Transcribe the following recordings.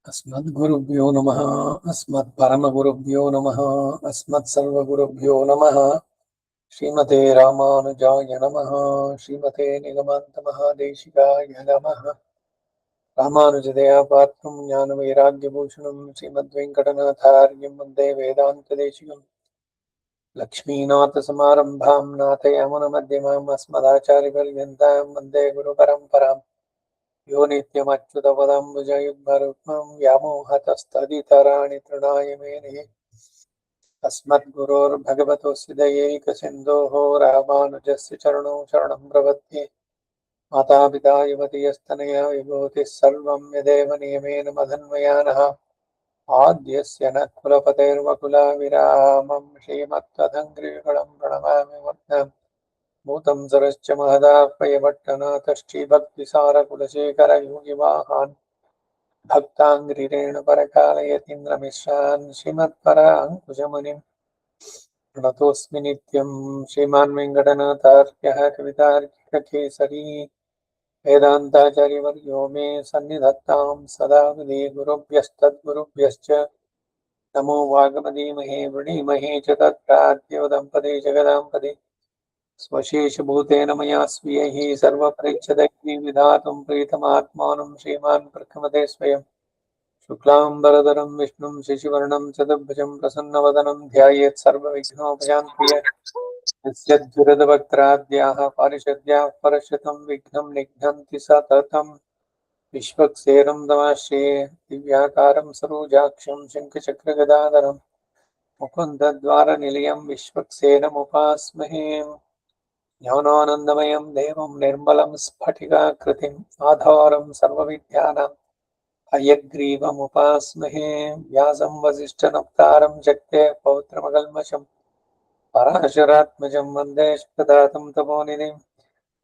अस्मद्गुरुभ्यो नमः। अस्मत्परमगुरुभ्यो नमः। अस्मत्सर्वगुरुभ्यो नमः। श्रीमते रामानुजाय नमः। श्रीमते निगमान्तमहादेशिकाय नमः। रामानुजदयापात्रं ज्ञानवैराग्यभूषणं श्रीमद्वेङ्कटनाथार्यं वन्दे वेदान्तदेशिकम्। लक्ष्मीनाथसमारम्भां नाथयामुनमध्यमाम् अस्मदाचार्यपर्यन्तां वन्दे गुरुपरम्पराम्। यो नित्यमच्युतपदाम्बुजयुग्मरुक्मं व्यामोहतस्तदितराणि तृणाय मेने। अस्मद्गुरोर्भगवतोऽस्य दयैकसिन्धोः रामानुजस्य चरणौ शरणं प्रपद्ये। मातापिता युवतीयस्तनया विभूतिः सर्वं यदेव नियमेन मदन्वयानः। आद्यस्य न कुलपतेर्वकुलाविरामं श्रीमत्तदङ्घ्रियुगलं प्रणमामि मूर्ध्ना भूतं सरश्च महदाह्वयभट्टनाथ श्रीभक्तिसारकुलशेखरयोगिवाहान् भक्ताङ्घ्रिरेण परकालयतीन्द्रमिश्रान् श्रीमत्पराङ्कुशमुनिं प्रणतोऽस्मि नित्यं। श्रीमान् वेङ्कटनाथार्यः कवितार्किककेसरी वेदान्ताचार्यवर्यो मे सन्निधत्तां सदा हृदि। गुरुभ्यस्तद्गुरुभ्यश्च नमो वाग्मदीमहे वृणीमहे च तत्प्राद्योदम्पदे जगदाम्पदे स्वशेषभूतेन मया स्वीयैः सर्वपरिच्छदैः विधातुं प्रीतमात्मानं श्रीमान् प्रथमते स्वयं। शुक्लाम्बरधरं विष्णुं शशिवर्णं चतुर्भुजं प्रसन्नवदनं ध्यायेत् सर्वविघ्नोपशान्तिये। यस्य दुरदभक्त्राद्याः पारिषद्याः परशतं विघ्नं निघ्नन्ति सततं। विश्वक्सेनं तमाश्रये दिव्याकारं सरोजाक्षं शङ्खचक्रगदाधरं मुकुन्दद्वारनिलयं विश्वक्सेनमुपास्महे। ज्ञानानन्दमयं देवं निर्मलं स्फटिकाकृतिम् आधारं सर्वविद्यानां हयग्रीवमुपास्महे। व्यासं वसिष्ठनप्तारं शक्तेः पौत्रमकल्मषं पराशरात्मजं वन्दे प्रदातं तपोनिधिं।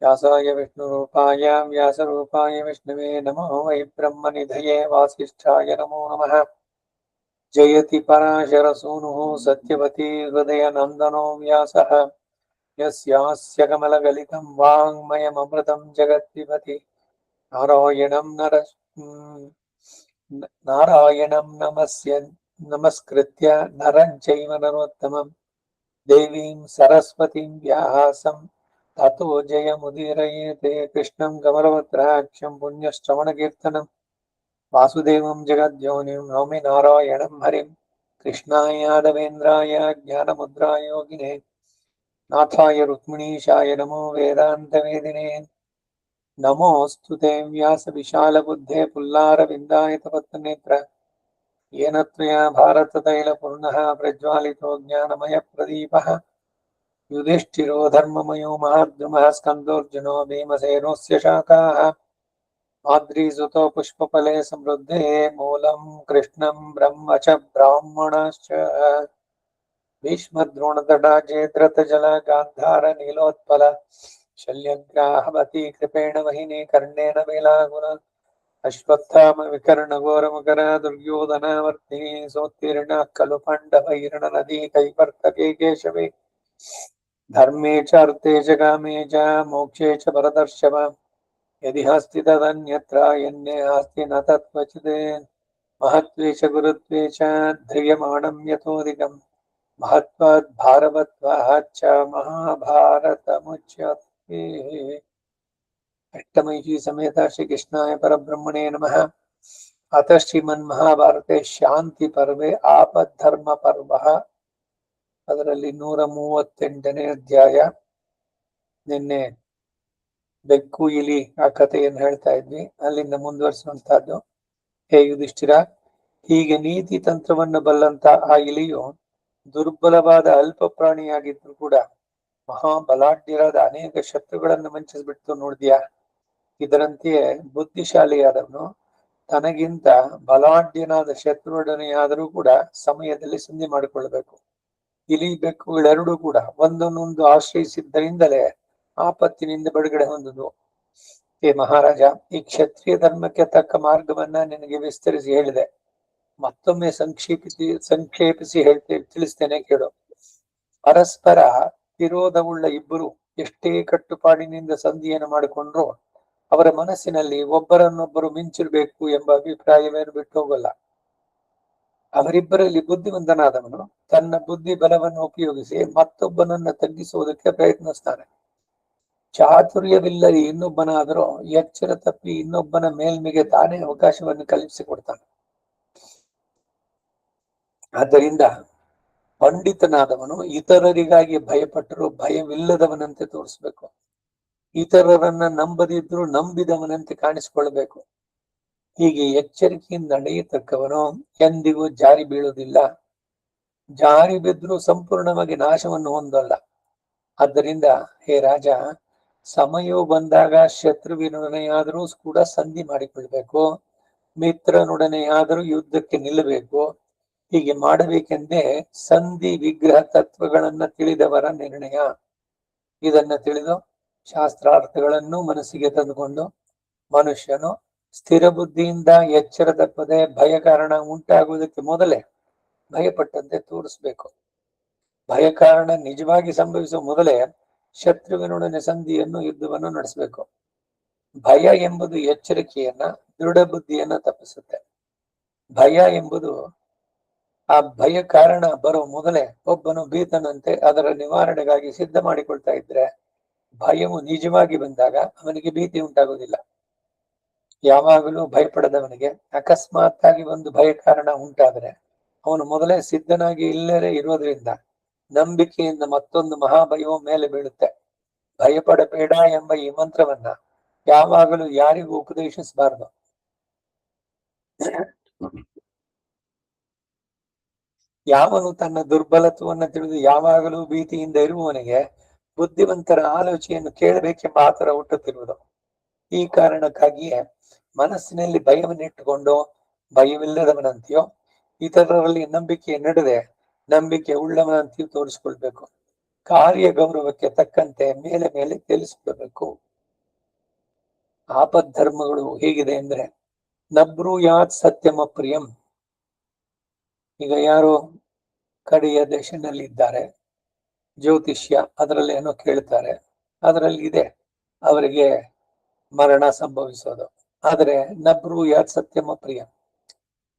व्यासाय विष्णुरूपाय व्यासरूपाय विष्णवे नमो वै ब्रह्मनिधये वासिष्ठाय नमो नमः। जयति पराशरसूनुः सत्यवती हृदयनन्दनो व्यासः यस्यास्य कमलगलितं वाङ्मयममृतं जगत्पिबति। नारायणं नारायणं नमस्कृत्य नरं चैव नरोत्तमं देवीं सरस्वतीं व्यासं ततो जयमुदीरयेते। कृष्णं कमलभद्राक्षं पुण्यश्रवणकीर्तनं वासुदेवं जगद्योनिं नौमि नारायणं हरिं। कृष्णाय यादवेन्द्राय ज्ञानमुद्राय योगिने नाथाय रुक्मिणीशाय नमो वेदान्तवेदिने। नमोऽस्तु ते व्यासविशालबुद्धे पुल्लारविन्दायतपत्रनेत्र येन त्वया भारततैलपूर्णः प्रज्वालितो ज्ञानमयप्रदीपः। युधिष्ठिरो धर्ममयो महाद्रुमः स्कन्दोऽर्जुनो भीमसेनोऽस्य शाखाः माद्रीसुतो पुष्पफले समृद्धे मूलं कृष्णं ब्रह्म च ब्राह्मणश्च। भीष्मद्रोणतटा चेद्रतजला गान्धार नीलोत्पल शल्यग्राहवती कृपेण वहिनी कर्णेन वेलागुण अश्वत्थाम विकर्ण घोरमकरा दुर्योधनावर्तिनी सोत्तीर्णः खलु पाण्डवैर्णनदी कैवर्तके केशवे। धर्मे च अर्थे च कामे च मोक्षे च भरतर्षभ यदि हस्ति तदन्यत्र यन्ने हस्ति न तत्क्वचित्। महत्त्वे च गुरुत्वे च ध्रियमाणं यतोऽधिकम् महत्वात् भारवत्वाच्च महाभारतमुच्यते। अष्टमयी समेत श्रीकृष्णाय परब्रह्मणे नमः। अतः श्रीमन्महाभारते शांति पर्वे आपद्धर्म पर्व ಅದರಲ್ಲಿ 138ನೇ ಅಧ್ಯಾಯ. ನಿನ್ನೆ ಬೆಕ್ಕು ಇಲಿ ಆ ಕಥೆಯನ್ನು ಹೇಳ್ತಾ ಇದ್ವಿ, ಅಲ್ಲಿಂದ ಮುಂದುವರಿಸುವಂತಹದ್ದು. ಹೇ ಯುಧಿಷ್ಠಿರ, ಹೀಗೆ ನೀತಿ ತಂತ್ರವನ್ನು ಬಲ್ಲಂತ ಆ ಇಲಿಯು ದುರ್ಬಲವಾದ ಅಲ್ಪ ಪ್ರಾಣಿಯಾಗಿದ್ರು ಕೂಡ ಮಹಾಬಲಾಢ್ಯರಾದ ಅನೇಕ ಶತ್ರುಗಳನ್ನು ವಂಚಿಸ್ಬಿಡ್ತು ನೋಡಿದ್ಯಾ. ಇದರಂತೆಯೇ ಬುದ್ಧಿಶಾಲಿಯಾದವನು ತನಗಿಂತ ಬಲಾಢ್ಯನಾದ ಶತ್ರುವೊಡನೆಯಾದರೂ ಕೂಡ ಸಮಯದಲ್ಲಿ ಸಂಧಿ ಮಾಡಿಕೊಳ್ಳಬೇಕು. ಇಲಿ ಬೆಕ್ಕುಗಳೆರಡೂ ಕೂಡ ಒಂದನ್ನೊಂದು ಆಶ್ರಯಿಸಿದ್ದರಿಂದಲೇ ಆಪತ್ತಿನಿಂದ ಬಿಡುಗಡೆ ಹೊಂದುದು. ಹೇ ಮಹಾರಾಜ, ಈ ಕ್ಷತ್ರಿಯ ಧರ್ಮಕ್ಕೆ ತಕ್ಕ ಮಾರ್ಗವನ್ನ ನಿನಗೆ ವಿಸ್ತರಿಸಿ ಹೇಳಿದೆ. ಮತ್ತೊಮ್ಮೆ ಸಂಕ್ಷೇಪಿಸಿ ತಿಳಿಸ್ತೇನೆ ಕೇಳು. ಪರಸ್ಪರ ವಿರೋಧವುಳ್ಳ ಇಬ್ಬರು ಎಷ್ಟೇ ಕಟ್ಟುಪಾಡಿನಿಂದ ಸಂಧಿಯನ್ನು ಮಾಡಿಕೊಂಡ್ರು ಅವರ ಮನಸ್ಸಿನಲ್ಲಿ ಒಬ್ಬರನ್ನೊಬ್ಬರು ಮಿಂಚಿರಬೇಕು ಎಂಬ ಅಭಿಪ್ರಾಯವೇನು ಬಿಟ್ಟು ಹೋಗಲ್ಲ. ಅವರಿಬ್ಬರಲ್ಲಿ ಬುದ್ಧಿವಂತನಾದವನು ತನ್ನ ಬುದ್ಧಿ ಬಲವನ್ನು ಉಪಯೋಗಿಸಿ ಮತ್ತೊಬ್ಬನನ್ನ ತಗ್ಗಿಸುವುದಕ್ಕೆ ಪ್ರಯತ್ನಿಸ್ತಾನೆ. ಚಾತುರ್ಯವಿಲ್ಲದೆ ಇನ್ನೊಬ್ಬನಾದರೂ ಎಚ್ಚರ ತಪ್ಪಿ ಇನ್ನೊಬ್ಬನ ಮೇಲ್ಮೆಗೆ ತಾನೇ ಅವಕಾಶವನ್ನು ಕಲ್ಪಿಸಿಕೊಡ್ತಾನೆ. ಆದ್ದರಿಂದ ಪಂಡಿತನಾದವನು ಇತರರಿಗಾಗಿ ಭಯಪಟ್ಟರು ಭಯವಿಲ್ಲದವನಂತೆ ತೋರಿಸ್ಬೇಕು. ಇತರರನ್ನ ನಂಬದಿದ್ರು ನಂಬಿದವನಂತೆ ಕಾಣಿಸಿಕೊಳ್ಬೇಕು. ಹೀಗೆ ಎಚ್ಚರಿಕೆಯಿಂದ ನಡೆಯತಕ್ಕವನು ಎಂದಿಗೂ ಜಾರಿ ಬೀಳುವುದಿಲ್ಲ. ಜಾರಿ ಬಿದ್ರೂ ಸಂಪೂರ್ಣವಾಗಿ ನಾಶವನ್ನು ಹೊಂದಲ್ಲ. ಆದ್ದರಿಂದ ಹೇ ರಾಜ, ಸಮಯವು ಬಂದಾಗ ಶತ್ರುವಿನೊಡನೆಯಾದರೂ ಕೂಡ ಸಂಧಿ ಮಾಡಿಕೊಳ್ಬೇಕು, ಮಿತ್ರನೊಡನೆಯಾದರೂ ಯುದ್ಧಕ್ಕೆ ನಿಲ್ಲಬೇಕು. ಹೀಗೆ ಮಾಡಬೇಕೆಂದೇ ಸಂಧಿ ವಿಗ್ರಹ ತತ್ವಗಳನ್ನ ತಿಳಿದವರ ನಿರ್ಣಯ. ಇದನ್ನ ತಿಳಿದು ಶಾಸ್ತ್ರಾರ್ಥಗಳನ್ನು ಮನಸ್ಸಿಗೆ ತಂದುಕೊಂಡು ಮನುಷ್ಯನು ಸ್ಥಿರ ಬುದ್ಧಿಯಿಂದ ಎಚ್ಚರ ತಪ್ಪದೆ ಭಯ ಕಾರಣ ಉಂಟಾಗುವುದಕ್ಕೆ ಮೊದಲೇ ಭಯಪಟ್ಟಂತೆ ತೋರಿಸ್ಬೇಕು. ಭಯ ಕಾರಣ ನಿಜವಾಗಿ ಸಂಭವಿಸುವ ಮೊದಲೇ ಶತ್ರುವಿನೊಡನೆ ಸಂಧಿಯನ್ನು ಯುದ್ಧವನ್ನು ನಡೆಸಬೇಕು. ಭಯ ಎಂಬುದು ಎಚ್ಚರಿಕೆಯನ್ನ ದೃಢ ಬುದ್ಧಿಯನ್ನ ತಪ್ಪಿಸುತ್ತೆ. ಭಯ ಎಂಬುದು ಆ ಭಯ ಕಾರಣ ಬರೋ ಮೊದಲೇ ಒಬ್ಬನು ಭೀತನಂತೆ ಅದರ ನಿವಾರಣೆಗಾಗಿ ಸಿದ್ಧ ಮಾಡಿಕೊಳ್ತಾ ಇದ್ರೆ ಭಯವು ನಿಜವಾಗಿ ಬಂದಾಗ ಅವನಿಗೆ ಭೀತಿ ಉಂಟಾಗುವುದಿಲ್ಲ. ಯಾವಾಗಲೂ ಭಯಪಡದವನಿಗೆ ಅಕಸ್ಮಾತ್ ಆಗಿ ಒಂದು ಭಯ ಕಾರಣ ಉಂಟಾದರೆ ಅವನು ಮೊದಲೇ ಸಿದ್ಧನಾಗಿ ಇಲ್ಲದೇ ಇರೋದ್ರಿಂದ ನಂಬಿಕೆಯಿಂದ ಮತ್ತೊಂದು ಮಹಾಭಯವು ಮೇಲೆ ಬೀಳುತ್ತೆ. ಭಯಪಡಬೇಡ ಎಂಬ ಈ ಮಂತ್ರವನ್ನ ಯಾವಾಗಲೂ ಯಾರಿಗೂ ಉಪದೇಶಿಸಬಾರದು. ಯಾವನು ತನ್ನ ದುರ್ಬಲತ್ವವನ್ನು ತಿಳಿದು ಯಾವಾಗಲೂ ಭೀತಿಯಿಂದ ಇರುವವನಿಗೆ ಬುದ್ಧಿವಂತರ ಆಲೋಚನೆಯನ್ನು ಕೇಳಬೇಕೆಂಬ ಆತರ ಹುಟ್ಟುತ್ತಿರುವುದು. ಈ ಕಾರಣಕ್ಕಾಗಿಯೇ ಮನಸ್ಸಿನಲ್ಲಿ ಭಯವನ್ನಿಟ್ಟುಕೊಂಡು ಭಯವಿಲ್ಲದವನಂತೆಯೋ ಇತರರಲ್ಲಿ ನಂಬಿಕೆ ನಡೆದೆ ನಂಬಿಕೆ ಉಳ್ಳವನಂತೆಯೂ ತೋರಿಸಿಕೊಳ್ಬೇಕು. ಕಾರ್ಯ ಗೌರವಕ್ಕೆ ತಕ್ಕಂತೆ ಮೇಲೆ ಮೇಲೆ ತಿಳಿಸಿಕೊಳ್ಬೇಕು. ಆಪದ್ಧರ್ಮಗಳು ಹೇಗಿದೆ ಅಂದ್ರೆ ನಬ್ರೂಯಾತ್ ಸತ್ಯಮ ಪ್ರಿಯಂ. ಈಗ ಯಾರು ಕಡೆಯ ದೇಶದಲ್ಲಿ ಇದ್ದಾರೆ, ಜ್ಯೋತಿಷ್ಯ ಅದರಲ್ಲಿ ಏನೋ ಕೇಳ್ತಾರೆ, ಅದರಲ್ಲಿ ಇದೆ ಅವರಿಗೆ ಮರಣ ಸಂಭವಿಸೋದು. ಆದರೆ ನಬ್ರೂಯಾತ್ ಸತ್ಯಮ ಪ್ರಿಯ,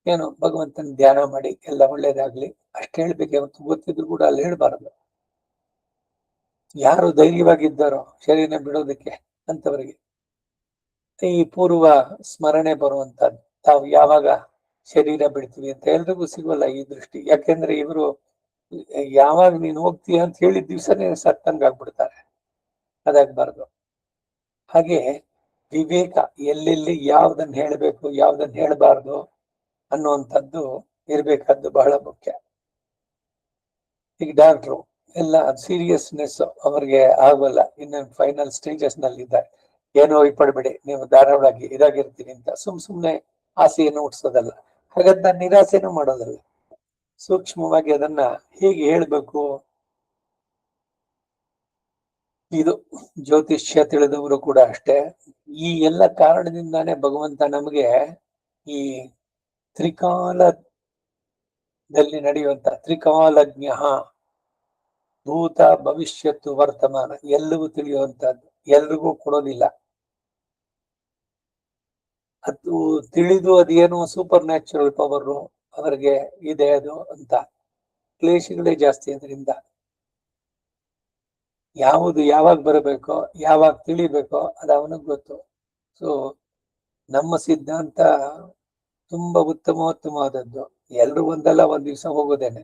ಏನು ಭಗವಂತನ ಧ್ಯಾನ ಮಾಡಿ ಎಲ್ಲ ಒಳ್ಳೇದಾಗ್ಲಿ ಅಷ್ಟು ಹೇಳ್ಬೇಕೆ ಹೊತ್ತು ಗೊತ್ತಿದ್ರು ಕೂಡ ಅಲ್ಲಿ ಹೇಳ್ಬಾರದು. ಯಾರು ಧೈರ್ಯವಾಗಿದ್ದಾರೋ ಶರೀರ ಬಿಡೋದಕ್ಕೆ ಅಂತವರಿಗೆ ಈ ಪೂರ್ವ ಸ್ಮರಣೆ ಬರುವಂತದ್ದು. ತಾವು ಯಾವಾಗ ಶರೀರ ಬಿಡ್ತೀವಿ ಅಂತ ಎಲ್ರಿಗೂ ಸಿಗೋಲ್ಲ ಈ ದೃಷ್ಟಿ. ಯಾಕೆಂದ್ರೆ ಇವರು ಯಾವಾಗ ನೀನು ಹೋಗ್ತೀಯ ಅಂತ ಹೇಳಿದ ದಿವ್ಸನೇ ಸತ್ತಂಗ ಆಗ್ಬಿಡ್ತಾರೆ. ಅದಾಗಬಾರ್ದು. ಹಾಗೆ ವಿವೇಕ ಎಲ್ಲೆಲ್ಲಿ ಯಾವ್ದನ್ನ ಹೇಳಬೇಕು ಯಾವ್ದನ್ನ ಹೇಳಬಾರ್ದು ಅನ್ನುವಂಥದ್ದು ಇರ್ಬೇಕಾದ್ದು ಬಹಳ ಮುಖ್ಯ. ಈಗ ಡಾಕ್ಟ್ರು ಎಲ್ಲ ಸೀರಿಯಸ್ನೆಸ್ ಅವ್ರಿಗೆ ಆಗೋಲ್ಲ, ಇನ್ನು ಫೈನಲ್ ಸ್ಟೇಜಸ್ ನಲ್ಲಿ ಇದ್ದಾರೆ. ಏನೋ ಇಪ್ಪಡ್ಬೇಡಿ, ನೀವು ಧಾರಾಳವಾಗಿ ಇದಾಗಿರ್ತೀನಿ ಅಂತ ಸುಮ್ನೆ ಆಸೆಯನ್ನು ಹುಟ್ಟಿಸೋದಲ್ಲ, ಹಾಗಂತ ನಿರಾಸೆನೂ ಮಾಡೋದಲ್ಲ. ಸೂಕ್ಷ್ಮವಾಗಿ ಅದನ್ನ ಹೇಗೆ ಹೇಳ್ಬೇಕು. ಇದು ಜ್ಯೋತಿಷ್ಯ ತಿಳಿದವರು ಕೂಡ ಅಷ್ಟೇ. ಈ ಎಲ್ಲ ಕಾರಣದಿಂದಾನೇ ಭಗವಂತ ನಮಗೆ ಈ ತ್ರಿಕಾಲದಲ್ಲಿ ನಡೆಯುವಂತ ತ್ರಿಕಾಲಜ್ಞ ಭೂತ ಭವಿಷ್ಯತ್ತು ವರ್ತಮಾನ ಎಲ್ಲವೂ ತಿಳಿಯುವಂತದ್ದು ಎಲ್ರಿಗೂ ಕೊಡೋದಿಲ್ಲ. ಅದು ತಿಳಿದು ಅದೇನೋ ಸೂಪರ್ ನ್ಯಾಚುರಲ್ ಪವರ್ ಅವರಿಗೆ ಇದೆ ಅದು ಅಂತ ಕ್ಲೇಶಗಳೇ ಜಾಸ್ತಿ. ಅದರಿಂದ ಯಾವುದು ಯಾವಾಗ ಬರಬೇಕೋ ಯಾವಾಗ ತಿಳಿಬೇಕೋ ಅದು ಅವನಿಗೆ ಗೊತ್ತು. ಸೊ ನಮ್ಮ ಸಿದ್ಧಾಂತ ತುಂಬಾ ಉತ್ತಮವಾದದ್ದು. ಎಲ್ರು ಒಂದಲ್ಲ ಒಂದ್ ದಿವ್ಸ ಹೋಗೋದೇನೆ.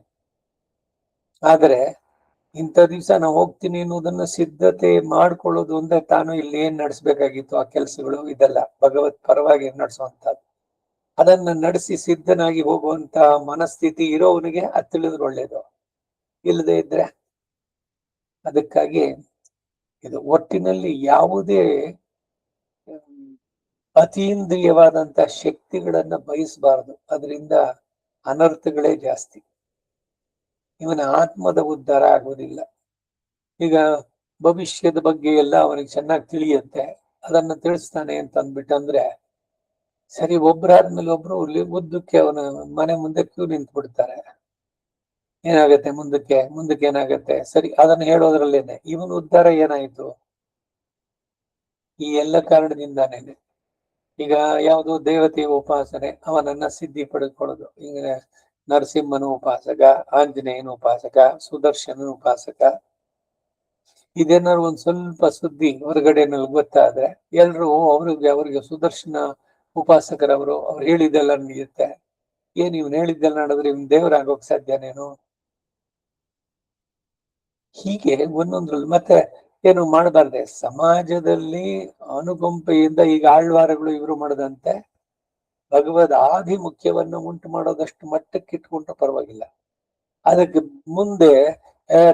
ಆದರೆ ಇಂಥ ದಿವ್ಸ ನಾವು ಹೋಗ್ತೀನಿ ಅನ್ನೋದನ್ನ ಸಿದ್ಧತೆ ಮಾಡ್ಕೊಳ್ಳೋದು ಅಂದ್ರೆ ತಾನು ಇಲ್ಲಿ ಏನ್ ನಡೆಸ್ಬೇಕಾಗಿತ್ತು ಆ ಕೆಲಸಗಳು ಇದೆಲ್ಲ ಭಗವತ್ ಪರವಾಗಿ ನಡೆಸುವಂತದ್ದು. ಅದನ್ನ ನಡೆಸಿ ಸಿದ್ಧನಾಗಿ ಹೋಗುವಂತ ಮನಸ್ಥಿತಿ ಇರೋವನಿಗೆ ಅದು ತಿಳಿದ್ರೆ ಒಳ್ಳೇದು. ಇಲ್ಲದೆ ಇದ್ರೆ ಅದಕ್ಕಾಗಿ ಇದು ಒಟ್ಟಿನಲ್ಲಿ ಯಾವುದೇ ಅತೀಂದ್ರಿಯವಾದಂತ ಶಕ್ತಿಗಳನ್ನ ಬಯಸಬಾರದು. ಅದರಿಂದ ಅನರ್ಥಗಳೇ ಜಾಸ್ತಿ. ಇವನ ಆತ್ಮದ ಉದ್ಧಾರ ಆಗುವುದಿಲ್ಲ. ಈಗ ಭವಿಷ್ಯದ ಬಗ್ಗೆ ಎಲ್ಲ ಅವನಿಗೆ ಚೆನ್ನಾಗಿ ತಿಳಿಯುತ್ತೆ, ಅದನ್ನ ತಿಳಿಸ್ತಾನೆ ಅಂತ ಅಂದ್ಬಿಟ್ಟಂದ್ರೆ ಸರಿ ಒಬ್ರಾದ್ಮೇಲೆ ಒಬ್ರು ಉದ್ದಕ್ಕೆ ಅವನ ಮನೆ ಮುಂದೆ ಕ್ಯೂ ನಿಂತು ಬಿಡ್ತಾರೆ. ಏನಾಗತ್ತೆ ಮುಂದಕ್ಕೆ ಏನಾಗತ್ತೆ, ಸರಿ ಅದನ್ನ ಹೇಳೋದ್ರಲ್ಲೇನೆ ಇವನ ಉದ್ಧಾರ ಏನಾಯ್ತು. ಈ ಎಲ್ಲ ಕಾರಣದಿಂದಾನೇನೆ ಈಗ ಯಾವುದೋ ದೇವತೆಯ ಉಪಾಸನೆ ಅವನನ್ನ ಸಿದ್ಧಿ ಪಡೆದುಕೊಳ್ಳೋದು. ಈಗ ನರಸಿಂಹನ ಉಪಾಸಕ, ಆಂಜನೇಯನ ಉಪಾಸಕ, ಸುದರ್ಶನ ಉಪಾಸಕ, ಇದೇನಾದ್ರು ಒಂದ್ ಸ್ವಲ್ಪ ಸುದ್ದಿ ಹೊರಗಡೆನಲ್ಲಿ ಗೊತ್ತಾದ್ರೆ ಎಲ್ರು ಅವ್ರಿಗೆ ಸುದರ್ಶನ ಉಪಾಸಕರವರು ಅವ್ರು ಹೇಳಿದ್ದೆಲ್ಲ ನಡೆಯುತ್ತೆ. ಏನ್ ಇವ್ನು ಹೇಳಿದ್ದೆಲ್ಲ ನಡೆದ್ರೆ ಇವ್ನ ದೇವರಾಗೋಕ್ ಸಾಧ್ಯನೇನು? ಹೀಗೆ ಒಂದೊಂದ್ರಲ್ಲಿ ಮತ್ತೆ ಏನು ಮಾಡಬಾರ್ದೆ ಸಮಾಜದಲ್ಲಿ ಅನುಕಂಪೆಯಿಂದ ಈಗ ಆಳ್ವಾರಗಳು ಇವರು ಮಾಡದಂತೆ ಭಗವದ್ ಆಧಿಮುಖ್ಯವನ್ನು ಉಂಟು ಮಾಡೋದಷ್ಟು ಮಟ್ಟಕ್ಕೆ ಇಟ್ಕೊಂಡ್ರೆ ಪರವಾಗಿಲ್ಲ. ಅದಕ್ಕೆ ಮುಂದೆ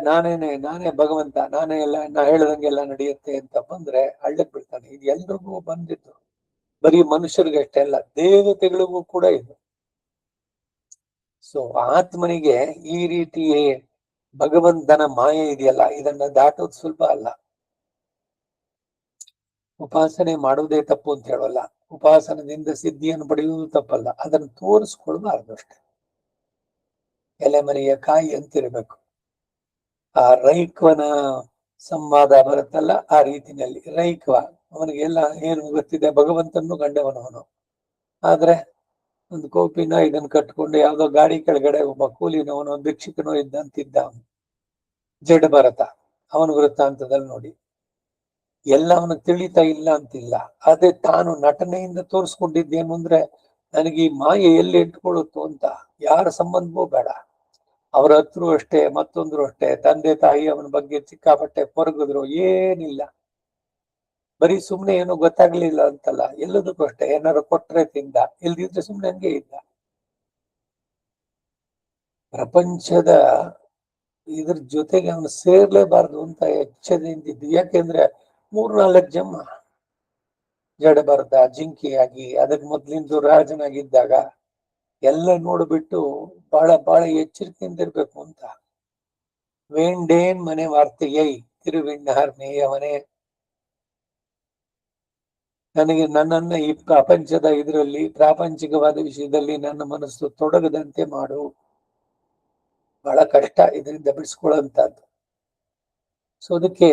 ನಾನೇ ಭಗವಂತ, ನಾನೇ ಎಲ್ಲ ನಾ ಹೇಳ್ದಂಗೆಲ್ಲ ನಡೆಯುತ್ತೆ ಅಂತ ಬಂದ್ರೆ ಹಳ್ಳಕ್ ಬಿಡ್ತಾನೆ. ಇದು ಎಲ್ರಿಗೂ ಬಂದಿದ್ದು, ಬರೀ ಮನುಷ್ಯರಿಗೆ ಅಷ್ಟೇ ಅಲ್ಲ, ದೇವತೆಗಳಿಗೂ ಕೂಡ ಇದು. ಸೊ ಆತ್ಮನಿಗೆ ಈ ರೀತಿ ಭಗವಂತನ ಮಾಯೆ ಇದೆಯಲ್ಲ, ಇದನ್ನ ದಾಟೋದು ಸುಲಭ ಅಲ್ಲ. ಉಪಾಸನೆ ಮಾಡುವುದೇ ತಪ್ಪು ಅಂತ ಹೇಳಲ್ಲ, ಉಪಾಸನದಿಂದ ಸಿದ್ಧಿಯನ್ನು ಪಡೆಯುವುದು ತಪ್ಪಲ್ಲ, ಅದನ್ನು ತೋರಿಸ್ಕೊಳ್ಬಾರ್ದು ಅಷ್ಟೆ. ಎಲೆಮರೆಯ ಕಾಯಿ ಅಂತಿರ್ಬೇಕು. ಆ ರೈಕ್ವನ ಸಂವಾದ ಬರುತ್ತಲ್ಲ, ಆ ರೀತಿನಲ್ಲಿ ರೈಕ್ವ ಅವನಿಗೆಲ್ಲ ಏನು ಗೊತ್ತಿದೆ, ಭಗವಂತನು ಗಂಡವನವನು. ಆದ್ರೆ ಒಂದು ಕೋಪಿನ ಇದನ್ನು ಕಟ್ಕೊಂಡು ಯಾವ್ದೋ ಗಾಡಿ ಕೆಳಗಡೆ ಒಬ್ಬ ಕೂಲಿನವನು ಭಿಕ್ಷುಕನೋ ಇದ್ದಂತಿದ್ದ ಜಡ ಭರತ, ಅವನ ವೃತ್ತಾಂತದಲ್ಲಿ ನೋಡಿ ಎಲ್ಲ ಅವನಿಗೆ ತಿಳಿತಾ ಇಲ್ಲ ಅಂತಿಲ್ಲ. ಅದೇ ತಾನು ನಟನೆಯಿಂದ ತೋರಿಸ್ಕೊಂಡಿದ್ದೇನು ಅಂದ್ರೆ ನನಗೆ ಈ ಮಾಯೆ ಎಲ್ಲಿ ಇಟ್ಕೊಳ್ಳುತ್ತೋ ಅಂತ, ಯಾರ ಸಂಬಂಧವೂ ಬೇಡ, ಅವ್ರ ಹತ್ರು ಅಷ್ಟೇ, ಮತ್ತೊಂದ್ರು ಅಷ್ಟೇ, ತಂದೆ ತಾಯಿ ಅವನ ಬಗ್ಗೆ ಸಿಕ್ಕಾಪಟ್ಟೆ ಕೊರಗಿದ್ರು, ಏನಿಲ್ಲ, ಬರೀ ಸುಮ್ನೆ ಏನೋ ಗೊತ್ತಾಗ್ಲಿಲ್ಲ ಅಂತಲ್ಲ, ಎಲ್ಲದಕ್ಕೂ ಅಷ್ಟೇ, ಏನಾರು ಕೊಟ್ರೆ ತಿಂದ, ಇಲ್ದಿದ್ರೆ ಸುಮ್ನೆ ಹಂಗೆ ಇದ್ದ. ಪ್ರಪಂಚದ ಇದ್ರ ಜೊತೆಗೆ ಅವನು ಸೇರ್ಲೇಬಾರ್ದು ಅಂತ ಎಚ್ಚರಿದ್ದು. ಯಾಕೆಂದ್ರೆ 3-4 ಜನ್ಮ ಜಡಬಾರ್ದ ಜಿಂಕಿಯಾಗಿ, ಅದಕ್ಕೆ ಮೊದ್ಲಿಂದು ರಾಜನಾಗಿದ್ದಾಗ ಎಲ್ಲ ನೋಡ್ಬಿಟ್ಟು ಬಹಳ ಬಹಳ ಎಚ್ಚರಿಕೆಯಿಂದ ಇರ್ಬೇಕು ಅಂತ. ವೇಂಡೇನ್ ಮನೆ ವಾರ್ತೆಯೈ ತಿರುವಿಣ್ಣಾರ್ ಮೇಯವನೇ, ನನಗೆ ನನ್ನನ್ನ ಈ ಪ್ರಪಂಚದ ಇದರಲ್ಲಿ ಪ್ರಾಪಂಚಿಕವಾದ ವಿಷಯದಲ್ಲಿ ನನ್ನ ಮನಸ್ಸು ತೊಡಗದಂತೆ ಮಾಡು. ಬಹಳ ಕಷ್ಟ ಇದರಿಂದ ಬಿಡಿಸ್ಕೊಳ್ಳುವಂತದ್ದು. ಸೊ ಅದಕ್ಕೆ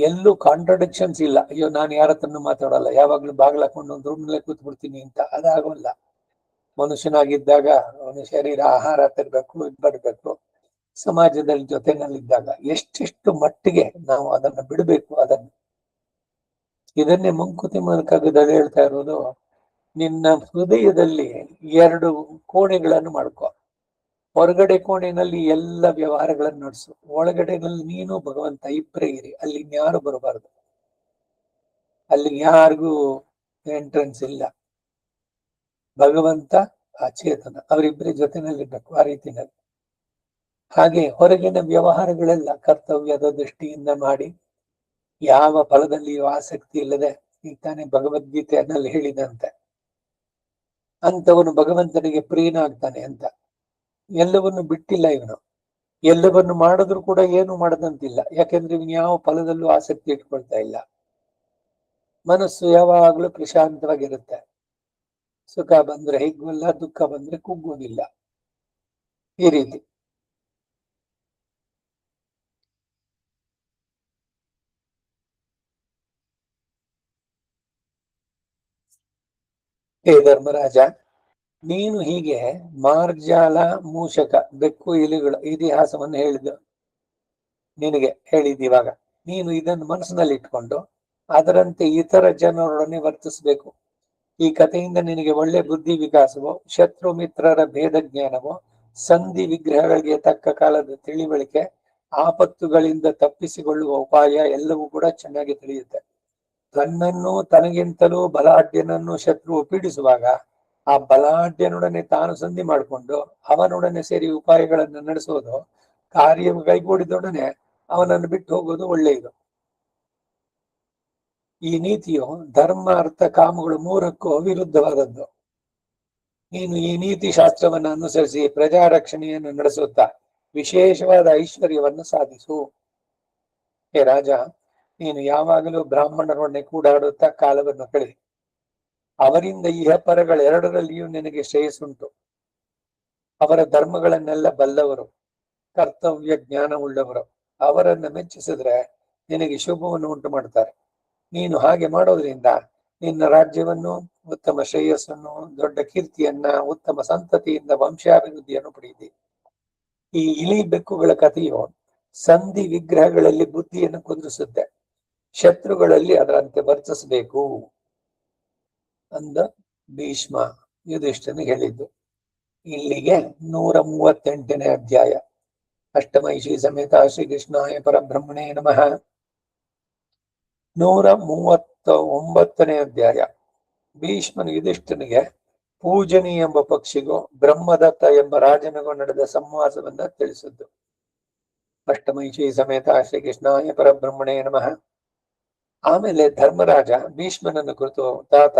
ಎಲ್ಲೂ ಕಾಂಟ್ರಡಿಕ್ಷನ್ಸ್ ಇಲ್ಲ. ಅಯ್ಯೋ ನಾನು ಯಾರ ಹತ್ರನೂ ಮಾತಾಡಲ್ಲ, ಯಾವಾಗ್ಲೂ ಬಾಗ್ಲ ಹಾಕೊಂಡು ಒಂದು ರೂಮ್ನಲ್ಲೇ ಕೂತ್ ಬಿಡ್ತೀನಿ ಅಂತ, ಅದಾಗಲ್ಲ. ಮನುಷ್ಯನಾಗಿದ್ದಾಗ ಅವನ ಶರೀರ ಆಹಾರ ತರಬೇಕು, ಇದು ಬರಬೇಕು, ಸಮಾಜದಲ್ಲಿ ಜೊತೆನಲ್ಲಿದ್ದಾಗ ಎಷ್ಟೆಷ್ಟು ಮಟ್ಟಿಗೆ ನಾವು ಅದನ್ನ ಬಿಡಬೇಕು. ಇದನ್ನೇ ಮಂಕುತಿಮ್ಮನ ಕಗ್ಗದಲ್ಲಿ ಹೇಳ್ತಾ ಇರೋದು, ನಿನ್ನ ಹೃದಯದಲ್ಲಿ 2 ಕೋಣೆಗಳನ್ನು ಮಾಡ್ಕೊ. ಹೊರಗಡೆ ಕೋಣೆನಲ್ಲಿ ಎಲ್ಲ ವ್ಯವಹಾರಗಳನ್ನು ನಡೆಸು, ಒಳಗಡೆನಲ್ಲಿ ನೀನು ಭಗವಂತ ಇಬ್ಬರೇ ಇರಿ, ಅಲ್ಲಿ ಇನ್ಯಾರು ಬರಬಾರದು, ಅಲ್ಲಿ ಯಾರಿಗೂ ಎಂಟ್ರೆನ್ಸ್ ಇಲ್ಲ. ಭಗವಂತ ಆ ಚೇತನ, ಅವರಿಬ್ಬರೇ ಜೊತೆನಲ್ಲಿರ್ಬೇಕು ಆ ರೀತಿನಲ್ಲಿ. ಹಾಗೆ ಹೊರಗಿನ ವ್ಯವಹಾರಗಳೆಲ್ಲ ಕರ್ತವ್ಯದ ದೃಷ್ಟಿಯಿಂದ ಮಾಡಿ, ಯಾವ ಫಲದಲ್ಲಿಯೂ ಆಸಕ್ತಿ ಇಲ್ಲದೆ, ಈಗ ತಾನೇ ಭಗವದ್ಗೀತೆಯಲ್ಲಿ ಹೇಳಿದಂತೆ ಅಂತವನು ಭಗವಂತನಿಗೆ ಪ್ರಿಯನಾಗ್ತಾನೆ ಅಂತ. ಎಲ್ಲವನ್ನು ಬಿಟ್ಟಿಲ್ಲ ಇವನು, ಎಲ್ಲವನ್ನು ಮಾಡಿದ್ರು ಕೂಡ ಏನು ಮಾಡದಂತಿಲ್ಲ. ಯಾಕೆಂದ್ರೆ ಇವನು ಯಾವ ಫಲದಲ್ಲೂ ಆಸಕ್ತಿ ಇಟ್ಕೊಳ್ತಾ ಇಲ್ಲ. ಮನಸ್ಸು ಯಾವಾಗ್ಲೂ ಪ್ರಶಾಂತವಾಗಿರುತ್ತೆ. ಸುಖ ಬಂದ್ರೆ ಹಿಗ್ಗಲ್ಲ, ದುಃಖ ಬಂದ್ರೆ ಕುಗ್ಗೋದಿಲ್ಲ, ಈ ರೀತಿ. ಹೇ ಧರ್ಮರಾಜ, ನೀನು ಹೀಗೆ ಮಾರ್ಜಾಲ, ಮೂಷಕ, ಬೆಕ್ಕು, ಇಲಿಗಳ ಇತಿಹಾಸವನ್ನು ನಿನಗೆ ಹೇಳಿದ್ದೀವಾಗ, ನೀನು ಇದನ್ನು ಮನಸ್ಸಿನಲ್ಲಿ ಇಟ್ಕೊಂಡು ಅದರಂತೆ ಇತರ ಜನರೊಡನೆ ವರ್ತಿಸಬೇಕು. ಈ ಕಥೆಯಿಂದ ನಿನಗೆ ಒಳ್ಳೆ ಬುದ್ಧಿ ವಿಕಾಸವೋ, ಶತ್ರು ಮಿತ್ರರ ಭೇದ ಜ್ಞಾನವೋ, ಸಂಧಿ ವಿಗ್ರಹಗಳಿಗೆ ತಕ್ಕ ಕಾಲದ ತಿಳಿವಳಿಕೆ, ಆಪತ್ತುಗಳಿಂದ ತಪ್ಪಿಸಿಕೊಳ್ಳುವ ಉಪಾಯ ಎಲ್ಲವೂ ಕೂಡ ಚೆನ್ನಾಗಿ ತಿಳಿಯುತ್ತೆ. ತನ್ನನ್ನು ತನಗಿಂತಲೂ ಬಲಾಢ್ಯನನ್ನು ಶತ್ರುವು ಪೀಡಿಸುವಾಗ ಆ ಬಲಾಢ್ಯನೊಡನೆ ತಾನು ಸಂಧಿ ಮಾಡಿಕೊಂಡು ಅವನೊಡನೆ ಸೇರಿ ಉಪಾಯಗಳನ್ನು ನಡೆಸೋದು, ಕಾರ್ಯ ಕೈಗೂಡಿದೊಡನೆ ಅವನನ್ನು ಬಿಟ್ಟು ಹೋಗೋದು ಒಳ್ಳೆಯದು. ಈ ನೀತಿಯು ಧರ್ಮ, ಅರ್ಥ, ಕಾಮಗಳು 3ಕ್ಕೂ ಅವಿರುದ್ಧವಾದದ್ದು. ನೀನು ಈ ನೀತಿ ಶಾಸ್ತ್ರವನ್ನು ಅನುಸರಿಸಿ ಪ್ರಜಾ ರಕ್ಷಣೆಯನ್ನು ನಡೆಸುತ್ತಾ ವಿಶೇಷವಾದ ಐಶ್ವರ್ಯವನ್ನು ಸಾಧಿಸು. ಹೇ ರಾಜ, ನೀನು ಯಾವಾಗಲೂ ಬ್ರಾಹ್ಮಣರೊಡನೆ ಕೂಡಾಡುತ್ತಾ ಕಾಲವನ್ನು ಕಳಿ. ಅವರಿಂದ ಇಹಪರಗಳೆರಡರಲ್ಲಿಯೂ ನಿನಗೆ ಶ್ರೇಯಸ್ಸುಂಟು. ಅವರ ಧರ್ಮಗಳನ್ನೆಲ್ಲ ಬಲ್ಲವರು, ಕರ್ತವ್ಯ ಜ್ಞಾನವುಳ್ಳವರು. ಅವರನ್ನು ಮೆಚ್ಚಿಸಿದ್ರೆ ನಿನಗೆ ಶುಭವನ್ನು ಉಂಟು ಮಾಡ್ತಾರೆ. ನೀನು ಹಾಗೆ ಮಾಡೋದ್ರಿಂದ ನಿನ್ನ ರಾಜ್ಯವನ್ನು, ಉತ್ತಮ ಶ್ರೇಯಸ್ಸನ್ನು, ದೊಡ್ಡ ಕೀರ್ತಿಯನ್ನ, ಉತ್ತಮ ಸಂತತಿಯಿಂದ ವಂಶಾಭಿವೃದ್ಧಿಯನ್ನು ಪಡೆಯಿದೆ. ಈ ಇಲಿ ಬೆಕ್ಕುಗಳ ಕಥೆಯು ಸಂಧಿ ವಿಗ್ರಹಗಳಲ್ಲಿ ಬುದ್ಧಿಯನ್ನು ಕುಂದಿಸುತ್ತೆ. ಶತ್ರುಗಳಲ್ಲಿ ಅದರಂತೆ ವರ್ತಿಸಬೇಕು ಅಂದ ಭೀಷ್ಮ ಯುಧಿಷ್ಠನಿಗೆ ಹೇಳಿದ್ದು. ಇಲ್ಲಿಗೆ 138ನೇ ಅಧ್ಯಾಯ. ಅಷ್ಟಮೈಷಿ ಸಮೇತ ಶ್ರೀಕೃಷ್ಣಾಯ ಪರಬ್ರಹ್ಮಣೇ ನಮಃ. 139ನೇ ಅಧ್ಯಾಯ. ಭೀಷ್ಮನು ಯುಧಿಷ್ಠನಿಗೆ ಪೂಜನಿ ಎಂಬ ಪಕ್ಷಿಗೂ ಬ್ರಹ್ಮದತ್ತ ಎಂಬ ರಾಜನಿಗೂ ನಡೆದ ಸಂವಾದವನ್ನ ತಿಳಿಸಿದ್ದು. ಅಷ್ಟಮೈಷಿ ಸಮೇತ ಶ್ರೀಕೃಷ್ಣಾಯ ಪರಬ್ರಹ್ಮಣೇ ನಮಃ. ಆಮೇಲೆ ಧರ್ಮರಾಜ ಭೀಷ್ಮನನ್ನು ಕುರಿತು, ತಾತ,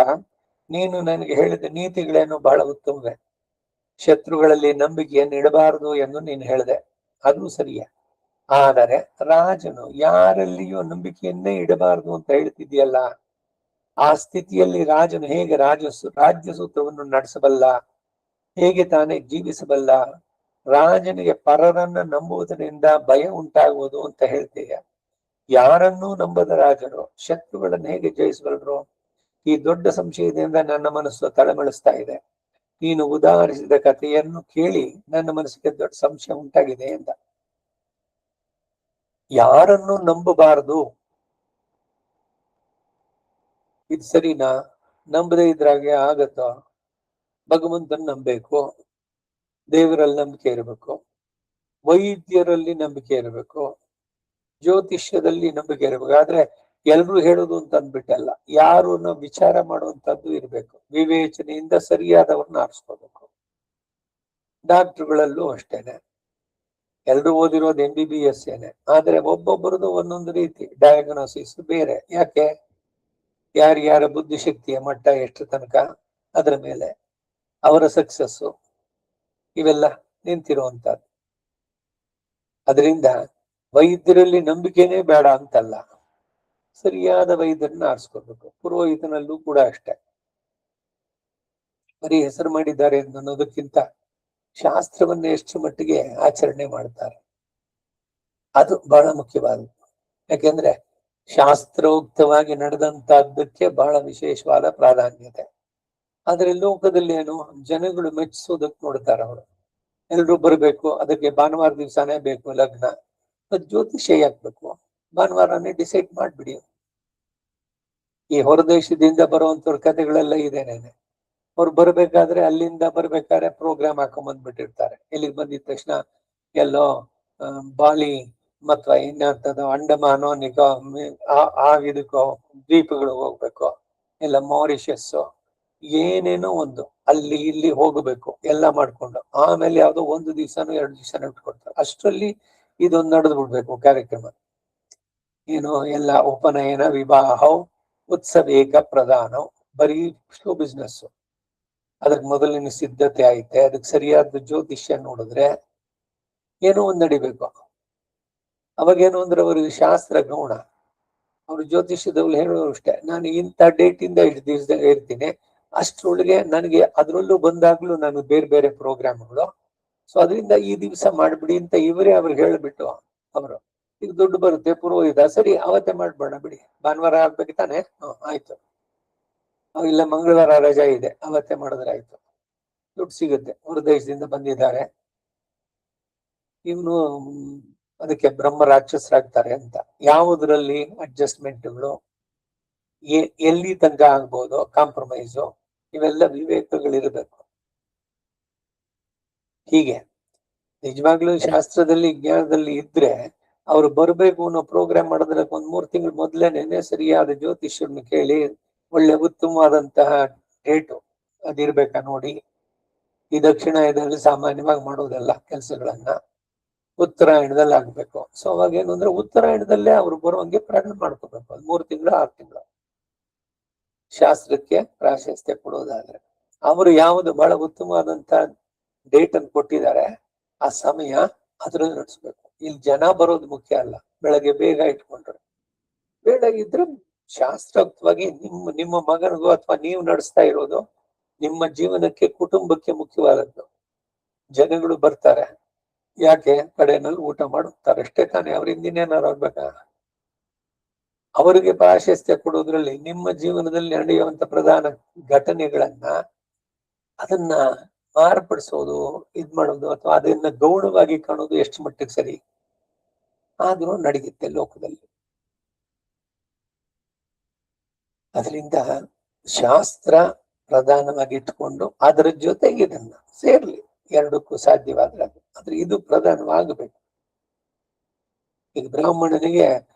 ನೀನು ನನಗೆ ಹೇಳಿದ ನೀತಿಗಳೇನು ಬಹಳ ಉತ್ತಮವೇ. ಶತ್ರುಗಳಲ್ಲಿ ನಂಬಿಕೆಯನ್ನು ಇಡಬಾರದು ಎಂದು ನೀನು ಹೇಳಿದೆ, ಅದು ಸರಿಯೇ. ಆದರೆ ರಾಜನು ಯಾರಲ್ಲಿಯೂ ನಂಬಿಕೆಯನ್ನೇ ಇಡಬಾರದು ಅಂತ ಹೇಳ್ತಿದ್ಯಲ್ಲ, ಆ ಸ್ಥಿತಿಯಲ್ಲಿ ರಾಜನು ಹೇಗೆ ರಾಜ್ಯ ಸೂತ್ರವನ್ನು ನಡೆಸಬಲ್ಲ, ಹೇಗೆ ತಾನೇ ಜೀವಿಸಬಲ್ಲ? ರಾಜನಿಗೆ ಪರರನ್ನ ನಂಬುವುದರಿಂದ ಭಯ ಉಂಟಾಗುವುದು ಅಂತ ಹೇಳ್ತೀಯ. ಯಾರನ್ನೂ ನಂಬದ ರಾಜರು ಶತ್ರುಗಳನ್ನು ಹೇಗೆ ಜಯಿಸಬಲ್ಲರು? ಈ ದೊಡ್ಡ ಸಂಶಯದಿಂದ ನನ್ನ ಮನಸ್ಸು ತಳಮಳಿಸ್ತಾ ಇದೆ. ನೀನು ಉದಾಹರಿಸಿದ ಕಥೆಯನ್ನು ಕೇಳಿ ನನ್ನ ಮನಸ್ಸಿಗೆ ದೊಡ್ಡ ಸಂಶಯ ಉಂಟಾಗಿದೆ ಎಂದ. ಯಾರನ್ನು ನಂಬಬಾರದು, ಇದು ಸರಿನಾ? ನಂಬದೇ ಇದ್ರಾಗೆ ಆಗತ್ತೋ? ಭಗವಂತನ ನಂಬಬೇಕು, ದೇವರಲ್ಲಿ ನಂಬಿಕೆ ಇರಬೇಕು, ವೈದ್ಯರಲ್ಲಿ ನಂಬಿಕೆ ಇರಬೇಕು, ಜ್ಯೋತಿಷ್ಯದಲ್ಲಿ ನಂಬಿಕೆ ಇರಬೇಕು. ಆದ್ರೆ ಎಲ್ರು ಹೇಳುದು ಅಂತ ಅಂದ್ಬಿಟ್ಟಲ್ಲ, ಯಾರನ್ನ ವಿಚಾರ ಮಾಡುವಂತದ್ದು ಇರ್ಬೇಕು. ವಿವೇಚನೆಯಿಂದ ಸರಿಯಾದವ್ರನ್ನ ಆರಿಸ್ಕೋಬೇಕು. ಡಾಕ್ಟರ್ಗಳಲ್ಲೂ ಅಷ್ಟೇನೆ, ಎಲ್ರು ಓದಿರೋದು MBBS ಏನೆ, ಆದ್ರೆ ಒಬ್ಬೊಬ್ಬರದು ಒಂದೊಂದು ರೀತಿ ಡಯಾಗ್ನೋಸಿಸ್ ಬೇರೆ. ಯಾಕೆ? ಯಾರ್ಯಾರ ಬುದ್ಧಿಶಕ್ತಿಯ ಮಟ್ಟ ಎಷ್ಟು ತನಕ, ಅದರ ಮೇಲೆ ಅವರ ಸಕ್ಸಸ್ಸು ಇವೆಲ್ಲ ನಿಂತಿರುವಂತದ್ದು. ಅದರಿಂದ ವೈದ್ಯರಲ್ಲಿ ನಂಬಿಕೆನೇ ಬೇಡ ಅಂತಲ್ಲ, ಸರಿಯಾದ ವೈದ್ಯರನ್ನ ಆರಿಸ್ಕೋಬೇಕು. ಪುರೋಹಿತನಲ್ಲೂ ಕೂಡ ಅಷ್ಟೇ. ಬರೀ ಹೆಸರು ಮಾಡಿದ್ದಾರೆ ಅನ್ನೋದಕ್ಕಿಂತ ಶಾಸ್ತ್ರವನ್ನ ಎಷ್ಟು ಮಟ್ಟಿಗೆ ಆಚರಣೆ ಮಾಡ್ತಾರೆ ಅದು ಬಹಳ ಮುಖ್ಯವಾದದ್ದು. ಯಾಕೆಂದ್ರೆ ಶಾಸ್ತ್ರೋಕ್ತವಾಗಿ ನಡೆದಂತಹದ್ದಕ್ಕೆ ಬಹಳ ವಿಶೇಷವಾದ ಪ್ರಾಧಾನ್ಯತೆ. ಆದ್ರೆ ಲೋಕದಲ್ಲಿ ಏನು, ಜನಗಳು ಮೆಚ್ಚಿಸೋದಕ್ಕೆ ನೋಡ್ತಾರೆ. ಅವರು ಎಲ್ರು ಬರ್ಬೇಕು, ಅದಕ್ಕೆ ಭಾನುವಾರ ದಿವಸನೇ ಬೇಕು ಲಗ್ನ, ಜ್ಯೋತಿಷ್ಯ ಯಾಕ್ಬೇಕು? ಭಾನುವಾರನೇ ಡಿಸೈಡ್ ಮಾಡ್ಬಿಡಿ. ಈ ಹೊರದೇಶದಿಂದ ಬರುವಂತವ್ರ ಕಥೆಗಳೆಲ್ಲ ಇದೇನೇನೆ. ಅವ್ರು ಬರ್ಬೇಕಾದ್ರೆ ಅಲ್ಲಿಂದ ಬರ್ಬೇಕಾದ್ರೆ ಪ್ರೋಗ್ರಾಮ್ ಹಾಕೊಂಡ್ಬಂದ್ಬಿಟ್ಟಿರ್ತಾರೆ. ಇಲ್ಲಿಗೆ ಬಂದಿದ ತಕ್ಷಣ ಎಲ್ಲೋ ಬಾಲಿ ಅಥವಾ ಇನ್ನಂಥದ್ದು ಅಂಡಮಾನೋ ನಿಕೋ ಇದಕ್ಕೋ ದ್ವೀಪಗಳು ಹೋಗ್ಬೇಕು, ಎಲ್ಲ ಮಾರಿಷಸ್ ಏನೇನೋ ಒಂದು ಅಲ್ಲಿ ಇಲ್ಲಿ ಹೋಗ್ಬೇಕು, ಎಲ್ಲ ಮಾಡ್ಕೊಂಡು ಆಮೇಲೆ ಯಾವ್ದೋ 1 ದಿವಸನೋ 2 ದಿವಸನೋ ಇಟ್ಕೊಡ್ತಾರೆ. ಅಷ್ಟರಲ್ಲಿ ಇದೊಂದು ನಡೆದು ಬಿಡ್ಬೇಕು ಕಾರ್ಯಕ್ರಮ. ಏನು, ಎಲ್ಲ ಉಪನಯನ, ವಿವಾಹ, ಉತ್ಸವೇಕ ಪ್ರಧಾನ, ಬರೀ ಶೋ ಬಿಸ್ನೆಸ್. ಅದಕ್ಕೆ ಮೊದಲಿನ ಸಿದ್ಧತೆ ಐತೆ, ಅದಕ್ಕೆ ಸರಿಯಾದ ಜ್ಯೋತಿಷ್ಯ ನೋಡಿದ್ರೆ ಏನೋ ಒಂದ್ ನಡಿಬೇಕು. ಅವಾಗೇನು ಅಂದ್ರೆ ಅವ್ರಿಗೆ ಶಾಸ್ತ್ರ ಗೌಣ. ಅವ್ರು ಜ್ಯೋತಿಷ್ಯದವ್ರು ಹೇಳೋರು ಅಷ್ಟೇ, ನಾನು ಇಂಥ ಡೇಟ್ ಇಂದ ಇಷ್ಟು ದಿವಸದಾಗ ಇರ್ತೀನಿ, ಅಷ್ಟ್ರೊಳಗೆ ನನಗೆ ಅದ್ರಲ್ಲೂ ಬಂದಾಗ್ಲೂ ನಾನು ಬೇರೆ ಬೇರೆ ಪ್ರೋಗ್ರಾಮ್ಗಳು, ಸೊ ಅದರಿಂದ ಈ ದಿವಸ ಮಾಡ್ಬಿಡಿ ಅಂತ ಇವರೇ ಅವ್ರಿಗೆ ಹೇಳ್ಬಿಟ್ಟು, ಅವರು ಈಗ ದುಡ್ಡು ಬರುತ್ತೆ ಪುರೋಹಿತ, ಸರಿ ಅವತ್ತೇ ಮಾಡ್ಬೇಡ ಬಿಡಿ, ಭಾನುವಾರ ಆಗ್ಬೇಕು ತಾನೆ, ಆಯ್ತು, ಇಲ್ಲ ಮಂಗಳವಾರ ರಜಾ ಇದೆ ಅವತ್ತೇ ಮಾಡಿದ್ರೆ ಆಯ್ತು, ದುಡ್ಡು ಸಿಗುತ್ತೆ, ಹೊರ ದೇಶದಿಂದ ಬಂದಿದ್ದಾರೆ, ಇವನು ಅದಕ್ಕೆ ಬ್ರಹ್ಮ ರಾಕ್ಷಸರಾಗ್ತಾರೆ ಅಂತ. ಯಾವುದ್ರಲ್ಲಿ ಅಡ್ಜಸ್ಟ್ಮೆಂಟ್ಗಳು, ಎಲ್ಲಿ ತನಕ ಆಗ್ಬೋದು ಕಾಂಪ್ರಮೈಸು, ಇವೆಲ್ಲ ವಿವೇಕಗಳಿರ್ಬೇಕು. ಹೀಗೆ ನಿಜವಾಗ್ಲೂ ಶಾಸ್ತ್ರದಲ್ಲಿ ಜ್ಞಾನದಲ್ಲಿ ಇದ್ರೆ ಅವ್ರು ಬರ್ಬೇಕು ಅನ್ನೋ ಪ್ರೋಗ್ರಾಮ್ ಮಾಡೋದಕ್ಕೆ 1-3 ತಿಂಗಳು ಮೊದ್ಲೇನೆ ಸರಿಯಾದ ಜ್ಯೋತಿಷ್ಯರನ್ನು ಕೇಳಿ ಒಳ್ಳೆ ಉತ್ತಮವಾದಂತಹ ಡೇಟು ಅದಿರ್ಬೇಕಾ ನೋಡಿ. ಈ ದಕ್ಷಿಣಾಯನದಲ್ಲಿ ಸಾಮಾನ್ಯವಾಗಿ ಮಾಡೋದೆಲ್ಲ ಕೆಲಸಗಳನ್ನ ಉತ್ತರಾಯಣದಲ್ಲಿ ಆಗ್ಬೇಕು. ಸೊ ಅವಾಗ ಏನು ಅಂದ್ರೆ ಉತ್ತರಾಯಣದಲ್ಲೇ ಅವ್ರು ಬರುವಂಗೆ ಪ್ರಾರಂಭ ಮಾಡ್ಕೋಬೇಕು. 3 ತಿಂಗಳು 6 ತಿಂಗಳು ಶಾಸ್ತ್ರಕ್ಕೆ ಪ್ರಾಶಸ್ತ್ಯ ಕೊಡೋದಾದ್ರೆ, ಅವರು ಯಾವುದು ಬಹಳ ಉತ್ತಮವಾದಂತ ಡೇಟ್ ಅನ್ನು ಕೊಟ್ಟಿದ್ದಾರೆ ಆ ಸಮಯ ಅದ್ರಲ್ಲಿ ನಡೆಸ್ಬೇಕು. ಇಲ್ಲಿ ಜನ ಬರೋದು ಮುಖ್ಯ ಅಲ್ಲ, ಬೆಳಗ್ಗೆ ಬೇಗ ಇಟ್ಕೊಂಡ್ರೆ, ಬೇಡಾಗಿದ್ರೆ ಶಾಸ್ತ್ರೋಕ್ತವಾಗಿ ನಿಮ್ಮ ಮಗನಿಗೂ ಅಥವಾ ನೀವು ನಡೆಸ್ತಾ ಇರೋದು ನಿಮ್ಮ ಜೀವನಕ್ಕೆ ಕುಟುಂಬಕ್ಕೆ ಮುಖ್ಯವಾದದ್ದು. ಜನಗಳು ಬರ್ತಾರೆ ಯಾಕೆ, ಕಡೆನಲ್ಲಿ ಊಟ ಮಾಡುತ್ತಾರೆ ಅಷ್ಟೇ ತಾನೇ, ಅವ್ರಿಂದ ಇನ್ನೇನಾರು ಆಗ್ಬೇಕಾ? ಅವರಿಗೆ ಪ್ರಾಶಸ್ತ್ಯ ಕೊಡುವುದರಲ್ಲಿ ನಿಮ್ಮ ಜೀವನದಲ್ಲಿ ನಡೆಯುವಂತ ಪ್ರಧಾನ ಘಟನೆಗಳನ್ನ ಅದನ್ನ ಮಾರ್ಪಡಿಸೋದು, ಇದ್ ಮಾಡೋದು ಅಥವಾ ಅದನ್ನ ಗೌಣವಾಗಿ ಕಾಣೋದು ಎಷ್ಟು ಮಟ್ಟಿಗೆ ಸರಿ ಆದ್ರೂ ನಡೆಯುತ್ತೆ ಲೋಕದಲ್ಲಿ. ಅದರಿಂದ ಶಾಸ್ತ್ರ ಪ್ರಧಾನವಾಗಿ ಇಟ್ಕೊಂಡು ಅದರ ಜೊತೆಗೆ ಇದನ್ನ ಸೇರ್ಲಿ, ಎರಡಕ್ಕೂ ಸಾಧ್ಯವಾದ್ರೆ ಆದ್ರೆ ಇದು ಪ್ರಧಾನವಾಗಬೇಕು. ಈಗ ಬ್ರಾಹ್ಮಣನಿಗೆ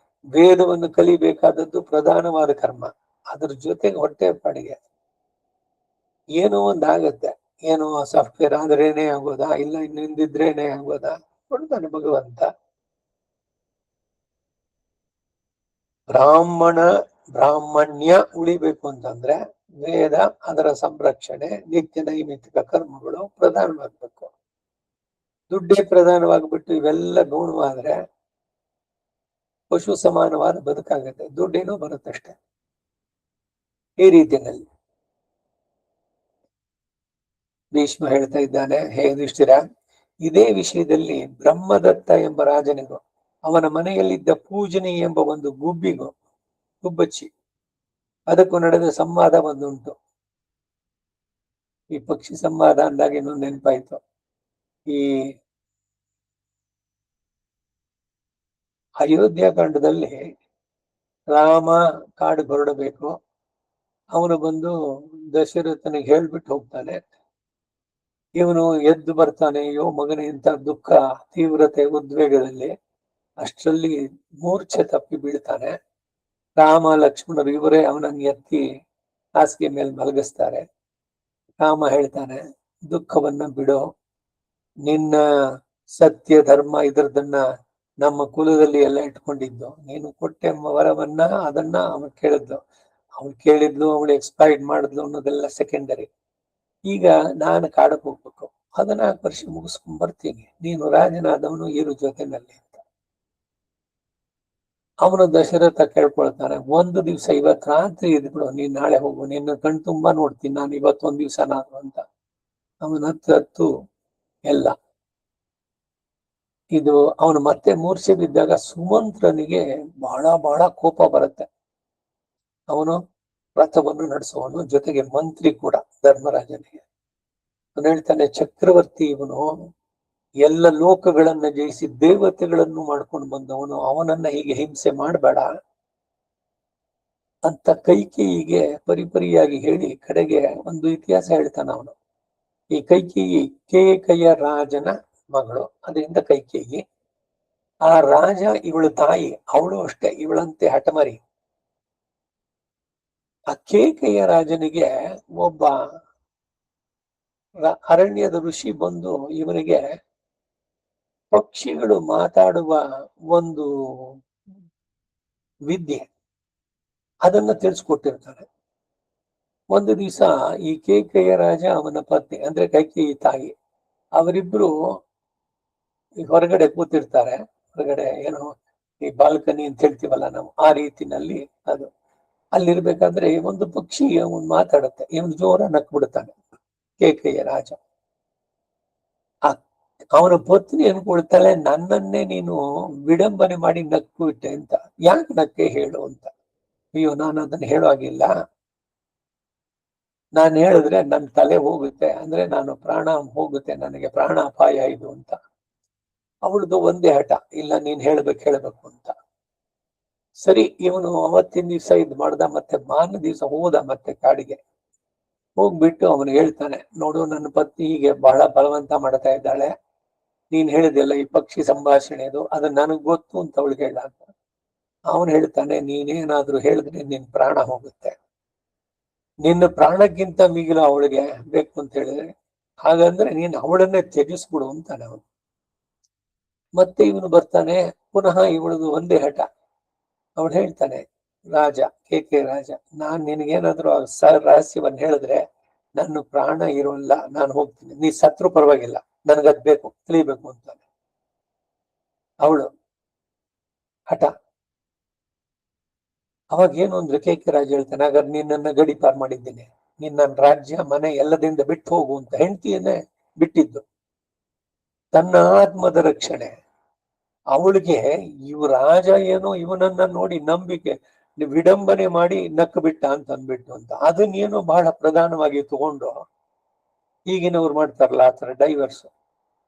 ವೇದವನ್ನು ಕಲಿಬೇಕಾದದ್ದು ಪ್ರಧಾನವಾದ ಕರ್ಮ, ಅದ್ರ ಜೊತೆಗೆ ಹೊಟ್ಟೆ ಪಾಡಿಗೆ ಏನೋ ಒಂದಾಗತ್ತೆ, ಏನೋ ಸಾಫ್ಟ್ವೇರ್ ಆದ್ರೇನೆ ಆಗೋದಾ, ಇಲ್ಲ ಇನ್ನೊಂದಿದ್ರೇನೆ ಆಗೋದಾ, ಕೊಡ್ತಾನೆ ಭಗವಂತ. ಬ್ರಾಹ್ಮಣ್ಯ ಉಳಿಬೇಕು ಅಂತಂದ್ರೆ ವೇದ, ಅದರ ಸಂರಕ್ಷಣೆ, ನಿತ್ಯ ನೈಮಿತ್ತಿಕ ಕರ್ಮಗಳು ಪ್ರಧಾನವಾಗ್ಬೇಕು. ದುಡ್ಡೇ ಪ್ರಧಾನವಾಗ್ಬಿಟ್ಟು ಇವೆಲ್ಲ ಗೌಣವಾದ್ರೆ ಪಶು ಸಮಾನವಾದ ಬದುಕಾಗುತ್ತೆ, ದುಡ್ಡೇನೋ ಬರುತ್ತಷ್ಟೆ. ಈ ರೀತಿಯಲ್ಲಿ ಭೀಷ್ಮ ಹೇಳ್ತಾ ಇದ್ದಾನೆ, ಹೇ ಯುಧಿಷ್ಠಿರ, ಇದೇ ವಿಷಯದಲ್ಲಿ ಬ್ರಹ್ಮದತ್ತ ಎಂಬ ರಾಜನಿಗೂ ಅವನ ಮನೆಯಲ್ಲಿದ್ದ ಪೂಜನಿ ಎಂಬ ಒಂದು ಗುಬ್ಬಚ್ಚಿ ಅದಕ್ಕೂ ನಡೆದ ಸಂವಾದ ಒಂದುಂಟು. ಈ ಪಕ್ಷಿ ಸಂವಾದ ಅಂದಾಗ ಇನ್ನೊಂದು ನೆನಪಾಯ್ತು. ಈ ಅಯೋಧ್ಯಾಕಾಂಡದಲ್ಲಿ ರಾಮ ಕಾಡು ಹೊರಡಬೇಕು, ಅವನು ಬಂದು ದಶರಥನಿಗೆ ಹೇಳ್ಬಿಟ್ಟು ಹೋಗ್ತಾನೆ. ಇವನು ಎದ್ದು ಬರ್ತಾನೆ, ಅಯ್ಯೋ ಮಗನೇ ಅಂತ ದುಃಖ ತೀವ್ರತೆ ಉದ್ವೇಗದಲ್ಲಿ. ಅಷ್ಟರಲ್ಲಿ ಮೂರ್ಛೆ ತಪ್ಪಿ ಬೀಳ್ತಾನೆ. ರಾಮ ಲಕ್ಷ್ಮಣರು ಇವರೇ ಅವನನ್ನು ಎತ್ತಿ ಹಾಸಿಗೆ ಮೇಲೆ ಮಲಗಿಸ್ತಾರೆ. ರಾಮ ಹೇಳ್ತಾನೆ, ದುಃಖವನ್ನ ಬಿಡೋ, ನಿನ್ನ ಸತ್ಯ ಧರ್ಮ ಇದರದನ್ನ ನಮ್ಮ ಕುಲದಲ್ಲಿ ಎಲ್ಲ ಇಟ್ಕೊಂಡಿದ್ದು, ನೀನು ಕೊಟ್ಟೆ ವರವನ್ನ ಅದನ್ನ ಅವನು ಕೇಳಿದ್ದು, ಕೇಳಿದ್ಲು, ಅವಳು ಎಕ್ಸ್ಪೈರ್ಡ್ ಮಾಡಿದ್ಲು ಅನ್ನೋದೆಲ್ಲ ಸೆಕೆಂಡರಿ. ಈಗ ನಾನು ಕಾಡಕ್ಕೆ ಹೋಗ್ಬೇಕು, 14 ವರ್ಷ ಮುಗಿಸ್ಕೊಂಡ್ ಬರ್ತೀನಿ, ನೀನು ರಾಜನಾದವನು ಇರು ಜೊತೆನಲ್ಲಿ ಅಂತ. ಅವನು ದಶರಥ ಕೇಳ್ಕೊಳ್ತಾನೆ, ಒಂದು ದಿವ್ಸ ಇವತ್ತು ರಾತ್ರಿ ಇದ್ಬಿಡು, ನೀನ್ ನಾಳೆ ಹೋಗು, ನಿನ್ನ ಕಣ್ ತುಂಬಾ ನೋಡ್ತೀನಿ ನಾನು, ಇವತ್ತೊಂದ್ ದಿವ್ಸ ನಾನು ಅಂತ. ಅವನ ಹತ್ತು ಎಲ್ಲ ಇದು ಅವನು ಮತ್ತೆ ಮೂರ್ಛೆ ಬಿದ್ದಾಗ ಸುಮಂತ್ರನಿಗೆ ಬಹಳ ಕೋಪ ಬರುತ್ತೆ. ಅವನು ರಥವನ್ನು ನಡೆಸುವವನು, ಜೊತೆಗೆ ಮಂತ್ರಿ ಕೂಡ ಧರ್ಮರಾಜನಿಗೆ. ಅವನು ಹೇಳ್ತಾನೆ, ಚಕ್ರವರ್ತಿ ಇವನು ಎಲ್ಲ ಲೋಕಗಳನ್ನ ಜಯಿಸಿ ದೇವತೆಗಳನ್ನು ಮಾಡ್ಕೊಂಡು ಬಂದವನು, ಅವನನ್ನ ಹೀಗೆ ಹಿಂಸೆ ಮಾಡಬೇಡ ಅಂತ ಕೈಕೇಯಿಗೆ ಪರಿಪರಿಯಾಗಿ ಹೇಳಿ ಕಡೆಗೆ ಒಂದು ಇತಿಹಾಸ ಹೇಳ್ತಾನ ಅವನು. ಈ ಕೈಕೇಯಿ ಕೇಕೆಯ ರಾಜನ ಮಗಳು, ಅದರಿಂದ ಕೈಕೇಯಿ. ಆ ರಾಜ ಇವಳು ತಾಯಿ, ಅವಳು ಅಷ್ಟೇ ಇವಳಂತೆ ಹಠಮರಿ. ಆ ಕೇಕೆಯ ರಾಜನಿಗೆ ಒಬ್ಬ ಅರಣ್ಯದ ಋಷಿ ಬಂದು ಇವನಿಗೆ ಪಕ್ಷಿಗಳು ಮಾತಾಡುವ ಒಂದು ವಿದ್ಯೆ ಅದನ್ನ ತಿಳಿಸ್ಕೊಟ್ಟಿರ್ತಾರೆ. ಒಂದು ದಿವಸ ಈ ಕೇಕೆಯ ರಾಜ ಅವನ ಪತ್ನಿ ಅಂದ್ರೆ ಕೈಕೇಯಿ ತಾಯಿ ಅವರಿಬ್ರು ಹೊರಗಡೆ ಕೂತಿರ್ತಾರೆ. ಹೊರಗಡೆ ಏನೋ ಈ ಬಾಲ್ಕನಿ ಅಂತ ಹೇಳ್ತೀವಲ್ಲ ನಾವು, ಆ ರೀತಿನಲ್ಲಿ ಅದು. ಅಲ್ಲಿರ್ಬೇಕಾದ್ರೆ ಒಂದು ಪಕ್ಷಿ ಅವನು ಮಾತಾಡುತ್ತೆ, ಇವನು ಜೋರ ನಕ್ಬಿಡ್ತಾನೆ ಕೇಕೆಯ ರಾಜ. ಅವನ ಪತ್ನಿ ಅನ್ಕೊಳ್ತಾಳೆ, ನನ್ನನ್ನೇ ನೀನು ವಿಡಂಬನೆ ಮಾಡಿ ನಕ್ಕು ಇಟ್ಟೆ ಅಂತ, ಯಾಕೆ ನಕ್ಕೆ ಹೇಳು ಅಂತ. ಅಯ್ಯೋ, ನಾನು ಅದನ್ನ ಹೇಳೋ ಹಾಗಿಲ್ಲ, ನಾನು ಹೇಳಿದ್ರೆ ನನ್ನ ತಲೆ ಹೋಗುತ್ತೆ, ಅಂದ್ರೆ ನಾನು ಪ್ರಾಣ ಹೋಗುತ್ತೆ, ನನಗೆ ಪ್ರಾಣ ಅಪಾಯ ಇದು ಅಂತ. ಅವಳದು ಒಂದೇ ಹಠ, ಇಲ್ಲ ನೀನ್ ಹೇಳ್ಬೇಕು ಅಂತ. ಸರಿ, ಇವನು ಅವತ್ತಿನ ದಿವ್ಸ ಇದ್ ಮಾಡ್ದ, ಮತ್ತೆ ಮಾರನೇ ದಿವ್ಸ ಹೋದ ಮತ್ತೆ ಕಾಡಿಗೆ. ಹೋಗ್ಬಿಟ್ಟು ಅವನು ಹೇಳ್ತಾನೆ, ನೋಡು ನನ್ನ ಪತ್ನಿ ಹೀಗೆ ಬಹಳ ಬಲವಂತ ಮಾಡ್ತಾ ಇದ್ದಾಳೆ, ನೀನ್ ಹೇಳಿದೆಲ್ಲ ಈ ಪಕ್ಷಿ ಸಂಭಾಷಣೆದು ಅದು ನನಗ್ ಗೊತ್ತು ಅಂತ ಅವಳಿಗೆ ಹೇಳ. ಅವನು ಹೇಳ್ತಾನೆ, ನೀನೇನಾದ್ರೂ ಹೇಳಿದ್ರೆ ನಿನ್ ಪ್ರಾಣ ಹೋಗುತ್ತೆ, ನಿನ್ನ ಪ್ರಾಣಕ್ಕಿಂತ ಮಿಗಿಲು ಅವಳಿಗೆ ಬೇಕು ಅಂತ ಹೇಳಿದ್ರೆ ಹಾಗಂದ್ರೆ ನೀನ್ ಅವಳನ್ನೇ ತ್ಯಜಿಸ್ಬಿಡು ಅಂತಾನೆ ಅವನು. ಮತ್ತೆ ಇವನು ಬರ್ತಾನೆ, ಪುನಃ ಇವಳದು ಒಂದೇ ಹಠ. ಅವನು ಹೇಳ್ತಾನೆ, ರಾಜ ಕೇಕೆ ರಾಜ, ನಾನ್ ನಿನಗೇನಾದ್ರೂ ರಹಸ್ಯವನ್ನ ಹೇಳಿದ್ರೆ ನನ್ನ ಪ್ರಾಣ ಇರೋಲ್ಲ, ನಾನು ಹೋಗ್ತೀನಿ, ನೀ ಸತ್ರು ಪರವಾಗಿಲ್ಲ, ನನ್ಗದ್ ಬೇಕು, ತಿಳಿಬೇಕು ಅಂತಾನೆ ಅವಳು ಹಠ. ಅವಾಗ ಏನು ಅಂದ್ರೆ ಕೇಕೆ ರಾಜ ಹೇಳ್ತಾನೆ, ಹಾಗಾದ್ರೆ ನಿನ್ನನ್ನ ಗಡಿಪಾರ್ ಮಾಡಿದ್ದೀನಿ, ನಿನ್ನ ರಾಜ್ಯ ಮನೆ ಎಲ್ಲದಿಂದ ಬಿಟ್ಟು ಹೋಗು ಅಂತ. ಹೆಂಡತಿಯನ್ನೇ ಬಿಟ್ಟಿದ್ದು ತನ್ನ ಆತ್ಮದ ರಕ್ಷಣೆ. ಅವಳಿಗೆ ಇವ್ ರಾಜ ಏನೋ ಇವನನ್ನ ನೋಡಿ ನಂಬಿಕೆ, ವಿಡಂಬನೆ ಮಾಡಿ ನಕ್ಕ ಬಿಟ್ಟ ಅಂತ ಅಂದ್ಬಿಟ್ಟು ಅಂತ ಅದನ್ನೇನೋ ಬಹಳ ಪ್ರಧಾನವಾಗಿ ತಗೊಂಡು ಈಗಿನವ್ರು ಮಾಡ್ತಾರಲ್ಲ ಆತರ ಡೈವರ್ಸ್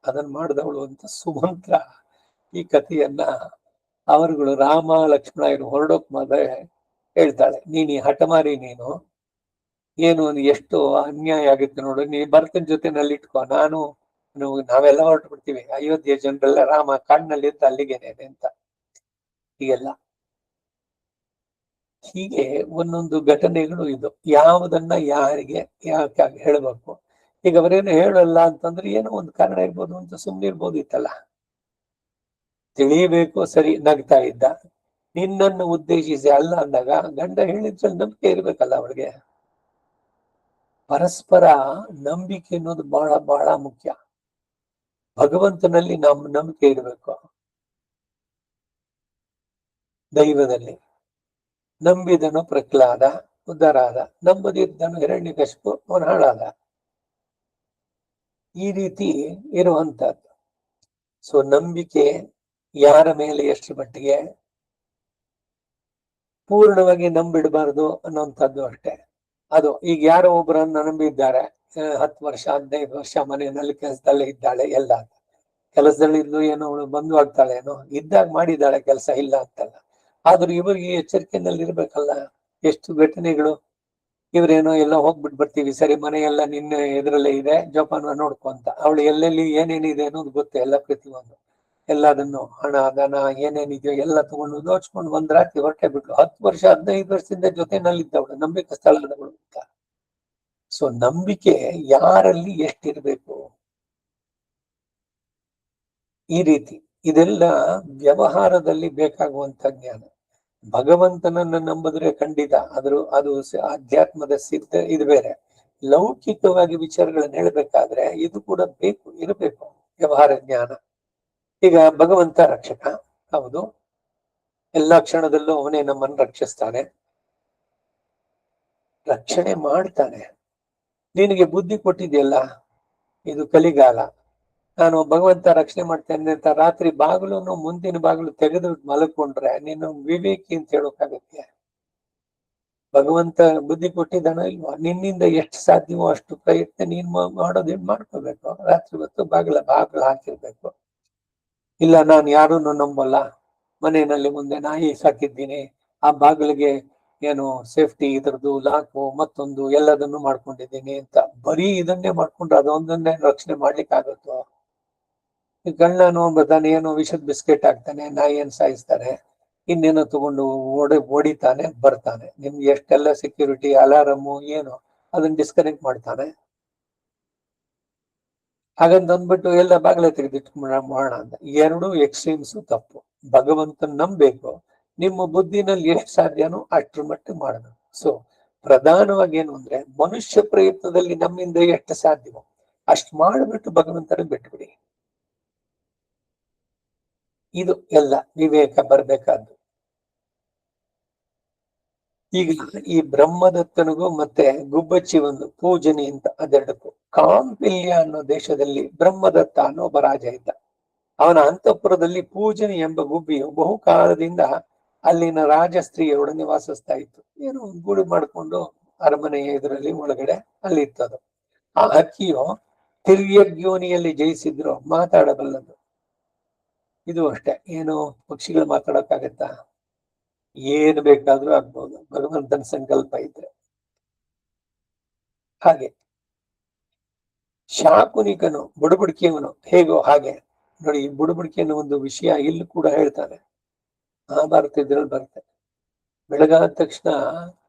ಅದನ್ನ ಮಾಡಿದವಳು ಅಂತ ಸುಮಂತ್ರ ಈ ಕಥೆಯನ್ನ ಅವರುಗಳು ರಾಮ ಲಕ್ಷ್ಮಣ ಇವರು ಹೊರಡೋಕ್ ಮಾದ್ರೆ ಹೇಳ್ತಾಳೆ, ನೀನು ಈ ಹಠಮಾರಿ ನೀನು ಏನು ಎಷ್ಟು ಅನ್ಯಾಯ ಆಗುತ್ತೆ ನೋಡು, ನೀ ಭರತನ ಜೊತೆನಲ್ಲಿ ಇಟ್ಕೋ, ನಾವೆಲ್ಲ ಹೊರಟು ಬಿಡ್ತೀವಿ, ಅಯೋಧ್ಯೆ ಜನರೆಲ್ಲ ರಾಮ ಕಾಡಿನಲ್ಲಿ ಇದ್ದ ಅಲ್ಲಿಗೇನೆ ಅಂತ ಹೀಗೆಲ್ಲ ಹೀಗೆ ಒಂದೊಂದು ಘಟನೆಗಳು ಇದು ಯಾವುದನ್ನ ಯಾರಿಗೆ ಯಾಕೆ ಹೇಳ್ಬೇಕು. ಈಗ ಅವರೇನು ಹೇಳಲ್ಲ ಅಂತಂದ್ರೆ ಏನೋ ಒಂದು ಕಾರಣ ಇರ್ಬೋದು ಅಂತ ಸುಮ್ಮನಿರ್ಬೋದಿತ್ತಲ್ಲ. ತಿಳಿಯಬೇಕು, ಸರಿ, ನಗ್ತಾ ಇದ್ದ. ನಿನ್ನನ್ನು ಉದ್ದೇಶಿಸಿ ಅಲ್ಲ ಅಂದಾಗ ಗಂಡ ಹೇಳಿದ್ರಲ್ಲಿ ನಂಬಿಕೆ ಇರ್ಬೇಕಲ್ಲ ಅವಳಿಗೆ. ಪರಸ್ಪರ ನಂಬಿಕೆ ಅನ್ನೋದು ಬಹಳ ಬಹಳ ಮುಖ್ಯ. ಭಗವಂತನಲ್ಲಿ ನಂಬಿಕೆ ಇರಬೇಕು, ದೈವದಲ್ಲಿ. ನಂಬಿದನು ಪ್ರಹ್ಲಾದ ಉದ್ಧಾರಾದ, ನಂಬದಿದ್ದನು ಹಿರಣ್ಯಕಶಿಪು ಅವನು ಹಾಳಾದ. ಈ ರೀತಿ ಇರುವಂತಹದ್ದು. ಸೊ ನಂಬಿಕೆ ಯಾರ ಮೇಲೆ ಎಷ್ಟು ಮಟ್ಟಿಗೆ, ಪೂರ್ಣವಾಗಿ ನಂಬಿಡಬಾರ್ದು ಅನ್ನುವಂಥದ್ದು ಅಷ್ಟೇ. ಅದು ಈಗ ಯಾರೋ ಒಬ್ಬರನ್ನ ನಂಬಿದ್ದಾರೆ, 10 ವರ್ಷ 15 ವರ್ಷ ಮನೆಯಲ್ಲಿ ಕೆಲಸದಲ್ಲೇ ಇದ್ದಾಳೆ, ಎಲ್ಲ ಕೆಲಸದಲ್ಲಿ ಇದ್ದು ಏನೋ ಬಂದು ಆಗ್ತಾಳೆ, ಏನೋ ಇದ್ದಾಗ ಮಾಡಿದ್ದಾಳೆ ಕೆಲಸ, ಇಲ್ಲ ಅಂತಲ್ಲ. ಆದ್ರೂ ಇವರಿಗೆ ಎಚ್ಚರಿಕೆಯಲ್ಲಿ ಇರ್ಬೇಕಲ್ಲ. ಎಷ್ಟು ಘಟನೆಗಳು, ಇವ್ರೇನೋ ಎಲ್ಲ ಹೋಗ್ಬಿಟ್ಟು ಬರ್ತೀವಿ, ಸರಿ ಮನೆಯೆಲ್ಲ ನಿನ್ನೆ ಎದುರಲ್ಲೇ ಇದೆ, ಜೋಪಾನ ನೋಡ್ಕೊ ಅಂತ. ಅವಳು ಎಲ್ಲೆಲ್ಲಿ ಏನೇನಿದೆ ಅನ್ನೋದು ಗೊತ್ತು, ಎಲ್ಲ ಪ್ರತಿಯೊಂದು ಎಲ್ಲದನ್ನು ಹಣ ದನ ಏನೇನಿದೆಯೋ ಎಲ್ಲ ತಗೊಂಡು ದೋಚ್ಕೊಂಡು ಒಂದ್ ರಾತ್ರಿ ಹೊರಟೆ ಬಿಟ್ಲು. 10 ವರ್ಷ 15 ವರ್ಷದಿಂದ ಜೊತೆನಲ್ಲಿದ್ದವಳು, ನಂಬಿಕೆ ಸ್ಥಳದವಳು ಅಂತ. ಸೊ ನಂಬಿಕೆ ಯಾರಲ್ಲಿ ಎಷ್ಟಿರ್ಬೇಕು, ಈ ರೀತಿ ಇದೆಲ್ಲ ವ್ಯವಹಾರದಲ್ಲಿ ಬೇಕಾಗುವಂತ ಜ್ಞಾನ. ಭಗವಂತನನ್ನ ನಂಬಿದ್ರೆ ಖಂಡಿತ ಅದು ಅಧ್ಯಾತ್ಮದ ಸಿದ್ಧ, ಇದು ಬೇರೆ. ಲೌಕಿಕವಾಗಿ ವಿಚಾರಗಳನ್ನ ಹೇಳ್ಬೇಕಾದ್ರೆ ಇದು ಕೂಡ ಇರಬೇಕು ವ್ಯವಹಾರ ಜ್ಞಾನ. ಈಗ ಭಗವಂತ ರಕ್ಷಕ, ಹೌದು, ಎಲ್ಲಾ ಕ್ಷಣದಲ್ಲೂ ಅವನೇ ನಮ್ಮನ್ನು ರಕ್ಷಿಸ್ತಾನೆ, ರಕ್ಷಣೆ ಮಾಡ್ತಾನೆ. ನಿನಗೆ ಬುದ್ಧಿ ಕೊಟ್ಟಿದೆಯಲ್ಲ, ಇದು ಕಲಿಗಾಲ, ನಾನು ಭಗವಂತ ರಕ್ಷಣೆ ಮಾಡ್ತೇನೆ ಅಂತ ರಾತ್ರಿ ಬಾಗಿಲು ಮುಂದಿನ ಬಾಗಿಲು ತೆಗೆದು ಮಲ್ಕೊಂಡ್ರೆ ನೀನು ವಿವೇಕಿ ಅಂತ ಹೇಳೋಕ್ಕಾಗತ್ತೆ? ಭಗವಂತ ಬುದ್ಧಿ ಕೊಟ್ಟಿದ್ದಾನೋ ಇಲ್ವಾ? ನಿನ್ನಿಂದ ಎಷ್ಟು ಸಾಧ್ಯವೋ ಅಷ್ಟು ಪ್ರಯತ್ನ ನೀನ್ ಮಾಡೋದೇನ್ ಮಾಡ್ಕೋಬೇಕು. ರಾತ್ರಿ ಹೊತ್ತು ಬಾಗಿಲು ಹಾಕಿರ್ಬೇಕು. ಇಲ್ಲ, ನಾನು ಯಾರನ್ನು ನಂಬಲ್ಲ, ಮನೆಯಲ್ಲಿ ಮುಂದೆ ನಾಯಿ ಸಾಕಿದ್ದೀನಿ, ಆ ಬಾಗಿಲಿಗೆ ಏನು ಸೇಫ್ಟಿ ಇದ್ರದ್ದು ಲಾಕು ಮತ್ತೊಂದು ಎಲ್ಲದನ್ನು ಮಾಡ್ಕೊಂಡಿದ್ದೀನಿ ಅಂತ ಬರೀ ಇದನ್ನೇ ಮಾಡ್ಕೊಂಡ್ರೆ ಅದೊಂದನ್ನೇ ರಕ್ಷಣೆ ಮಾಡ್ಲಿಕ್ಕೆ ಆಗುತ್ತೋ? ಗಂಡನು ಬರ್ತಾನೆ, ಏನೋ ವಿಷದ ಬಿಸ್ಕೆಟ್ ಹಾಕ್ತಾನೆ, ನಾಯಿಯನ್ನು ಸಾಯಿಸ್ತಾನೆ, ಇನ್ನೇನೋ ತಗೊಂಡು ಹೊಡಿತಾನೆ, ಬರ್ತಾನೆ. ನಿಮ್ಗೆ ಎಷ್ಟೆಲ್ಲ ಸೆಕ್ಯೂರಿಟಿ ಅಲಾರಮು ಏನು ಅದನ್ನ ಡಿಸ್ಕನೆಕ್ಟ್ ಮಾಡ್ತಾನೆ. ಹಾಗಂತ ಅಂದ್ಬಿಟ್ಟು ಎಲ್ಲ ಬಾಗಿಲ ತೆಗೆದಿಟ್ಟು ಮಾಡೋಣ ಅಂತ, ಎರಡು ಎಕ್ಸ್ಟ್ರೀಮ್ಸ್ ತಪ್ಪು. ಭಗವಂತನ ನಂಬಬೇಕು, ನಿಮ್ಮ ಬುದ್ಧಿನಲ್ಲಿ ಎಷ್ಟು ಸಾಧ್ಯನೋ ಅಷ್ಟ್ರ ಮಟ್ಟಿಗೆ ಮಾಡಬೇಕು. ಸೊ ಪ್ರಧಾನವಾಗಿ ಏನು ಅಂದ್ರೆ ಮನುಷ್ಯ ಪ್ರಯತ್ನದಲ್ಲಿ ನಮ್ಮಿಂದ ಎಷ್ಟು ಸಾಧ್ಯವೋ ಅಷ್ಟು ಮಾಡಿಬಿಟ್ಟು ಭಗವಂತನಿಗೆ ಬಿಟ್ಬಿಡಿ. ಇದು ಎಲ್ಲ ವಿವೇಕ ಬರ್ಬೇಕಾದ್ದು. ಈಗ ಈ ಬ್ರಹ್ಮದತ್ತನಿಗೂ ಮತ್ತೆ ಗುಬ್ಬಚ್ಚಿ ಒಂದು ಪೂಜನೆ ಅಂತ ಅದೆರಡಕ್ಕೂ. ಕಾಂಪಿಲ್ಯ ಅನ್ನೋ ದೇಶದಲ್ಲಿ ಬ್ರಹ್ಮದತ್ತ ಅನ್ನೋ ಒಬ್ಬ ರಾಜ ಇದ್ದ. ಅವನ ಅಂತಃಪುರದಲ್ಲಿ ಪೂಜನೆ ಎಂಬ ಗುಬ್ಬಿಯು ಬಹುಕಾಲದಿಂದ ಅಲ್ಲಿನ ರಾಜ ಸ್ತ್ರೀಯರೊಡನೆ ವಾಸಿಸ್ತಾ ಇತ್ತು. ಏನು ಗೂಡು ಮಾಡಿಕೊಂಡು ಅರಮನೆಯ ಎದುರಲ್ಲಿ ಒಳಗಡೆ ಅಲ್ಲಿ ಇತ್ತದು. ಆ ಹಕ್ಕಿಯು ತಿರ್ಯಗ್ಯೋನಿಯಲ್ಲಿ ಜಯಿಸಿದ್ರು ಮಾತಾಡಬಲ್ಲದು. ಇದು ಅಷ್ಟೇ, ಏನು ಪಕ್ಷಿಗಳು ಮಾತಾಡೋಕ್ಕಾಗತ್ತಾ? ಏನು ಬೇಕಾದ್ರೂ ಆಗ್ಬೋದು ಭಗವಂತನ ಸಂಕಲ್ಪ ಇದ್ರೆ. ಹಾಗೆ ಶಾಕುನಿಕನು ಬುಡುಬುಡಿಕೆಯವನು ಹೇಗೋ ಹಾಗೆ ನೋಡಿ. ಬುಡುಬುಡಿಕೆ ಅನ್ನೋ ಒಂದು ವಿಷಯ ಇಲ್ಲಿ ಕೂಡ ಹೇಳ್ತಾನೆ, ಮಹಾಭಾರತ ಇದ್ರಲ್ಲಿ ಬರುತ್ತೆ. ಬೆಳಗಾದ ತಕ್ಷಣ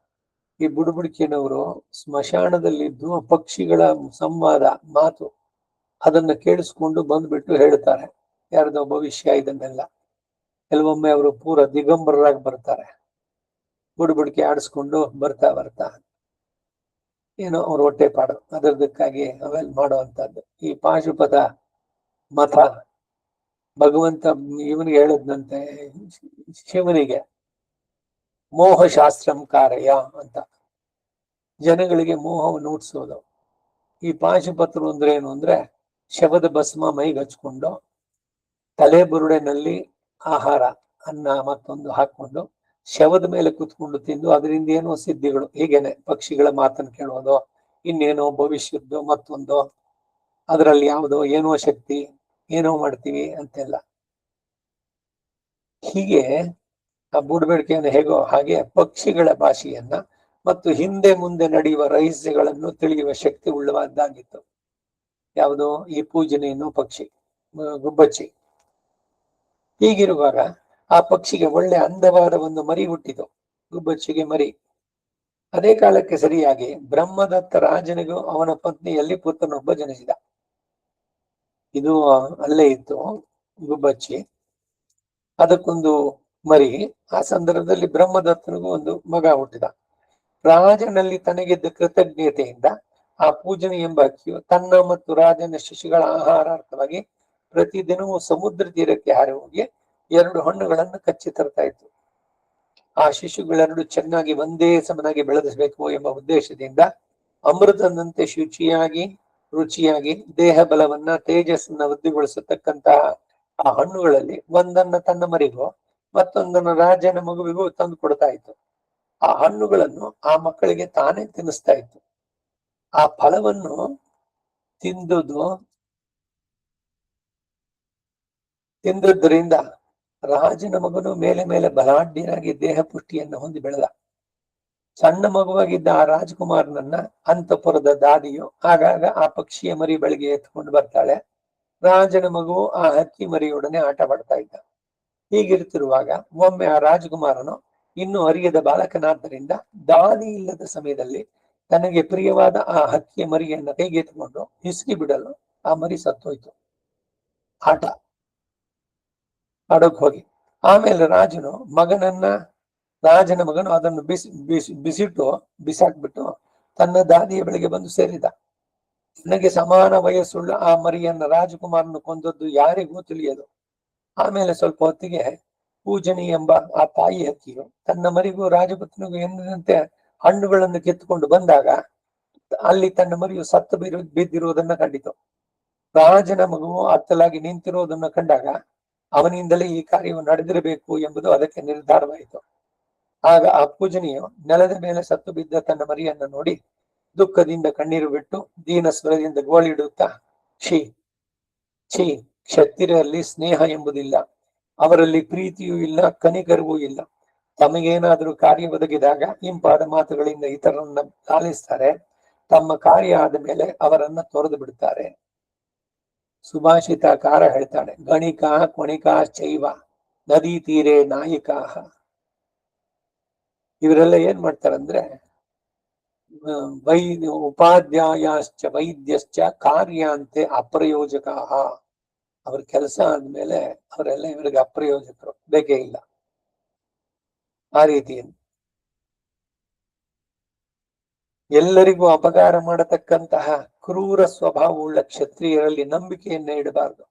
ಈ ಬುಡುಬುಡಿಕೆನವರು ಸ್ಮಶಾನದಲ್ಲಿದ್ದು ಪಕ್ಷಿಗಳ ಸಂವಾದ ಮಾತು ಅದನ್ನ ಕೇಳಿಸ್ಕೊಂಡು ಬಂದ್ಬಿಟ್ಟು ಹೇಳ್ತಾರೆ ಯಾರ್ದೋ ಭವಿಷ್ಯ ಇದನ್ನೆಲ್ಲ. ಕೆಲವೊಮ್ಮೆ ಅವರು ಪೂರ ದಿಗಂಬರರಾಗಿ ಬರ್ತಾರೆ, ಬುಡುಬುಡಿಕೆ ಆಡಿಸ್ಕೊಂಡು ಬರ್ತಾ ಏನೋ ಅವ್ರ ಹೊಟ್ಟೆ ಪಾಡು ಅದರದಕ್ಕಾಗಿ ಅವೆಲ್ಲ ಮಾಡುವಂತದ್ದು. ಈ ಪಾಶುಪತ ಮತ ಭಗವಂತ ಇವನಿಗೆ ಹೇಳದ್ನಂತೆ, ಶಿವನಿಗೆ ಮೋಹಶಾಸ್ತ್ರಂ ಕಾರಯ ಅಂತ, ಜನಗಳಿಗೆ ಮೋಹವನ್ನು ಹುಟ್ಟಿಸೋದು. ಈ ಪಾಶುಪತರು ಅಂದ್ರೆ ಏನು ಅಂದ್ರೆ ಶವದ ಭಸ್ಮ ಮೈಗೆ ಹಚ್ಕೊಂಡು ತಲೆ ಬುರುಡೆನಲ್ಲಿ ಆಹಾರ ಅನ್ನ ಮತ್ತೊಂದು ಹಾಕೊಂಡು ಶವದ ಮೇಲೆ ಕೂತ್ಕೊಂಡು ತಿಂದು ಅದರಿಂದ ಏನೋ ಸಿದ್ಧಿಗಳು, ಹೀಗೇನೆ ಪಕ್ಷಿಗಳ ಮಾತನ್ನು ಕೇಳೋದು, ಇನ್ನೇನೋ ಭವಿಷ್ಯದ್ದು ಮತ್ತೊಂದು, ಅದರಲ್ಲಿ ಯಾವುದೋ ಏನೋ ಶಕ್ತಿ, ಏನೋ ಮಾಡ್ತೀವಿ ಅಂತೆಲ್ಲ. ಹೀಗೆ ಆ ಬೂಡ್ಬೇಡಿಕೆಯನ್ನು ಹೇಗೋ ಹಾಗೆ ಪಕ್ಷಿಗಳ ಭಾಷೆಯನ್ನ ಮತ್ತು ಹಿಂದೆ ಮುಂದೆ ನಡೆಯುವ ರಹಸ್ಯಗಳನ್ನು ತಿಳಿಯುವ ಶಕ್ತಿ ಉಳ್ಳವಾದ್ದಾಗಿತ್ತು. ಯಾವುದೋ ಈ ಪೂಜನೆಯನ್ನು ಪಕ್ಷಿ ಗುಬ್ಬಚ್ಚಿ. ಹೀಗಿರುವಾಗ ಆ ಪಕ್ಷಿಗೆ ಒಳ್ಳೆ ಅಂದವಾದ ಒಂದು ಮರಿ ಹುಟ್ಟಿತು, ಗುಬ್ಬಚ್ಚಿಗೆ ಮರಿ. ಅದೇ ಕಾಲಕ್ಕೆ ಸರಿಯಾಗಿ ಬ್ರಹ್ಮದತ್ತ ರಾಜನಿಗೂ ಅವನ ಪತ್ನಿಯಲ್ಲಿ ಪುತ್ರನೊಬ್ಬ ಜನಿಸಿದ. ಇದು ಅಲ್ಲೇ ಇತ್ತು ಗುಬ್ಬಚ್ಚಿ, ಅದಕ್ಕೊಂದು ಮರಿ. ಆ ಸಂದರ್ಭದಲ್ಲಿ ಬ್ರಹ್ಮದತ್ತನಿಗೂ ಒಂದು ಮಗ ಹುಟ್ಟಿದ. ರಾಜನಲ್ಲಿ ತನಗಿದ್ದ ಕೃತಜ್ಞತೆಯಿಂದ ಆ ಪೂಜನೆ ಎಂಬ ಹಕ್ಕಿಯು ತನ್ನ ಮತ್ತು ರಾಜನ ಶಿಶುಗಳ ಆಹಾರಾರ್ಥವಾಗಿ ಪ್ರತಿದಿನವೂ ಸಮುದ್ರ ತೀರಕ್ಕೆ ಹಾರಿ ಹೋಗಿ 2 ಹಣ್ಣುಗಳನ್ನು ಕಚ್ಚಿ ತರ್ತಾ ಇತ್ತು. ಆ ಶಿಶುಗಳೆರಡು ಚೆನ್ನಾಗಿ ಒಂದೇ ಸಮನಾಗಿ ಬೆಳೆಸಬೇಕು ಎಂಬ ಉದ್ದೇಶದಿಂದ ಅಮೃತದಂತೆ ಶುಚಿಯಾಗಿ ರುಚಿಯಾಗಿ ದೇಹ ಬಲವನ್ನ ತೇಜಸ್ಸನ್ನ ವೃದ್ಧಿಗೊಳಿಸತಕ್ಕಂತಹ ಆ ಹಣ್ಣುಗಳಲ್ಲಿ ಒಂದನ್ನ ತನ್ನ ಮರಿಗೂ ಮತ್ತೊಂದನ್ನು ರಾಜನ ಮಗುವಿಗೂ ತಂದು ಕೊಡ್ತಾ ಇತ್ತು. ಆ ಹಣ್ಣುಗಳನ್ನು ಆ ಮಕ್ಕಳಿಗೆ ತಾನೇ ತಿನ್ನಿಸ್ತಾ ಇತ್ತು. ಆ ಫಲವನ್ನು ತಿಂದುದರಿಂದ ರಾಜನ ಮಗನು ಮೇಲೆ ಮೇಲೆ ಬಲಾಢ್ಯನಾಗಿ ದೇಹ ಪುಷ್ಟಿಯನ್ನು ಹೊಂದಿ ಬೆಳೆದ. ಸಣ್ಣ ಮಗುವಾಗಿದ್ದ ಆ ರಾಜಕುಮಾರನನ್ನ ಅಂತಃಪುರದ ದಾದಿಯು ಆಗಾಗ ಆ ಪಕ್ಷಿಯ ಮರಿ ಬಳಿಗೆ ಎತ್ಕೊಂಡು ಬರ್ತಾಳೆ. ರಾಜನ ಮಗು ಆ ಹಕ್ಕಿ ಮರಿಯೊಡನೆ ಆಟವಾಡ್ತಾ ಇದ್ದ. ಹೀಗಿರುತ್ತಿರುವಾಗ ಒಮ್ಮೆ ಆ ರಾಜಕುಮಾರನು ಇನ್ನೂ ಅರಿಯದ ಬಾಲಕನಾದ್ದರಿಂದ ದಾದಿ ಇಲ್ಲದ ಸಮಯದಲ್ಲಿ ತನಗೆ ಪ್ರಿಯವಾದ ಆ ಹಕ್ಕಿಯ ಮರಿಯನ್ನ ಕೈಗೆತ್ತಿಕೊಂಡು ಹಿಸುಕಿ ಬಿಡಲು ಆ ಮರಿ ಸತ್ತೋಯ್ತು ಆಟ ಆಡೋಕ್ ಹೋಗಿ. ಆಮೇಲೆ ರಾಜನ ಮಗನು ಅದನ್ನು ಬಿಸಾಕ್ಬಿಟ್ಟು ತನ್ನ ದಾದಿಯ ಬಳಿಗೆ ಬಂದು ಸೇರಿದ. ನನಗೆ ಸಮಾನ ವಯಸ್ಸುಳ್ಳ ಆ ಮರಿಯನ್ನ ರಾಜಕುಮಾರನು ಕೊಂದದ್ದು ಯಾರಿಗೂ ತಿಳಿಯದು. ಆಮೇಲೆ ಸ್ವಲ್ಪ ಹೊತ್ತಿಗೆ ಪೂಜನಿ ಎಂಬ ಆ ತಾಯಿ ಹಕ್ಕಿಯು ತನ್ನ ಮರಿಗೂ ರಾಜಪುತ್ರನಿಗೂ ಎಂದಿನಂತೆ ಹಣ್ಣುಗಳನ್ನು ಕಿತ್ತುಕೊಂಡು ಬಂದಾಗ ಅಲ್ಲಿ ತನ್ನ ಮರಿಯು ಸತ್ತು ಬಿದ್ದಿರುವುದನ್ನ ಕಂಡಿತು. ರಾಜನ ಮಗುವು ಅತ್ತಲಾಗಿ ನಿಂತಿರುವುದನ್ನು ಕಂಡಾಗ ಅವನಿಂದಲೇ ಈ ಕಾರ್ಯವು ನಡೆದಿರಬೇಕು ಎಂಬುದು ಅದಕ್ಕೆ ನಿರ್ಧಾರವಾಯಿತು. ಆಗ ಆ ಪೂಜನಿಯು ನೆಲದ ಮೇಲೆ ಸತ್ತು ಬಿದ್ದ ತನ್ನ ಮರಿಯನ್ನು ನೋಡಿ ದುಃಖದಿಂದ ಕಣ್ಣೀರು ಬಿಟ್ಟು ದೀನ ಸ್ವರದಿಂದ ಗೋಳಿಡುತ್ತಾ, ಛೀ ಕ್ಷತ್ರಿಯರಲ್ಲಿ ಸ್ನೇಹ ಎಂಬುದಿಲ್ಲ, ಅವರಲ್ಲಿ ಪ್ರೀತಿಯೂ ಇಲ್ಲ, ಕನಿಕರವೂ ಇಲ್ಲ. ತಮಗೇನಾದರೂ ಕಾರ್ಯ ಒದಗಿದಾಗ ಇಂಪಾದ ಮಾತುಗಳಿಂದ ಇತರರನ್ನ ಲಾಲಿಸ್ತಾರೆ, ತಮ್ಮ ಕಾರ್ಯ ಆದ ಮೇಲೆ ಅವರನ್ನ ತೊರೆದು ಬಿಡ್ತಾರೆ. ಸುಭಾಷಿತಕಾರ ಹೇಳ್ತಾನೆ, ಗಣಿಕಾ ಕೊಣಿಕಾ ಚೈವ ನದಿ ತೀರೆ ನಾಯಿಕಾಹ. ಇವರೆಲ್ಲ ಏನ್ ಮಾಡ್ತಾರಂದ್ರೆ ಉಪಾಧ್ಯಾಯಶ್ಚ ವೈದ್ಯಶ್ಚ ಕಾರ್ಯಾಂತೆ ಅಪ್ರಯೋಜಕ. ಅವ್ರ ಕೆಲಸ ಆದ್ಮೇಲೆ ಅವರೆಲ್ಲ ಇವರಿಗೆ ಅಪ್ರಯೋಜಕರು, ಬೇಕೇ ಇಲ್ಲ. ಆ ರೀತಿಯಲ್ಲಿ ಎಲ್ಲರಿಗೂ ಅಪಕಾರ ಮಾಡತಕ್ಕಂತಹ ಕ್ರೂರ ಸ್ವಭಾವವುಳ್ಳ ಕ್ಷತ್ರಿಯರಲ್ಲಿ ನಂಬಿಕೆಯನ್ನೇ ಇಡಬಾರದು.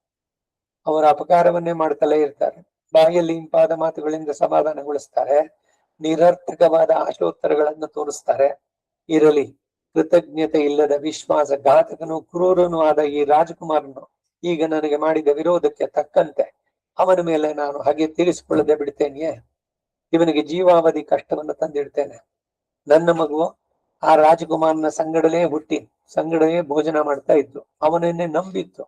ಅವರ ಅಪಕಾರವನ್ನೇ ಮಾಡ್ತಲೇ ಇರ್ತಾರೆ. ಬಾಯಲ್ಲಿ ಇಂಪಾದ ಮಾತುಗಳಿಂದ ಸಮಾಧಾನಗೊಳಿಸ್ತಾರೆ, ನಿರರ್ಥಕವಾದ ಆಶೋತ್ತರಗಳನ್ನು ತೋರಿಸ್ತಾರೆ. ಇರಲಿ, ಕೃತಜ್ಞತೆ ಇಲ್ಲದ ವಿಶ್ವಾಸಘಾತಕನು ಕ್ರೂರನೂ ಆದ ಈ ರಾಜಕುಮಾರನು ಈಗ ನನಗೆ ಮಾಡಿದ ವಿರೋಧಕ್ಕೆ ತಕ್ಕಂತೆ ಅವನ ಮೇಲೆ ನಾನು ಹಾಗೆ ತೀರಿಸಿಕೊಳ್ಳದೆ ಬಿಡ್ತೇನೆಯೇ? ಇವನಿಗೆ ಜೀವಾವಧಿ ಕಷ್ಟವನ್ನು ತಂದಿಡ್ತೇನೆ. ನನ್ನ ಮಗು ಆ ರಾಜಕುಮಾರನ ಸಂಗಡಲೇ ಹುಟ್ಟಿ ಸಂಗಡವೇ ಭೋಜನ ಮಾಡ್ತಾ ಇತ್ತು, ಅವನನ್ನೇ ನಂಬಿತ್ತು.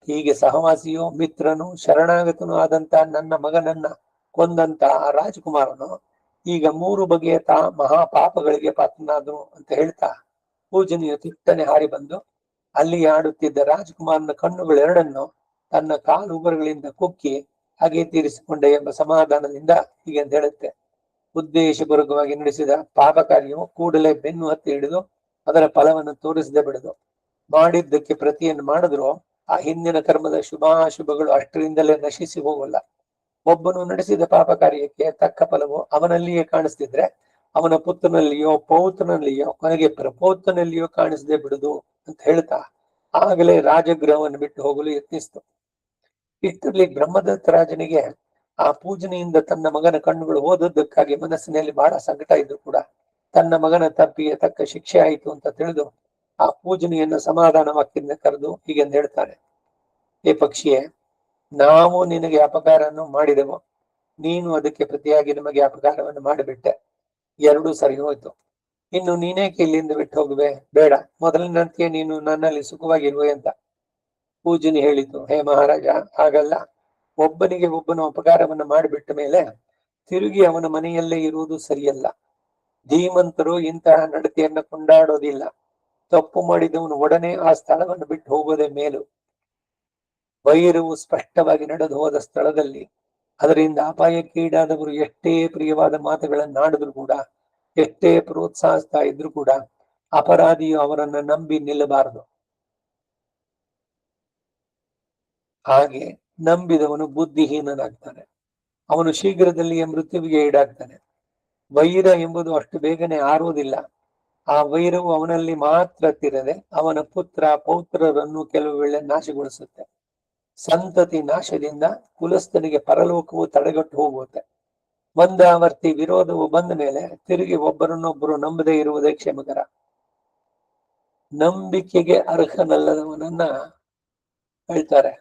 ಹೀಗೆ ಸಹವಾಸಿಯೋ ಮಿತ್ರನು ಶರಣಾಗತನು ಆದಂತ ನನ್ನ ಮಗನನ್ನ ಕೊಂದಂತ ಆ ರಾಜಕುಮಾರನು ಈಗ 3 ಬಗೆಯ ಮಹಾಪಾಪಗಳಿಗೆ ಪಾತ್ರನಾದನು ಅಂತ ಹೇಳ್ತಾ ಪೂಜನೆಯು ತಿಟ್ಟನೆ ಹಾರಿ ಬಂದು ಅಲ್ಲಿ ಆಡುತ್ತಿದ್ದ ರಾಜಕುಮಾರನ ಕಣ್ಣುಗಳೆರಡನ್ನು ತನ್ನ ಕಾಲುಬರಗಳಿಂದ ಕುಕ್ಕಿ ಹಾಗೆ ತೀರಿಸಿಕೊಂಡೆ ಎಂಬ ಸಮಾಧಾನದಿಂದ ಹೀಗೆ ಅಂತ ಹೇಳುತ್ತೆ. ಉದ್ದೇಶಪೂರ್ವಕವಾಗಿ ನಡೆಸಿದ ಪಾಪ ಕಾರ್ಯವು ಕೂಡಲೇ ಬೆನ್ನು ಹತ್ತಿ ಹಿಡಿದು ಅದರ ಫಲವನ್ನು ತೋರಿಸದೆ ಬಿಡದು. ಮಾಡಿದ್ದಕ್ಕೆ ಪ್ರತಿಯನ್ನು ಮಾಡಿದ್ರು ಆ ಹಿಂದಿನ ಕರ್ಮದ ಶುಭಾಶುಭಗಳು ಅಷ್ಟರಿಂದಲೇ ನಶಿಸಿ ಹೋಗಲ್ಲ. ಒಬ್ಬನು ನಡೆಸಿದ ಪಾಪ ಕಾರ್ಯಕ್ಕೆ ತಕ್ಕ ಫಲವು ಅವನಲ್ಲಿಯೇ ಕಾಣಿಸ್ತಿದ್ರೆ ಅವನ ಪುತ್ರನಲ್ಲಿಯೋ ಪೌತ್ರನಲ್ಲಿಯೋ ಕೊನೆಗೆ ಪ್ರಪೌತ್ರನಲ್ಲಿಯೋ ಕಾಣಿಸದೆ ಬಿಡುದು ಅಂತ ಹೇಳ್ತಾ ಆಗಲೇ ರಾಜಗೃಹವನ್ನು ಬಿಟ್ಟು ಹೋಗಲು ಯತ್ನಿಸ್ತು. ಇಷ್ಟರಲ್ಲಿ ಬ್ರಹ್ಮದತ್ತ ರಾಜನಿಗೆ ಆ ಪೂಜನೆಯಿಂದ ತನ್ನ ಮಗನ ಕಣ್ಣುಗಳು ಓದೋದಕ್ಕಾಗಿ ಮನಸ್ಸಿನಲ್ಲಿ ಬಹಳ ಸಂಕಟ ಇದ್ದು ಕೂಡ ತನ್ನ ಮಗನ ತಪ್ಪಿಗೆ ತಕ್ಕ ಶಿಕ್ಷೆ ಆಯಿತು ಅಂತ ತಿಳಿದು ಆ ಪೂಜನೆಯನ್ನು ಸಮಾಧಾನ ವಾಕ್ಯದಿಂದ ಕರೆದು ಹೀಗೆಂದು ಹೇಳ್ತಾನೆ, ಏ ಪಕ್ಷಿಯೇ, ನಾವು ನಿನಗೆ ಅಪಕಾರವನ್ನು ಮಾಡಿದೆವು, ನೀನು ಅದಕ್ಕೆ ಪ್ರತಿಯಾಗಿ ನಮಗೆ ಅಪಕಾರವನ್ನು ಮಾಡಿಬಿಟ್ಟೆ. ಎರಡೂ ಸರಿ ಹೋಯ್ತು. ಇನ್ನು ನೀನೇಕೆ ಇಲ್ಲಿಂದ ಬಿಟ್ಟು ಹೋಗುವೆ? ಬೇಡ, ಮೊದಲಿನಂತೆಯೇ ನೀನು ನನ್ನಲ್ಲಿ ಸುಖವಾಗಿರುವೆ ಅಂತ ಪೂಜನಿ ಹೇಳಿತು. ಹೇ ಮಹಾರಾಜ, ಹಾಗಲ್ಲ. ಒಬ್ಬನಿಗೆ ಒಬ್ಬನು ಅಪಕಾರವನ್ನು ಮಾಡಿಬಿಟ್ಟ ಮೇಲೆ ತಿರುಗಿ ಅವನ ಮನೆಯಲ್ಲೇ ಇರುವುದು ಸರಿಯಲ್ಲ. ಧೀಮಂತರು ಇಂತಹ ನಡತೆಯನ್ನ ಕೊಂಡಾಡೋದಿಲ್ಲ. ತಪ್ಪು ಮಾಡಿದವನು ಒಡನೆ ಆ ಸ್ಥಳವನ್ನು ಬಿಟ್ಟು ಹೋಗೋದೇ ಮೇಲು. ವೈರವು ಸ್ಪಷ್ಟವಾಗಿ ನಡೆದು ಹೋದ ಸ್ಥಳದಲ್ಲಿ ಅದರಿಂದ ಅಪಾಯಕ್ಕೀಡಾದವರು ಎಷ್ಟೇ ಪ್ರಿಯವಾದ ಮಾತುಗಳನ್ನಾಡಿದ್ರು ಕೂಡ, ಎಷ್ಟೇ ಪ್ರೋತ್ಸಾಹಿಸ್ತಾ ಇದ್ರು ಕೂಡ ಅಪರಾಧಿಯು ಅವರನ್ನ ನಂಬಿ ನಿಲ್ಲಬಾರದು. ಹಾಗೆ ನಂಬಿದವನು ಬುದ್ಧಿಹೀನನಾಗ್ತಾನೆ. ಅವನು ಶೀಘ್ರದಲ್ಲಿಯೇ ಮೃತ್ಯುವಿಗೆ ಈಡಾಗ್ತಾನೆ. ವೈರ ಎಂಬುದು ಅಷ್ಟು ಬೇಗನೆ ಆರುವುದಿಲ್ಲ. ಆ ವೈರವು ಅವನಲ್ಲಿ ಮಾತ್ರ ತಿರದೆ ಅವನ ಪುತ್ರ ಪೌತ್ರರನ್ನು ಕೆಲವು ವೇಳೆ ನಾಶಗೊಳಿಸುತ್ತೆ. ಸಂತತಿ ನಾಶದಿಂದ ಕುಲಸ್ಥನಿಗೆ ಪರಲೋಕವು ತಡೆಗಟ್ಟು ಹೋಗುತ್ತೆ. ಒಂದಾವರ್ತಿ ವಿರೋಧವು ಬಂದ ಮೇಲೆ ತಿರುಗಿ ಒಬ್ಬರನ್ನೊಬ್ಬರು ನಂಬದೇ ಇರುವುದೇ ಕ್ಷೇಮಕರ. ನಂಬಿಕೆಗೆ ಅರ್ಹನಲ್ಲದವನನ್ನ ಹೇಳ್ತಾರೆ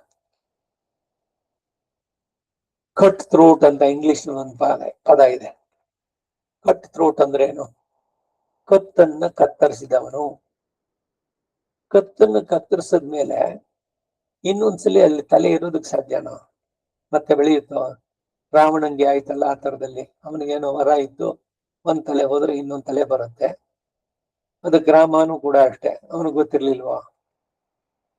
ಕಟ್ ಥ್ರೋಟ್ ಅಂತ. ಇಂಗ್ಲಿಷ್ ಒಂದು ಪದ ಇದೆ. ಕಟ್ ಥ್ರೋಟ್ ಅಂದ್ರೆ ಏನು? ಕತ್ತನ್ನ ಕತ್ತರಿಸಿದವನು. ಕತ್ತನ್ನು ಕತ್ತರಿಸಿದ್ಮೇಲೆ ಇನ್ನೊಂದ್ಸಲಿ ಅಲ್ಲಿ ತಲೆ ಇರೋದಕ್ಕೆ ಸಾಧ್ಯನೋ? ಮತ್ತೆ ಬೆಳೆಯುತ್ತೋ? ರಾವಣಂಗೆ ಆಯ್ತಲ್ಲ ಆ ತರದಲ್ಲಿ. ಅವನಿಗೇನೋ ವರ ಇತ್ತು, ಒಂದ್ ತಲೆ ಹೋದ್ರೆ ಇನ್ನೊಂದ್ ತಲೆ ಬರುತ್ತೆ. ಅದಕ್ಕೆ ರಾಮನು ಕೂಡ ಅಷ್ಟೇ, ಅವನಿಗೆ ಗೊತ್ತಿರ್ಲಿಲ್ವಾ?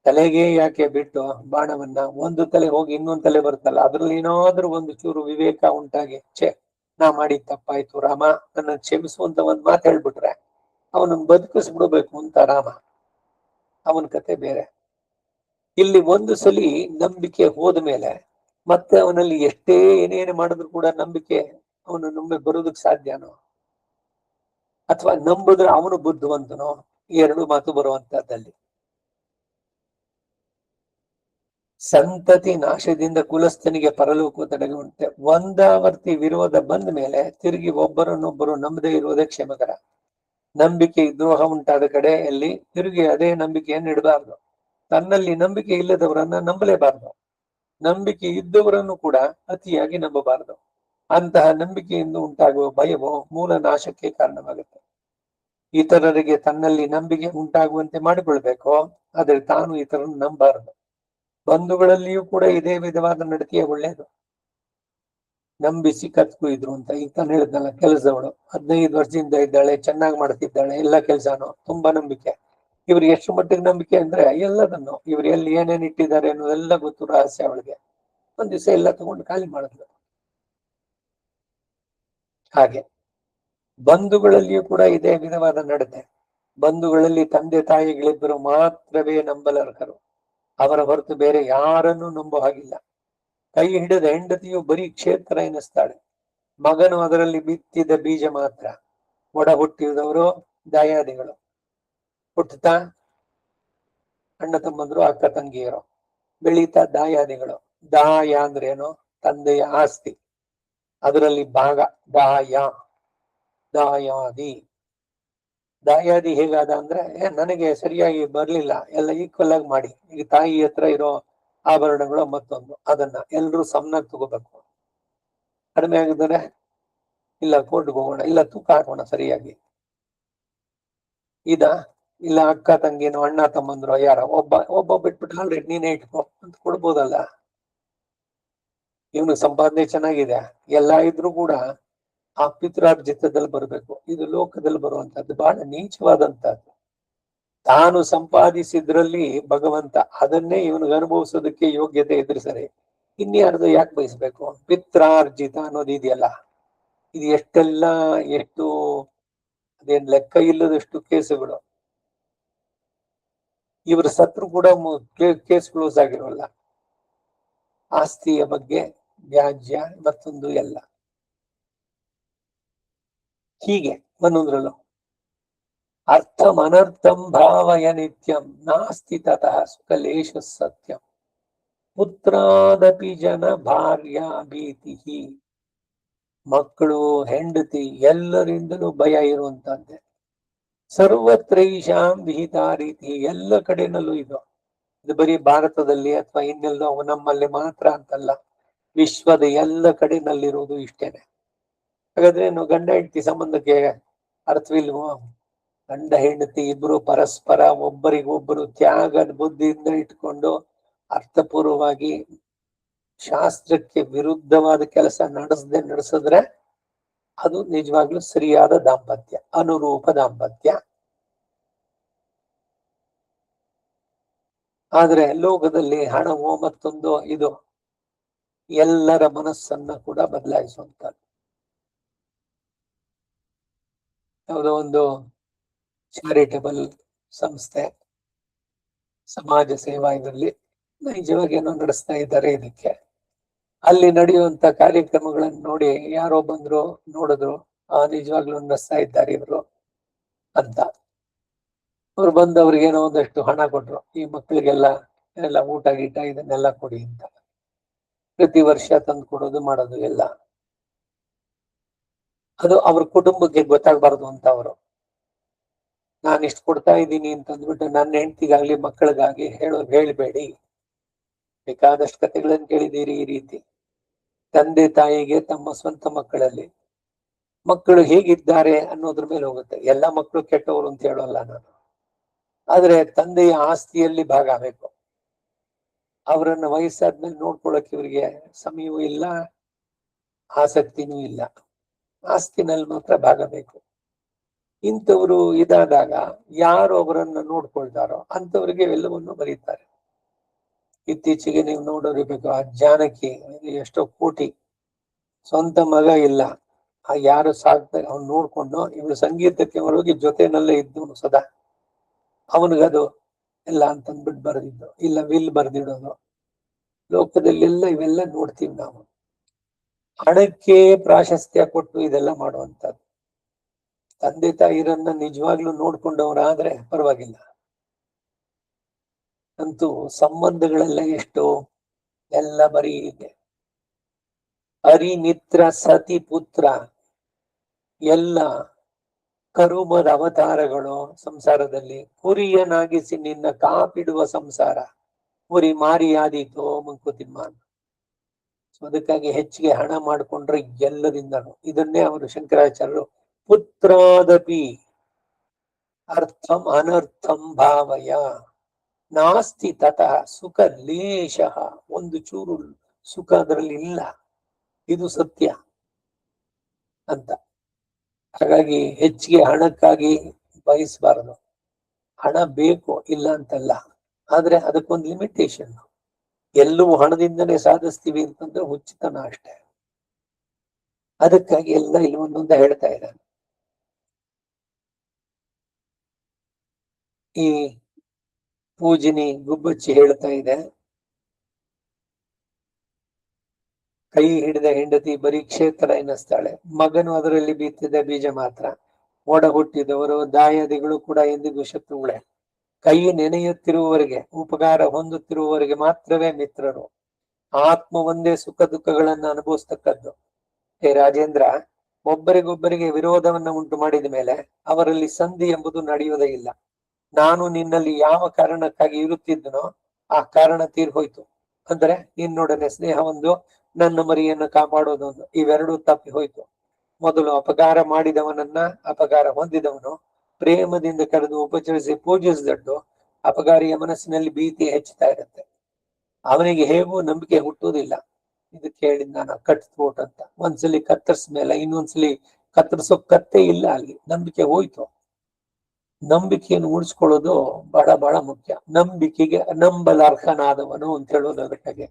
ತಲೆಗೆ ಯಾಕೆ ಬಿಟ್ಟು ಬಾಣವನ್ನ, ಒಂದು ತಲೆ ಹೋಗಿ ಇನ್ನೊಂದ್ ತಲೆ ಬರುತ್ತಲ್ಲ, ಅದ್ರಲ್ಲಿ ಏನಾದ್ರೂ ಒಂದು ಚೂರು ವಿವೇಕ ಉಂಟಾಗಿ ನಾ ಮಾಡಿದ್ ತಪ್ಪಾಯ್ತು ರಾಮ, ನನ್ನ ಕ್ಷಮಿಸುವಂತ ಒಂದ್ ಮಾತು ಹೇಳ್ಬಿಟ್ರೆ ಅವನನ್ನು ಬದುಕಿಸ್ಬಿಡ್ಬೇಕು ಅಂತ ರಾಮ. ಅವನ ಕತೆ ಬೇರೆ. ಇಲ್ಲಿ ಒಂದು ಸಲಿ ನಂಬಿಕೆ ಹೋದ ಮೇಲೆ ಮತ್ತೆ ಅವನಲ್ಲಿ ಎಷ್ಟೇ ಏನೇನು ಮಾಡಿದ್ರು ಕೂಡ ನಂಬಿಕೆ ಅವನು ನಂಬಿ ಬರೋದಕ್ಕೆ ಸಾಧ್ಯನೋ? ಅಥವಾ ನಂಬಿದ್ರೆ ಅವನು ಬುದ್ಧಿವಂತನೋ? ಎರಡು ಮಾತು ಬರುವಂತಹದ್ದಲ್ಲಿ. ಸಂತತಿ ನಾಶದಿಂದ ಕುಲಸ್ಥನಿಗೆ ಪರಲೋಕ ತಡೆಗುಂಟೆ. ಒಂದಾವರ್ತಿ ವಿರೋಧ ಬಂದ ಮೇಲೆ ತಿರುಗಿ ಒಬ್ಬರನ್ನೊಬ್ಬರು ನಂಬದೇ ಇರುವುದೇ ಕ್ಷೇಮಕರ. ನಂಬಿಕೆ ದ್ರೋಹ ಉಂಟಾದ ಕಡೆಯಲ್ಲಿ ತಿರುಗಿ ಅದೇ ನಂಬಿಕೆಯನ್ನು ಇಡಬಾರ್ದು. ತನ್ನಲ್ಲಿ ನಂಬಿಕೆ ಇಲ್ಲದವರನ್ನ ನಂಬಲೇಬಾರದು. ನಂಬಿಕೆ ಇದ್ದವರನ್ನು ಕೂಡ ಅತಿಯಾಗಿ ನಂಬಬಾರದು. ಅಂತಹ ನಂಬಿಕೆಯಿಂದ ಉಂಟಾಗುವ ಭಯವು ಮೂಲ ನಾಶಕ್ಕೆ ಕಾರಣವಾಗುತ್ತೆ. ಇತರರಿಗೆ ತನ್ನಲ್ಲಿ ನಂಬಿಕೆ ಉಂಟಾಗುವಂತೆ ಮಾಡಿಕೊಳ್ಬೇಕು, ಆದ್ರೆ ತಾನು ಇತರನ್ನು ನಂಬಾರದು. ಬಂಧುಗಳಲ್ಲಿಯೂ ಕೂಡ ಇದೇ ವಿಧವಾದ ನಡತೆಯೇ ಒಳ್ಳೇದು. ನಂಬಿಸಿ ಕತ್ಕೊಯ್ದ್ರು ಅಂತ ಈಗ ತಾನು ಹೇಳಿದ್ನಲ್ಲ, ಕೆಲಸದವಳು 15 ವರ್ಷದಿಂದ ಇದ್ದಾಳೆ, ಚೆನ್ನಾಗಿ ಮಾಡ್ತಿದ್ದಾಳೆ ಎಲ್ಲ ಕೆಲಸನೂ, ತುಂಬಾ ನಂಬಿಕೆ. ಇವ್ರಿಗೆ ಎಷ್ಟು ಮಟ್ಟಿಗೆ ನಂಬಿಕೆ ಅಂದ್ರೆ ಎಲ್ಲದನ್ನು ಇವ್ರು ಎಲ್ಲಿ ಏನೇನ್ ಇಟ್ಟಿದ್ದಾರೆ ಅನ್ನೋದೆಲ್ಲ ಗೊತ್ತು, ರಹಸ್ಯ ಅವಳಿಗೆ. ಒಂದ್ ದಿವಸ ಎಲ್ಲ ತಗೊಂಡು ಖಾಲಿ ಮಾಡಿದ್ಲು. ಹಾಗೆ ಬಂಧುಗಳಲ್ಲಿಯೂ ಕೂಡ ಇದೇ ವಿಧವಾದ ನಡತೆ. ಬಂಧುಗಳಲ್ಲಿ ತಂದೆ ತಾಯಿಗಳಿಬ್ಬರು ಮಾತ್ರವೇ ನಂಬಲರ್ಹರು. ಅವರ ಹೊರತು ಬೇರೆ ಯಾರನ್ನೂ ನಂಬೋ ಹಾಗಿಲ್ಲ. ಕೈ ಹಿಡಿದ ಹೆಂಡತಿಯು ಬರೀ ಕ್ಷೇತ್ರ ಎನಿಸ್ತಾಳೆ. ಮಗನು ಅದರಲ್ಲಿ ಬಿತ್ತಿದ ಬೀಜ ಮಾತ್ರ. ಒಡ ಹುಟ್ಟಿದವರು ದಾಯಾದಿಗಳು. ಹುಟ್ಟುತ್ತಾ ಅಣ್ಣ ತಮ್ಮಂದ್ರು ಅಕ್ಕ ತಂಗಿಯರು, ಬೆಳೀತಾ ದಾಯಾದಿಗಳು. ದಾಯ ಅಂದ್ರೇನು? ತಂದೆಯ ಆಸ್ತಿ, ಅದರಲ್ಲಿ ಭಾಗ ದಾಯ. ದಾಯಾದಿ. ದಾಯಾದಿ ಹೇಗಾದ ಅಂದ್ರೆ, ನನಗೆ ಸರಿಯಾಗಿ ಬರ್ಲಿಲ್ಲ, ಎಲ್ಲ ಈಕ್ವಲ್ ಆಗಿ ಮಾಡಿ. ಈಗ ತಾಯಿ ಹತ್ರ ಇರೋ ಆಭರಣಗಳು ಮತ್ತೊಂದು, ಅದನ್ನ ಎಲ್ರೂ ಸಮನಾಗಿ ತಗೋಬೇಕು. ಕಡಿಮೆ ಆಗಿದ್ರೆ ಇಲ್ಲ ಕೋರ್ಟ್ಗೆ ಹೋಗೋಣ, ಇಲ್ಲ ತೂಕ ಹಾಕೋಣ ಸರಿಯಾಗಿ. ಇಲ್ಲ ಅಕ್ಕ ತಂಗಿನೋ ಅಣ್ಣ ತಮ್ಮಂದ್ರು ಯಾರ ಒಬ್ಬ ಬಿಟ್ಬಿಟ್ಟು ಆಲ್ರೆಡಿ ನೀನೇ ಇಟ್ಕೋ ಅಂತ ಕೊಡ್ಬೋದಲ್ಲ. ಇವನು ಸಂಪಾದನೆ ಚೆನ್ನಾಗಿದೆ, ಎಲ್ಲ ಇದ್ರೂ ಕೂಡ ಆ ಪಿತೃರ್ಜಿತದಲ್ಲಿ ಬರ್ಬೇಕು. ಇದು ಲೋಕದಲ್ಲಿ ಬರುವಂತದ್ದು ಬಹಳ ನೀಚವಾದಂತಹದ್ದು. ತಾನು ಸಂಪಾದಿಸಿದ್ರಲ್ಲಿ ಭಗವಂತ ಅದನ್ನೇ ಇವನಿಗೆ ಅನುಭವಿಸೋದಕ್ಕೆ ಯೋಗ್ಯತೆ ಇದ್ರೆ ಸರಿ, ಇನ್ಯಾರ್ದು ಯಾಕೆ ಬಯಸ್ಬೇಕು? ಪಿತ್ರಾರ್ಜಿತ ಅನ್ನೋದು ಇದೆಯಲ್ಲ, ಇದು ಎಷ್ಟು ಅದೇನ್ ಲೆಕ್ಕ ಇಲ್ಲದಷ್ಟು ಕೇಸುಗಳು. ಇವರು ಸತ್ರು ಕೂಡ ಕೇಸ್ ಕ್ಲೋಸ್ ಆಗಿರೋಲ್ಲ. ಆಸ್ತಿಯ ಬಗ್ಗೆ ವ್ಯಾಜ್ಯ ಮತ್ತೊಂದು ಎಲ್ಲ ಹೀಗೆ ಒಂದೊಂದ್ರಲ್ಲೂ. ಅರ್ಥಂ ಅನರ್ಥಂ ಭಾವಯ ನಿತ್ಯಂ ನಾಸ್ತಿ ತತಃ ಸುಖಲೇಶ ಸತ್ಯಂ ಪುತ್ರಾದಪಿ ಜನ ಭಾರ್ಯ ಭೀತಿ. ಮಕ್ಕಳು, ಹೆಂಡತಿ ಎಲ್ಲರಿಂದಲೂ ಭಯ ಇರುವಂತದ್ದೇ. ಸರ್ವತ್ರೈಷಾಂ ವಿಹಿತ ರೀತಿ, ಎಲ್ಲ ಕಡೆನಲ್ಲೂ ಇದು ಬರೀ ಭಾರತದಲ್ಲಿ ಅಥವಾ ಇನ್ನೆಲ್ಲೋ ನಮ್ಮಲ್ಲಿ ಮಾತ್ರ ಅಂತಲ್ಲ. ವಿಶ್ವದ ಎಲ್ಲ ಕಡೆನಲ್ಲಿರುವುದು ಇಷ್ಟೇನೆ. ಹಾಗಾದ್ರೆ ಏನು ಗಂಡ ಹೆಂಡತಿ ಸಂಬಂಧಕ್ಕೆ ಅರ್ಥವಿಲ್ವೋ? ಗಂಡ ಹೆಂಡತಿ ಇಬ್ರು ಪರಸ್ಪರ ಒಬ್ಬರಿಗೊಬ್ಬರು ತ್ಯಾಗದ ಬುದ್ಧಿಯಿಂದ ಇಟ್ಕೊಂಡು ಅರ್ಥಪೂರ್ವವಾಗಿ ಶಾಸ್ತ್ರಕ್ಕೆ ವಿರುದ್ಧವಾದ ಕೆಲಸ ನಡೆಸಿದ್ರೆ ಅದು ನಿಜವಾಗ್ಲೂ ಸರಿಯಾದ ದಾಂಪತ್ಯ, ಅನುರೂಪ ದಾಂಪತ್ಯ. ಆದ್ರೆ ಲೋಕದಲ್ಲಿ ಹಣವೋ ಮತ್ತೊಂದು ಇದು ಎಲ್ಲರ ಮನಸ್ಸನ್ನ ಕೂಡ ಬದಲಾಯಿಸುವಂತ. ಯಾವುದೋ ಒಂದು ಚಾರಿಟಬಲ್ ಸಂಸ್ಥೆ, ಸಮಾಜ ಸೇವಾ ಇದರಲ್ಲಿ ನಿಜವಾಗಿ ಏನೋ ನಡೆಸ್ತಾ ಇದ್ದಾರೆ. ಇದಕ್ಕೆ ಅಲ್ಲಿ ನಡೆಯುವಂತ ಕಾರ್ಯಕ್ರಮಗಳನ್ನು ನೋಡಿ ಯಾರೋ ಬಂದ್ರು, ನೋಡಿದ್ರು, ನಿಜವಾಗ್ಲೂ ನಡೆಸ್ತಾ ಇದ್ದಾರೆ ಇವರು ಅಂತ. ಅವ್ರು ಬಂದು ಅವ್ರಿಗೇನೋ ಒಂದಷ್ಟು ಹಣ ಕೊಟ್ರು, ಈ ಮಕ್ಕಳಿಗೆಲ್ಲ ಎಲ್ಲ ಊಟ ಗೀಟ ಇದನ್ನೆಲ್ಲ ಕೊಡಿ ಅಂತ. ಪ್ರತಿ ವರ್ಷ ತಂದು ಕೊಡೋದು ಮಾಡೋದು ಎಲ್ಲ. ಅದು ಅವ್ರ ಕುಟುಂಬಕ್ಕೆ ಗೊತ್ತಾಗ್ಬಾರ್ದು ಅಂತ ಅವರು, ನಾನು ಇಷ್ಟು ಕೊಡ್ತಾ ಇದ್ದೀನಿ ಅಂತಂದ್ಬಿಟ್ಟು ನನ್ನ ಹೆಂಡತಿಗಾಗ್ಲಿ ಮಕ್ಕಳಿಗಾಗಿ ಹೇಳಬೇಡಿ. ಬೇಕಾದಷ್ಟು ಕಥೆಗಳನ್ನು ಕೇಳಿದ್ದೀರಿ ಈ ರೀತಿ. ತಂದೆ ತಾಯಿಗೆ ತಮ್ಮ ಸ್ವಂತ ಮಕ್ಕಳಲ್ಲಿ ಮಕ್ಕಳು ಹೇಗಿದ್ದಾರೆ ಅನ್ನೋದ್ರ ಮೇಲೆ ಹೋಗುತ್ತೆ. ಎಲ್ಲ ಮಕ್ಕಳು ಕೆಟ್ಟವರು ಅಂತ ಹೇಳೋಲ್ಲ ನಾನು, ಆದ್ರೆ ತಂದೆಯ ಆಸ್ತಿಯಲ್ಲಿ ಭಾಗ ಬೇಕು. ಅವರನ್ನ ವಯಸ್ಸಾದ್ಮೇಲೆ ನೋಡ್ಕೊಳಕ್ ಇವರಿಗೆ ಸಮಯವೂ ಇಲ್ಲ, ಆಸಕ್ತಿನೂ ಇಲ್ಲ. ಆಸ್ತಿನಲ್ಲಿ ಮಾತ್ರ ಭಾಗ ಬೇಕು. ಇಂಥವ್ರು ಇದಾದಾಗ ಯಾರು ಅವರನ್ನ ನೋಡ್ಕೊಳ್ತಾರೋ ಅಂತವ್ರಿಗೆ ಎಲ್ಲವನ್ನು ಬರೀತಾರೆ. ಇತ್ತೀಚೆಗೆ ನೀವು ನೋಡೋರಿರ್ಬೇಕು, ಆ ಜಾನಕಿ ಎಷ್ಟೋ ಕೋಟಿ, ಸ್ವಂತ ಮಗ ಇಲ್ಲ, ಯಾರು ಸಾಕ್ತಾರೆ ಅವ್ನು ನೋಡ್ಕೊಂಡು ಇವಳು ಸಂಗೀತಕ್ಕೆ ಹೋಗಿ ಜೊತೆನಲ್ಲೇ ಇದ್ದವನು ಸದಾ. ಅವನಿಗದು ಎಲ್ಲ ಅಂತಂದ್ಬಿಟ್ಟು ಬರೆದಿದ್ದು, ಇಲ್ಲ ವಿಲ್ ಬರೆದಿಡೋದು. ಲೋಕದಲ್ಲೆಲ್ಲ ಇವೆಲ್ಲ ನೋಡ್ತೀವಿ ನಾವು. ಹಣಕ್ಕೆ ಪ್ರಾಶಸ್ತ್ಯ ಕೊಟ್ಟು ಇದೆಲ್ಲ ಮಾಡುವಂತದ್ದು. ತಂದೆ ತಾಯಿರನ್ನ ನಿಜವಾಗ್ಲೂ ನೋಡ್ಕೊಂಡವರಾದ್ರೆ ಪರವಾಗಿಲ್ಲ. ಅಂತೂ ಸಂಬಂಧಗಳೆಲ್ಲ ಎಷ್ಟು ಎಲ್ಲ ಬರೀ ಇದೆ. ಹರಿಮಿತ್ರ ಸತಿ ಪುತ್ರ ಎಲ್ಲ ಕರುಮದ ಅವತಾರಗಳು ಸಂಸಾರದಲ್ಲಿ. ಕುರಿಯನಾಗಿಸಿ ನಿನ್ನ ಕಾಪಿಡುವ ಸಂಸಾರ, ಕುರಿ ಮಾರಿಯಾದೀತೋ ಮಂಕುತಿಮ್ಮ. ಅದಕ್ಕಾಗಿ ಹೆಚ್ಚಿಗೆ ಹಣ ಮಾಡಿಕೊಂಡ್ರೆ ಎಲ್ಲದಿಂದನು. ಇದನ್ನೇ ಅವರು ಶಂಕರಾಚಾರ್ಯರು ಪುತ್ರಾದಪಿ ಅರ್ಥಂ ಅನರ್ಥಂ ಭಾವಯ ನಾಸ್ತಿ ತತಃ ಸುಖ ಲೇಷ. ಒಂದು ಚೂರು ಸುಖ ಅದರಲ್ಲಿ ಇಲ್ಲ, ಇದು ಸತ್ಯ ಅಂತ. ಹಾಗಾಗಿ ಹೆಚ್ಚಿಗೆ ಹಣಕ್ಕಾಗಿ ಬಯಸಬಾರದು. ಹಣ ಬೇಕು, ಇಲ್ಲ ಅಂತಲ್ಲ, ಆದ್ರೆ ಅದಕ್ಕೊಂದು ಲಿಮಿಟೇಷನ್. ಎಲ್ಲವೂ ಹಣದಿಂದನೇ ಸಾಧಿಸ್ತೀವಿ ಅಂತಂದ್ರೆ ಹುಚ್ಚುತನ ಅಷ್ಟೇ. ಅದಕ್ಕಾಗಿ ಎಲ್ಲ ಇಲ್ಲಿ ಒಂದೊಂದ ಹೇಳ್ತಾ ಇದ್ದಾನೆ. ಈ ಪೂಜಿನಿ ಗುಬ್ಬಚ್ಚಿ ಹೇಳ್ತಾ ಇದೆ, ಕೈ ಹಿಡಿದ ಹೆಂಡತಿ ಬರೀ ಕ್ಷೇತ್ರ ಎನ್ನಿಸ್ತಾಳೆ, ಮಗನು ಅದರಲ್ಲಿ ಬಿತ್ತಿದ ಬೀಜ ಮಾತ್ರ. ಒಡ ಹುಟ್ಟಿದವರು ದಾಯಾದಿಗಳು ಕೂಡ ಎಂದಿಗೂ ಶತ್ರುಗಳೇ. ಕೈ ನೆನೆಯುತ್ತಿರುವವರಿಗೆ, ಉಪಕಾರ ಹೊಂದುತ್ತಿರುವವರಿಗೆ ಮಾತ್ರವೇ ಮಿತ್ರರು. ಆತ್ಮ ಒಂದೇ ಸುಖ ದುಃಖಗಳನ್ನ ಅನುಭವಿಸ್ತಕ್ಕದ್ದು. ಹೇ ರಾಜೇಂದ್ರ, ಒಬ್ಬರಿಗೊಬ್ಬರಿಗೆ ವಿರೋಧವನ್ನ ಉಂಟು ಮಾಡಿದ ಮೇಲೆ ಅವರಲ್ಲಿ ಸಂಧಿ ಎಂಬುದು ನಡೆಯುವುದೇ ಇಲ್ಲ. ನಾನು ನಿನ್ನಲ್ಲಿ ಯಾವ ಕಾರಣಕ್ಕಾಗಿ ಇರುತ್ತಿದ್ದನೋ ಆ ಕಾರಣ ತೀರ್ಹೋಯ್ತು. ಅಂದ್ರೆ ನಿನ್ನೊಡನೆ ಸ್ನೇಹ ಒಂದು, ನನ್ನ ಮರಿಯನ್ನು ಕಾಪಾಡೋದೊಂದು, ಇವೆರಡೂ ತಪ್ಪಿ ಹೋಯ್ತು. ಮೊದಲು ಅಪಕಾರ ಮಾಡಿದವನನ್ನ ಅಪಕಾರ ಹೊಂದಿದವನು ಪ್ರೇಮದಿಂದ ಕರೆದು ಉಪಚರಿಸಿ ಪೂಜಿಸಿದಟ್ಟು ಅಪಕಾರಿಯ ಮನಸ್ಸಿನಲ್ಲಿ ಭೀತಿ ಹೆಚ್ಚುತ್ತಾ ಇರುತ್ತೆ. ಅವನಿಗೆ ಹೇಗೂ ನಂಬಿಕೆ ಹುಟ್ಟುವುದಿಲ್ಲ. ಇದಕ್ಕೆ ಹೇಳಿದ್ ನಾನು ಕಟ್ ಥ್ರೋಟ್ ಅಂತ. ಒಂದ್ಸಲಿ ಕತ್ತರಿಸ್ಮೇಲೆ ಇನ್ನೊಂದ್ಸಲಿ ಕತ್ತರಿಸೋ ಕತ್ತೆ ಇಲ್ಲ, ಅಲ್ಲಿ ನಂಬಿಕೆ ಹೋಯ್ತು. ನಂಬಿಕೆಯನ್ನು ಉಳಿಸ್ಕೊಳ್ಳೋದು ಬಹಳ ಬಹಳ ಮುಖ್ಯ. ನಂಬಿಕೆಗೆ ನಂಬಲಾರ್ಹನಾದವನು ಅಂತ ಹೇಳೋದು ಅದಕ್ಕಾಗಿ.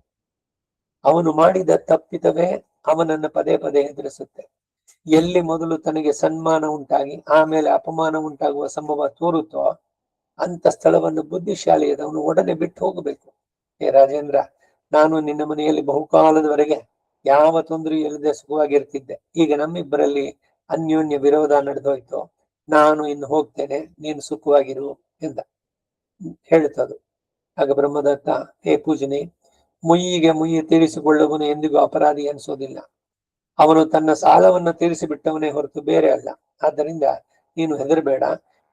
ಅವನು ಮಾಡಿದ ತಪ್ಪಿತವೇ ಅವನನ್ನ ಪದೇ ಪದೇ ಎದುರಿಸುತ್ತೆ. ಎಲ್ಲಿ ಮೊದಲು ತನಗೆ ಸನ್ಮಾನ ಉಂಟಾಗಿ ಆಮೇಲೆ ಅಪಮಾನ ಉಂಟಾಗುವ ಸಂಭವ ತೋರುತ್ತೋ ಅಂತ ಸ್ಥಳವನ್ನು ಬುದ್ಧಿಶಾಲಿಯಾದವನು ಒಡನೆ ಬಿಟ್ಟು ಹೋಗಬೇಕು. ಹೇ ರಾಜೇಂದ್ರ, ನಾನು ನಿನ್ನ ಮನೆಯಲ್ಲಿ ಬಹುಕಾಲದವರೆಗೆ ಯಾವ ತೊಂದರೆ ಇಲ್ಲದೆ ಸುಖವಾಗಿರ್ತಿದ್ದೆ. ಈಗ ನಮ್ಮಿಬ್ಬರಲ್ಲಿ ಅನ್ಯೋನ್ಯ ವಿರೋಧ ನಡೆದೋಯ್ತು. ನಾನು ಇನ್ನು ಹೋಗ್ತೇನೆ, ನೀನು ಸುಖವಾಗಿರು ಎಂದ ಹೇಳ್ತದು. ಆಗ ಬ್ರಹ್ಮದತ್ತ, ಹೇ ಪೂಜನೆ, ಮುಯ್ಯಿಗೆ ಮುಯ್ಯಿ ತೀರಿಸಿಕೊಳ್ಳುವನು ಎಂದಿಗೂ ಅಪರಾಧಿ ಅನಿಸೋದಿಲ್ಲ. ಅವನು ತನ್ನ ಸಾಲವನ್ನ ತೀರಿಸಿ ಬಿಟ್ಟವನೇ ಹೊರತು ಬೇರೆ ಅಲ್ಲ. ಆದ್ದರಿಂದ ನೀನು ಹೆದರಬೇಡ.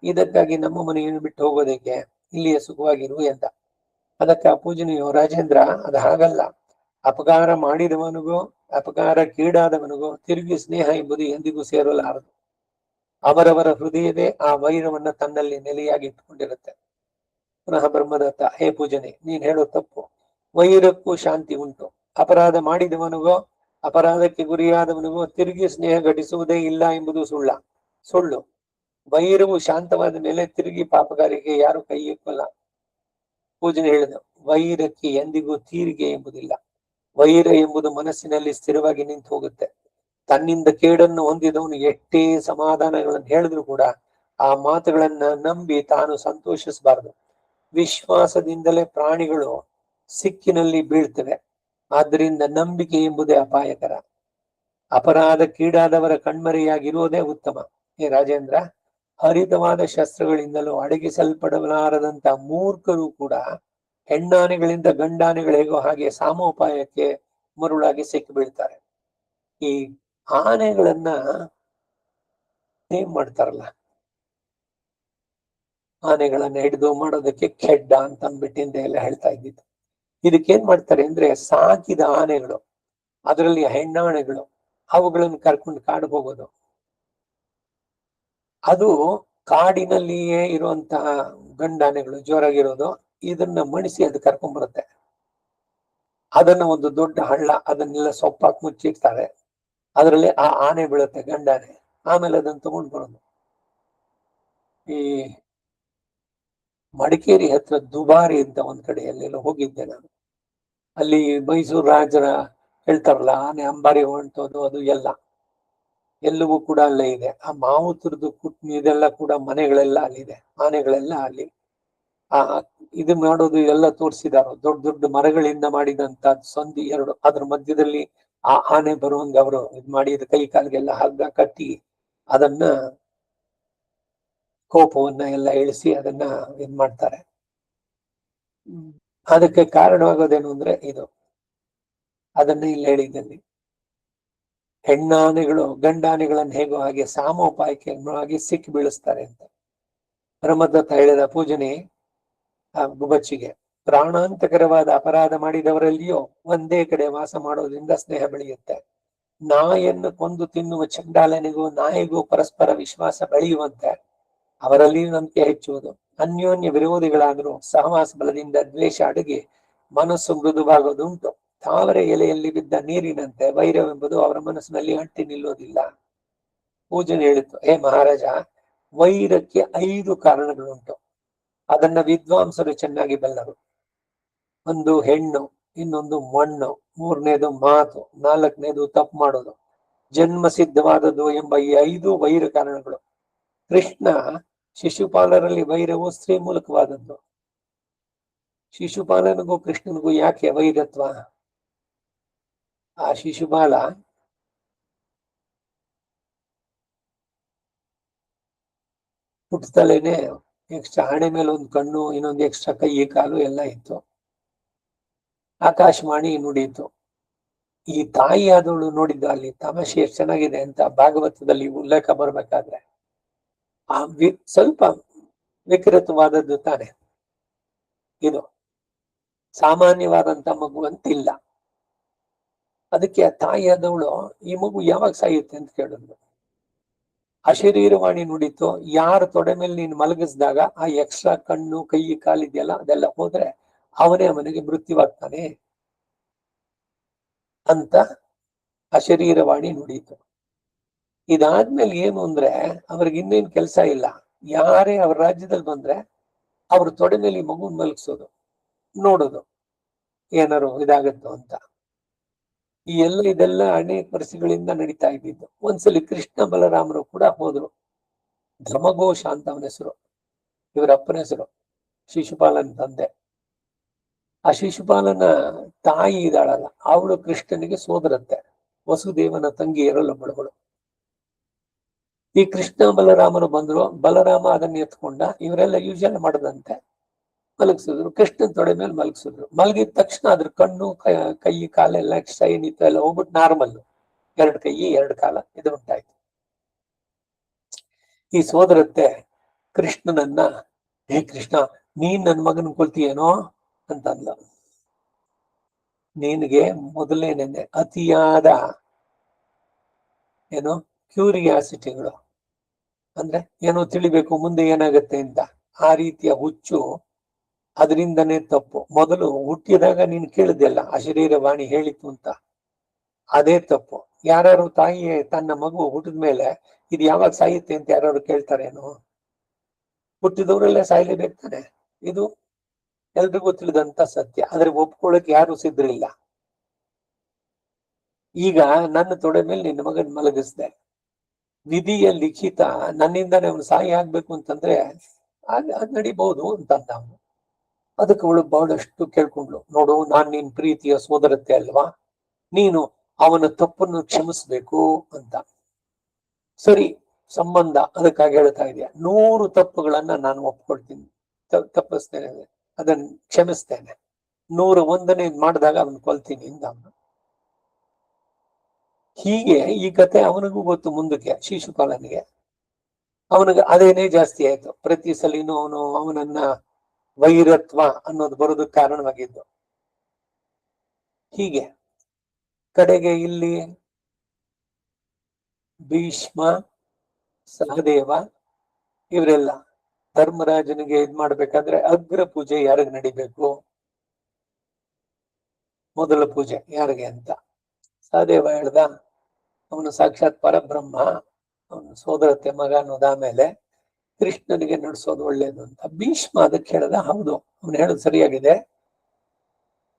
ಇದಕ್ಕಾಗಿ ನಮ್ಮ ಮನೆಯನ್ನು ಬಿಟ್ಟು ಹೋಗೋದಕ್ಕೆ, ಇಲ್ಲಿಯೇ ಸುಖವಾಗಿರು ಎಂದ. ಅದಕ್ಕೆ ಆ ಪೂಜನೆಯು, ರಾಜೇಂದ್ರ, ಅದು ಹಾಗಲ್ಲ. ಅಪಕಾರ ಮಾಡಿದವನಿಗೂ ಅಪಕಾರಕ್ಕೀಡಾದವನಿಗೂ ತಿರುಗಿ ಸ್ನೇಹ ಎಂಬುದು ಎಂದಿಗೂ ಸೇರಲಾರದು. ಅವರವರ ಹೃದಯವೇ ಆ ವೈರವನ್ನ ತನ್ನಲ್ಲಿ ನೆಲೆಯಾಗಿ ಇಟ್ಟುಕೊಂಡಿರುತ್ತೆ. ಪುನಃ ಬ್ರಹ್ಮದತ್ತ, ಹೇ ಪೂಜನೆ, ನೀನ್ ಹೇಳೋ ತಪ್ಪು. ವೈರಕ್ಕೂ ಶಾಂತಿ ಉಂಟು. ಅಪರಾಧ ಮಾಡಿದವನಿಗೋ ಅಪರಾಧಕ್ಕೆ ಗುರಿಯಾದವನಿಗೋ ತಿರುಗಿ ಸ್ನೇಹ ಘಟಿಸುವುದೇ ಇಲ್ಲ ಎಂಬುದು ಸುಳ್ಳು. ವೈರವು ಶಾಂತವಾದ ಮೇಲೆ ತಿರುಗಿ ಪಾಪಗಾರಿಗೆ ಯಾರು ಕೈ ಇಕ್ಕಲ್ಲ. ಪೂಜನೆ ಹೇಳಿದ, ವೈರಕ್ಕೆ ಎಂದಿಗೂ ತೀರಿಗೆ ಎಂಬುದಿಲ್ಲ. ವೈರ ಎಂಬುದು ಮನಸ್ಸಿನಲ್ಲಿ ಸ್ಥಿರವಾಗಿ ನಿಂತು ಹೋಗುತ್ತೆ. ತನ್ನಿಂದ ಕೇಡನ್ನು ಹೊಂದಿದವನು ಎಷ್ಟೇ ಸಮಾಧಾನಗಳನ್ನು ಹೇಳಿದ್ರು ಕೂಡ ಆ ಮಾತುಗಳನ್ನ ನಂಬಿ ತಾನು ಸಂತೋಷಿಸಬಾರದು. ವಿಶ್ವಾಸದಿಂದಲೇ ಪ್ರಾಣಿಗಳು ಸಿಕ್ಕಿನಲ್ಲಿ ಬೀಳ್ತವೆ. ಆದ್ದರಿಂದ ನಂಬಿಕೆ ಎಂಬುದೇ ಅಪಾಯಕರ. ಅಪರಾಧಕ್ಕೀಡಾದವರ ಕಣ್ಮರೆಯಾಗಿರುವುದೇ ಉತ್ತಮ. ಹೇ ರಾಜೇಂದ್ರ, ಹರಿತವಾದ ಶಸ್ತ್ರಗಳಿಂದಲೂ ಅಡಗಿಸಲ್ಪಡಲಾರದಂತ ಮೂರ್ಖರು ಕೂಡ ಹೆಣ್ಣಾನೆಗಳಿಂದ ಗಂಡಾನೆಗಳು ಹೇಗೋ ಹಾಗೆ ಸಾಮೋಪಾಯಕ್ಕೆ ಮರುಳಾಗಿ ಸಿಕ್ಕಿ ಬೀಳ್ತಾರೆ. ಈ ಆನೆಗಳನ್ನ ಏನ್ ಮಾಡ್ತಾರಲ್ಲ, ಆನೆಗಳನ್ನ ಹಿಡಿದು ಮಾಡೋದಕ್ಕೆ ಖೆಡ್ಡ ಅಂತ ಅಂದ್ಬಿಟ್ಟಿಂದ ಎಲ್ಲ ಹೇಳ್ತಾ ಇದ್ದಿದ್ದು. ಇದಕ್ಕೇನ್ ಮಾಡ್ತಾರೆ ಅಂದ್ರೆ, ಸಾಕಿದ ಆನೆಗಳು, ಅದರಲ್ಲಿ ಹೆಣ್ಣಾನೆಗಳು, ಅವುಗಳನ್ನು ಕರ್ಕೊಂಡು ಕಾಡಿಗೆ ಹೋಗೋದು. ಅದು ಕಾಡಿನಲ್ಲಿಯೇ ಇರುವಂತಹ ಗಂಡಾನೆಗಳು ಜೋರಾಗಿರೋದು, ಇದನ್ನ ಮಣಿಸಿ ಅದು ಕರ್ಕೊಂಡ್ ಬರುತ್ತೆ. ಅದನ್ನ ಒಂದು ದೊಡ್ಡ ಹಳ್ಳ, ಅದನ್ನೆಲ್ಲ ಸೊಪ್ಪಾಕಿ ಮುಚ್ಚಿರ್ತಾರೆ. ಅದರಲ್ಲಿ ಆ ಆನೆ ಬೀಳುತ್ತೆ, ಗಂಡಾನೆ. ಆಮೇಲೆ ಅದನ್ನ ತಗೊಂಡು ಬರೋದು. ಈ ಮಡಿಕೇರಿ ಹತ್ರ ದುಬಾರಿ ಅಂತ ಒಂದ್ ಕಡೆ ಅಲ್ಲೆಲ್ಲ ಹೋಗಿದ್ದೆ ನಾನು. ಅಲ್ಲಿ ಮೈಸೂರು ರಾಜರ ಹೇಳ್ತಾರಲ್ಲ, ಆನೆ ಅಂಬಾರಿ ಹೊಂಟೋದು ಅದು ಎಲ್ಲವೂ ಕೂಡ ಅಲ್ಲೇ ಇದೆ. ಆ ಮಾವುತರದ್ದು ಇದೆಲ್ಲ ಕೂಡ ಮನೆಗಳೆಲ್ಲ ಅಲ್ಲಿದೆ, ಆನೆಗಳೆಲ್ಲ ಅಲ್ಲಿ. ಆ ಇದು ಮಾಡೋದು ಎಲ್ಲ ತೋರಿಸಿದಾರು. ದೊಡ್ಡ ದೊಡ್ಡ ಮರಗಳಿಂದ ಮಾಡಿದಂತ ಸಂಧಿ ಎರಡು, ಅದ್ರ ಮಧ್ಯದಲ್ಲಿ ಆ ಆನೆ ಬರುವಂಗ ಅವರು ಇದ್ ಮಾಡಿ ಕೈ ಕಾಲಿಗೆಲ್ಲ ಹಗ್ಗ ಕಟ್ಟಿ ಅದನ್ನ ಕೋಪವನ್ನ ಎಲ್ಲ ಇಳಿಸಿ ಅದನ್ನ ಇದ್ ಮಾಡ್ತಾರೆ. ಅದಕ್ಕೆ ಕಾರಣವಾಗೋದೇನು ಅಂದ್ರೆ ಇದು, ಅದನ್ನ ಇಲ್ಲಿ ಹೇಳಿದ್ದಲ್ಲಿ ಹೆಣ್ಣಾನೆಗಳು ಗಂಡಾನೆಗಳನ್ನು ಹೇಗೋ ಹಾಗೆ ಸಾಮೋಪಾಯಕ್ಕೆ ಸಿಕ್ಕಿ ಬೀಳಿಸ್ತಾರೆ ಅಂತ. ಬ್ರಹ್ಮದತ್ತ ಹೇಳಿದ, ಪೂಜನೆ ಗುಬಚ್ಚಿಗೆ, ಪ್ರಾಣಾಂತಕರವಾದ ಅಪರಾಧ ಮಾಡಿದವರಲ್ಲಿಯೂ ಒಂದೇ ಕಡೆ ವಾಸ ಮಾಡೋದ್ರಿಂದ ಸ್ನೇಹ ಬೆಳೆಯುತ್ತೆ. ನಾಯನ್ನು ಕೊಂದು ತಿನ್ನುವ ಚಂಡಾಲನಿಗೂ ನಾಯಿಗೂ ಪರಸ್ಪರ ವಿಶ್ವಾಸ ಬೆಳೆಯುವಂತೆ ಅವರಲ್ಲಿ ನಂಬಿಕೆ ಹೆಚ್ಚುವುದು. ಅನ್ಯೋನ್ಯ ವಿರೋಧಿಗಳಾದರೂ ಸಹವಾಸ ಬಲದಿಂದ ದ್ವೇಷ ಅಡಗಿ ಮನಸ್ಸು ಮೃದುವಾಗೋದುಂಟು. ತಾವರೆ ಎಲೆಯಲ್ಲಿ ಬಿದ್ದ ನೀರಿನಂತೆ ವೈರವೆಂಬುದು ಅವರ ಮನಸ್ಸಿನಲ್ಲಿ ಅಂಟಿ ನಿಲ್ಲೋದಿಲ್ಲ. ಪೂಜನೆ ಹೇಳಿತು, ಹೇ ಮಹಾರಾಜ, ವೈರಕ್ಕೆ 5 ಕಾರಣಗಳುಂಟು. ಅದನ್ನ ವಿದ್ವಾಂಸರು ಚೆನ್ನಾಗಿ ಬಲ್ಲರು. ಒಂದು ಹೆಣ್ಣು, ಇನ್ನೊಂದು ಮಣ್ಣು, 3ನೇದು ಮಾತು, 4ನೇದು ತಪ್ಪು ಮಾಡೋದು. ಜನ್ಮ ಸಿದ್ಧವಾದದ್ದು ಎಂಬ ಈ 5 ವೈರ ಕಾರಣಗಳು. ಕೃಷ್ಣ ಶಿಶುಪಾಲರಲ್ಲಿ ವೈರವು ಸ್ತ್ರೀ ಮೂಲಕವಾದದ್ದು. ಶಿಶುಪಾಲನಿಗೂ ಕೃಷ್ಣನಿಗೂ ಯಾಕೆ ವೈರತ್ವ? ಆ ಶಿಶುಪಾಲ ಹುಟ್ಟುತ್ತಲೇನೆ ಎಕ್ಸ್ಟ್ರಾ ಹಣೆ ಮೇಲೆ ಒಂದು ಕಣ್ಣು, ಇನ್ನೊಂದು ಎಕ್ಸ್ಟ್ರಾ ಕೈ ಕಾಲು ಎಲ್ಲ ಇತ್ತು. ಆಕಾಶವಾಣಿ ನುಡಿಯಿತು. ಈ ತಾಯಿ ಆದವಳು ನೋಡಿದ್ದು ಅಲ್ಲಿ ತಮಾಷೆ ಎಷ್ಟು ಚೆನ್ನಾಗಿದೆ ಅಂತ ಭಾಗವತದಲ್ಲಿ ಉಲ್ಲೇಖ ಬರ್ಬೇಕಾದ್ರೆ, ಆ ಸ್ವಲ್ಪ ವಿಕೃತವಾದದ್ದು ತಾನೆ ಇದು, ಸಾಮಾನ್ಯವಾದಂತ ಮಗು ಅಂತಿಲ್ಲ. ಅದಕ್ಕೆ ಆ ತಾಯಿಯಾದವಳು ಈ ಮಗು ಯಾವಾಗ ಸಾಯುತ್ತೆ ಅಂತ ಕೇಳಿದ್ಲು. ಅಶರೀರವಾಣಿ ನುಡಿತು, ಯಾರ ತೊಡೆ ಮೇಲೆ ನೀನು ಮಲಗಿಸಿದಾಗ ಆ ಎಕ್ಸ್ಟ್ರಾ ಕಣ್ಣು ಕೈ ಕಾಲಿದೆಯಲ್ಲ ಅದೆಲ್ಲ ಹೋದ್ರೆ ಅವನಿಗೆ ಮೃತ್ಯುವಾಗ್ತಾನೆ ಅಂತ ಅಶರೀರವಾಣಿ ನುಡಿತು. ಇದಾದ್ಮೇಲೆ ಏನು ಅಂದ್ರೆ ಅವ್ರಿಗೆ ಇನ್ನೇನ್ ಕೆಲಸ ಇಲ್ಲ. ಯಾರೇ ಅವ್ರ ರಾಜ್ಯದಲ್ಲಿ ಬಂದ್ರೆ ಅವ್ರ ತೊಡೆ ಮೇಲೆ ಮಗುನ್ ಮಲಗಿಸೋದು, ನೋಡೋದು ಏನಾರು ಇದಾಗತ್ತೋ ಅಂತ. ಈ ಇದೆಲ್ಲ ಅನೇಕ ವರ್ಷಗಳಿಂದ ನಡೀತಾ ಇದ್ದಿದ್ದು. ಒಂದ್ಸಲಿ ಕೃಷ್ಣ ಬಲರಾಮರು ಕೂಡ ಹೋದ್ರು. ಧರ್ಮಘೋಷ ಅಂತ ಅವನ ಹೆಸರು, ಇವರ ಅಪ್ಪನ ಹೆಸರು, ಶಿಶುಪಾಲನ ತಂದೆ. ಆ ಶಿಶುಪಾಲನ ತಾಯಿ ಇದ್ದಾಳಲ್ಲ, ಅವಳು ಕೃಷ್ಣನಿಗೆ ಸೋದರತ್ತೆ, ವಸುದೇವನ ತಂಗಿ ಎರಲೊಬ್ಬಳು. ಈ ಕೃಷ್ಣ ಬಲರಾಮರು ಬಂದ್ರು. ಬಲರಾಮ ಅದನ್ನ ಎತ್ಕೊಂಡ, ಇವರೆಲ್ಲ ಯೂಶಲ್ ಮಾಡದಂತೆ ಮಲಗಿಸಿದ್ರು. ಕೃಷ್ಣನ್ ತೊಡೆ ಮೇಲೆ ಮಲಗಿಸಿದ್ರು. ಮಲಗಿದ ತಕ್ಷಣ ಅದ್ರ ಕಣ್ಣು ಕೈ ಕಾಲೆಲ್ಲ ಎಕ್ಸ್ಟ್ರಾ ಏನಿತ್ತು ಎಲ್ಲ ಹೋಗ್ಬಿಟ್ಟು ನಾರ್ಮಲ್, 2 ಕೈ 2 ಕಾಲ ಇದು ಉಂಟಾಯ್ತು. ಈ ಸೋದರತ್ತೆ ಕೃಷ್ಣನನ್ನ, ಹೇ ಕೃಷ್ಣ, ನೀನ್ ನನ್ ಮಗನ್ ಕೊಲ್ತೀಯೇನೋ ಅಂತ ಅಂದ್ಲ. ನಿನಗೆ ಮೊದಲನೇನೆ ಅತಿಯಾದ ಏನು ಕ್ಯೂರಿಯಾಸಿಟಿಗಳು, ಅಂದ್ರೆ ಏನೋ ತಿಳಿಬೇಕು ಮುಂದೆ ಏನಾಗುತ್ತೆ ಅಂತ, ಆ ರೀತಿಯ ಹುಚ್ಚು ಅದರಿಂದನೇ ತಪ್ಪು. ಮೊದಲು ಹುಟ್ಟಿದಾಗ ನೀನು ಕೇಳಿದೆಲ್ಲ ಅಶರೀರವಾಣಿ ಹೇಳಿತು ಅಂತ, ಅದೇ ತಪ್ಪು. ಯಾರು ತಾಯಿ ತನ್ನ ಮಗು ಹುಟ್ಟಿದ ಮೇಲೆ ಇದು ಯಾವಾಗ ಸಾಯುತ್ತೆ ಅಂತ ಯಾರು ಕೇಳ್ತಾರೇನು? ಹುಟ್ಟಿದವರೆಲ್ಲ ಸಾಯ್ಲೇಬೇಕು ತಾನೆ, ಇದು ಎಲ್ರಿಗೂ ತಿಳಿದಂತ ಸತ್ಯ. ಆದ್ರೆ ಒಪ್ಕೊಳ್ಳಕ್ಕೆ ಯಾರು ಸಿದ್ರಿಲ್ಲ. ಈಗ ನನ್ನ ತೊಡೆ ಮೇಲೆ ನಿನ್ನ ಮಗನ್ ಮಲಗಿಸ್ದೆ, ವಿಧಿಯ ಲಿಖಿತ ನನ್ನಿಂದಾನೆ ಅವನು ಸಾಯಿ ಆಗ್ಬೇಕು ಅಂತಂದ್ರೆ ಅದ್ ನಡಿಬಹುದು ಅಂತ ಅವನು. ಅದಕ್ಕೆ ಅವಳು ಬಹಳಷ್ಟು ಕೇಳ್ಕೊಂಡ್ಲು, ನೋಡು ನಾನ್ ನಿನ್ ಪ್ರೀತಿಯ ಸೋದರತೆ ಅಲ್ವಾ, ನೀನು ಅವನ ತಪ್ಪನ್ನು ಕ್ಷಮಿಸ್ಬೇಕು ಅಂತ. ಸರಿ, ಸಂಬಂಧ ಅದಕ್ಕಾಗಿ ಹೇಳ್ತಾ ಇದೆಯಾ, 100 ತಪ್ಪುಗಳನ್ನ ನಾನು ಒಪ್ಕೊಳ್ತೀನಿ, ತಪ್ಪಿಸ್ತೇನೆ, ಅದನ್ನ ಕ್ಷಮಿಸ್ತೇನೆ, 101ನೇ ಮಾಡಿದಾಗ ಅವನು ಕೊಲ್ತೀನಿ ಅಂತ ಅವನು. ಹೀಗೆ ಈ ಕತೆ ಅವನಿಗೂ ಗೊತ್ತು. ಮುಂದಕ್ಕೆ ಶಿಶುಪಾಲನಿಗೆ ಅವನಿಗೆ ಅದೇನೇ ಜಾಸ್ತಿ ಆಯ್ತು. ಪ್ರತಿ ಸಲಿನೂ ಅವನನ್ನ ವೈರತ್ವ ಅನ್ನೋದು ಬರೋದಕ್ಕೆ ಕಾರಣವಾಗಿದ್ದು. ಹೀಗೆ ಕಡೆಗೆ ಇಲ್ಲಿ ಭೀಷ್ಮ, ಸಹದೇವ ಇವರೆಲ್ಲ ಧರ್ಮರಾಜನಿಗೆ ಇದ್ ಮಾಡ್ಬೇಕಾದ್ರೆ ಅಗ್ರ ಪೂಜೆ ಯಾರಿಗೆ ನಡಿಬೇಕು, ಮೊದಲ ಪೂಜೆ ಯಾರಿಗೆ ಅಂತ ಸಹದೇವ ಹೇಳ್ದ, ಅವನು ಸಾಕ್ಷಾತ್ ಪರಬ್ರಹ್ಮ, ಅವನು ಸೋದರತೆ ಮಗ ಅನ್ನೋದಾದ್ಮೇಲೆ ಕೃಷ್ಣನಿಗೆ ನಡೆಸೋದು ಒಳ್ಳೇದು ಅಂತ. ಭೀಷ್ಮ ಅದಕ್ಕೆ ಹೇಳ್ದ, ಹೌದು ಅವನು ಹೇಳೋದು ಸರಿಯಾಗಿದೆ,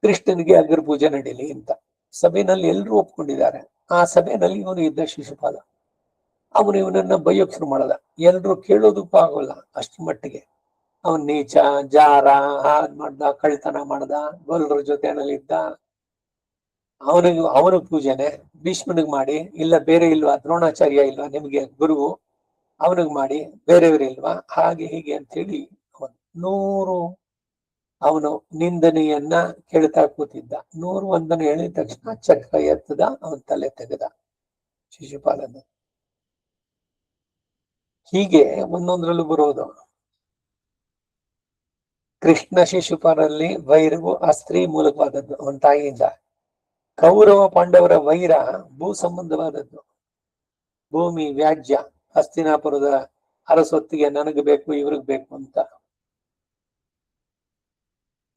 ಕೃಷ್ಣನಿಗೆ ಅಗ್ರ ಪೂಜೆ ನಡೀಲಿ ಅಂತ. ಸಭೆಯಲ್ಲಿ ಎಲ್ಲರೂ ಒಪ್ಕೊಂಡಿದ್ದಾರೆ. ಆ ಸಭೆಯಲ್ಲಿ ಇವನು ಇದ್ದ ಶಿಶುಪಾಲ, ಅವನು ಇವನನ್ನ ಬೈಯೋಕ್ ಶುರು ಮಾಡದ. ಎಲ್ರು ಕೇಳೋದಕ್ಕೂ ಆಗೋಲ್ಲ ಅಷ್ಟ್ರ ಮಟ್ಟಿಗೆ. ಅವನ್ ನೀಚ, ಜಾರ, ಹಾದ್ ಮಾಡ್ದ, ಕಳ್ತನ ಮಾಡ್ದ, ಗೊಲ್ರ ಜೊತೆನಲ್ಲಿದ್ದ. ಅವನ ಪೂಜೆನೆ ಭೀಷ್ಮನಿಗೆ ಮಾಡಿ, ಇಲ್ಲ ಬೇರೆ ಇಲ್ವಾ, ದ್ರೋಣಾಚಾರ್ಯ ಇಲ್ವಾ ನಿಮ್ಗೆ ಗುರು, ಅವನಿಗೆ ಮಾಡಿ, ಬೇರೆಯವರಿಲ್ವಾ, ಹಾಗೆ ಹೀಗೆ ಅಂತೇಳಿ 100 ಅವನು ನಿಂದನೆಯನ್ನ ಕೇಳ್ತಾ ಕೂತಿದ್ದ. 101 ಹೇಳಿದ ತಕ್ಷಣ ಚಕ್ರ ಎತ್ತದ, ಅವನ್ ತಲೆ ತೆಗೆದ ಶಿಶುಪಾಲನ. ಹೀಗೆ ಒಂದೊಂದ್ರಲ್ಲೂ ಬರೋದು. ಕೃಷ್ಣ ಶಿಶುಪಾಲರಲ್ಲಿ ವೈರವು ಆ ಸ್ತ್ರೀ ಮೂಲಕವಾದದ್ದು, ಅವನ ತಾಯಿಯಿಂದ. ಕೌರವ ಪಾಂಡವರ ವೈರ ಭೂ ಸಂಬಂಧವಾದದ್ದು, ಭೂಮಿ ವ್ಯಾಜ್ಯ, ಹಸ್ತಿನಾಪುರದ ಅರಸೊತ್ತಿಗೆ ನನಗೆ ಬೇಕು ಇವ್ರಿಗೆ ಬೇಕು ಅಂತ.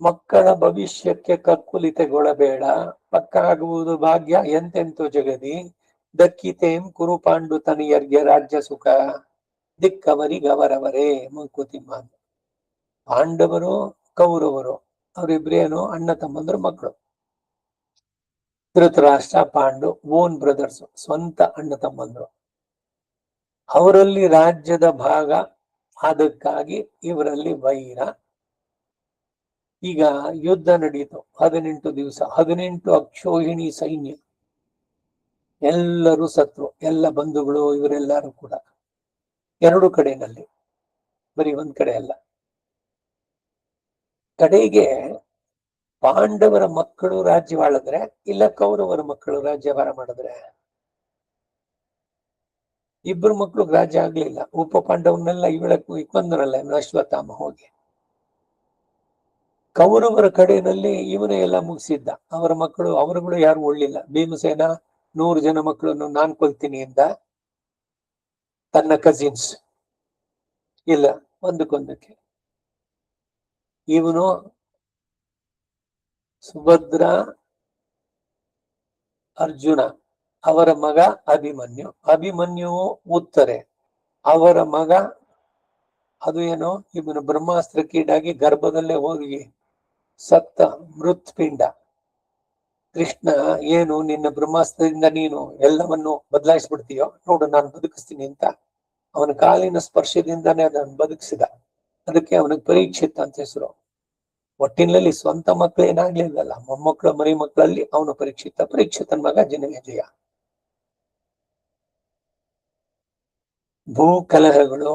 ಮಕ್ಕಳ ಭವಿಷ್ಯಕ್ಕೆ ಕಕ್ಕುಲಿತೆಗೊಳ್ಳಬೇಡ, ಪಕ್ಕ ಆಗುವುದು ಭಾಗ್ಯ ಎಂತೆಂತು ಜಗದಿ, ದಕ್ಕಿತೇಂ ಕುರು ಪಾಂಡು ತನಿಯರ್ಗೆ ರಾಜ್ಯ ಸುಖ, ದಿಕ್ಕವರಿಗವರವರೇ ಮಂಕುತಿಮ್ಮ. ಪಾಂಡವರು ಕೌರವರು ಅವರಿಬ್ರೇನು ಅಣ್ಣ ತಮ್ಮಂದ್ರ ಮಕ್ಕಳು. ಧೃತರಾಷ್ಟ್ರ, ಪಾಂಡು ಓನ್ ಬ್ರದರ್ಸ್, ಸ್ವಂತ ಅಣ್ಣ ತಮ್ಮಂದ್ರು. ಅವರಲ್ಲಿ ರಾಜ್ಯದ ಭಾಗ, ಅದಕ್ಕಾಗಿ ಇವರಲ್ಲಿ ವೈರ. ಈಗ ಯುದ್ಧ ನಡೀತು 18 ದಿವಸ, 18 ಅಕ್ಷೋಹಿಣಿ ಸೈನ್ಯ, ಎಲ್ಲರೂ ಸತ್ರು, ಎಲ್ಲ ಬಂಧುಗಳು ಇವರೆಲ್ಲರೂ ಕೂಡ. 2 ಕಡೆಯಲ್ಲಿ, ಬರೀ ಒಂದ್ ಕಡೆ ಅಲ್ಲ. ಕಡೆಗೆ ಪಾಂಡವರ ಮಕ್ಕಳು ರಾಜ್ಯವಾಳಿದ್ರೆ, ಇಲ್ಲ ಕೌರವರ ಮಕ್ಕಳು ರಾಜ್ಯಭಾರ ಮಾಡಿದ್ರೆ. ಇಬ್ಬರು ಮಕ್ಕಳು ರಾಜ್ಯ ಆಗ್ಲಿಲ್ಲ. ಉಪ ಪಾಂಡವನ್ನೆಲ್ಲ ಇವಳಕ್ಕೂ ಕೊಂದರಲ್ಲ ಅಶ್ವತ್ಥಾಮ ಹೋಗಿ. ಕೌರವರ ಕಡೆಯಲ್ಲಿ ಇವನೇ ಎಲ್ಲ ಮುಗಿಸಿದ್ದ. ಅವರ ಮಕ್ಕಳು ಅವರುಗಳು ಯಾರು ಒಳ್ಳಿಲ್ಲ. ಭೀಮಸೇನ 100 ಜನ ಮಕ್ಕಳನ್ನು ನಾನ್ ಕೊಲ್ತೀನಿ ಎಂದ, ತನ್ನ ಕಸಿನ್ಸ್ ಇಲ್ಲ ಒಂದಕ್ಕೊಂದಕ್ಕೆ. ಇವನು ಸುಭದ್ರ, ಅರ್ಜುನ, ಅವರ ಮಗ ಅಭಿಮನ್ಯು, ಅಭಿಮನ್ಯುವು ಉತ್ತರೆ, ಅವರ ಮಗ ಅದು ಏನೋ ಇವನು ಬ್ರಹ್ಮಾಸ್ತ್ರಕ್ಕೀಡಾಗಿ ಗರ್ಭದಲ್ಲೇ ಹೋಗಿ ಸತ್ತ ಮೃತ್ಪಿಂಡ. ಕೃಷ್ಣ, ಏನು ನಿನ್ನ ಬ್ರಹ್ಮಾಸ್ತ್ರದಿಂದ ನೀನು ಎಲ್ಲವನ್ನು ಬದಲಾಯಿಸ್ಬಿಡ್ತೀಯೋ, ನೋಡು ನಾನು ಬದುಕಿಸ್ತೀನಿ ಅಂತ ಅವನ ಕಾಲಿನ ಸ್ಪರ್ಶದಿಂದಾನೇ ಅದನ್ನು ಬದುಕಿಸಿದ. ಅದಕ್ಕೆ ಅವನಿಗೆ ಪರೀಕ್ಷಿತ್ ಅಂತ ಹೆಸರು. ಒಟ್ಟಿನಲ್ಲಿ ಸ್ವಂತ ಮಕ್ಕಳು ಏನಾಗ್ಲಿಲ್ಲಲ್ಲ, ಮೊಮ್ಮಕ್ಕಳು ಮರಿ ಮಕ್ಕಳಲ್ಲಿ ಅವನು ಪರೀಕ್ಷಿತನ ಮಗ ಜನಮೇಜಯ. ಭೂ ಕಲಹಗಳು,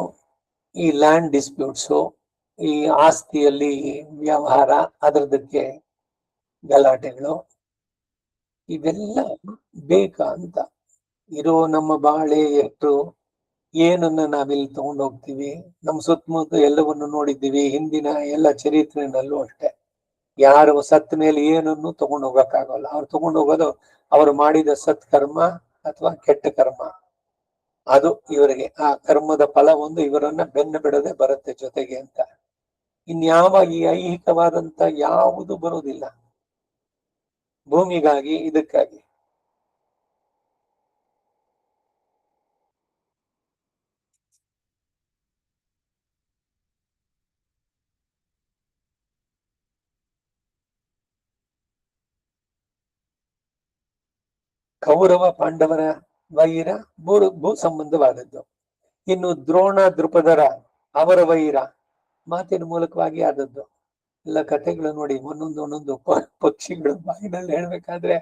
ಈ ಲ್ಯಾಂಡ್ ಡಿಸ್ಪ್ಯೂಟ್ಸು, ಈ ಆಸ್ತಿಯಲ್ಲಿ ವ್ಯವಹಾರ, ಅದರದಕ್ಕೆ ಗಲಾಟೆಗಳು, ಇವೆಲ್ಲ ಬೇಕಾ ಅಂತ. ಇರೋ ನಮ್ಮ ಬಾಳೆ ಎಷ್ಟು, ಏನನ್ನ ನಾವಿಲ್ಲಿ ತಗೊಂಡು ಹೋಗ್ತೀವಿ, ನಮ್ಮ ಸುತ್ತಮುತ್ತ ಎಲ್ಲವನ್ನು ನೋಡಿದ್ದೀವಿ, ಹಿಂದಿನ ಎಲ್ಲ ಚರಿತ್ರೆನಲ್ಲೂ ಅಷ್ಟೇ. ಯಾರು ಸತ್ತ ಮೇಲೆ ಏನನ್ನು ತಗೊಂಡು ಹೋಗಕ್ಕಾಗಲ್ಲ. ಅವ್ರು ತಗೊಂಡು ಹೋಗೋದು ಅವರು ಮಾಡಿದ ಸತ್ಕರ್ಮ ಅಥವಾ ಕೆಟ್ಟ ಕರ್ಮ, ಅದು ಇವರಿಗೆ ಆ ಕರ್ಮದ ಫಲ ಒಂದು ಇವರನ್ನ ಬೆನ್ನು ಬಿಡದೆ ಬರುತ್ತೆ ಜೊತೆಗೆ ಅಂತ. ಇನ್ಯಾವ ಈ ಐಹಿಕವಾದಂತ ಯಾವುದು ಬರುವುದಿಲ್ಲ ಭೂಮಿಗಾಗಿ, ಇದಕ್ಕಾಗಿ. ಕೌರವ ಪಾಂಡವರ ವೈರ ಭೂ ಸಂಬಂಧವಾದದ್ದು. ಇನ್ನು ದ್ರೋಣ ದೃಪದರ ಅವರ ವೈರ ಮಾತಿನ ಮೂಲಕವಾಗಿ ಆದದ್ದು. ಎಲ್ಲ ಕಥೆಗಳು ನೋಡಿ, ಒಂದೊಂದು ಪಕ್ಷಿಗಳು ಬಾಯಿನಲ್ಲಿ ಹೇಳ್ಬೇಕಾದ್ರೆ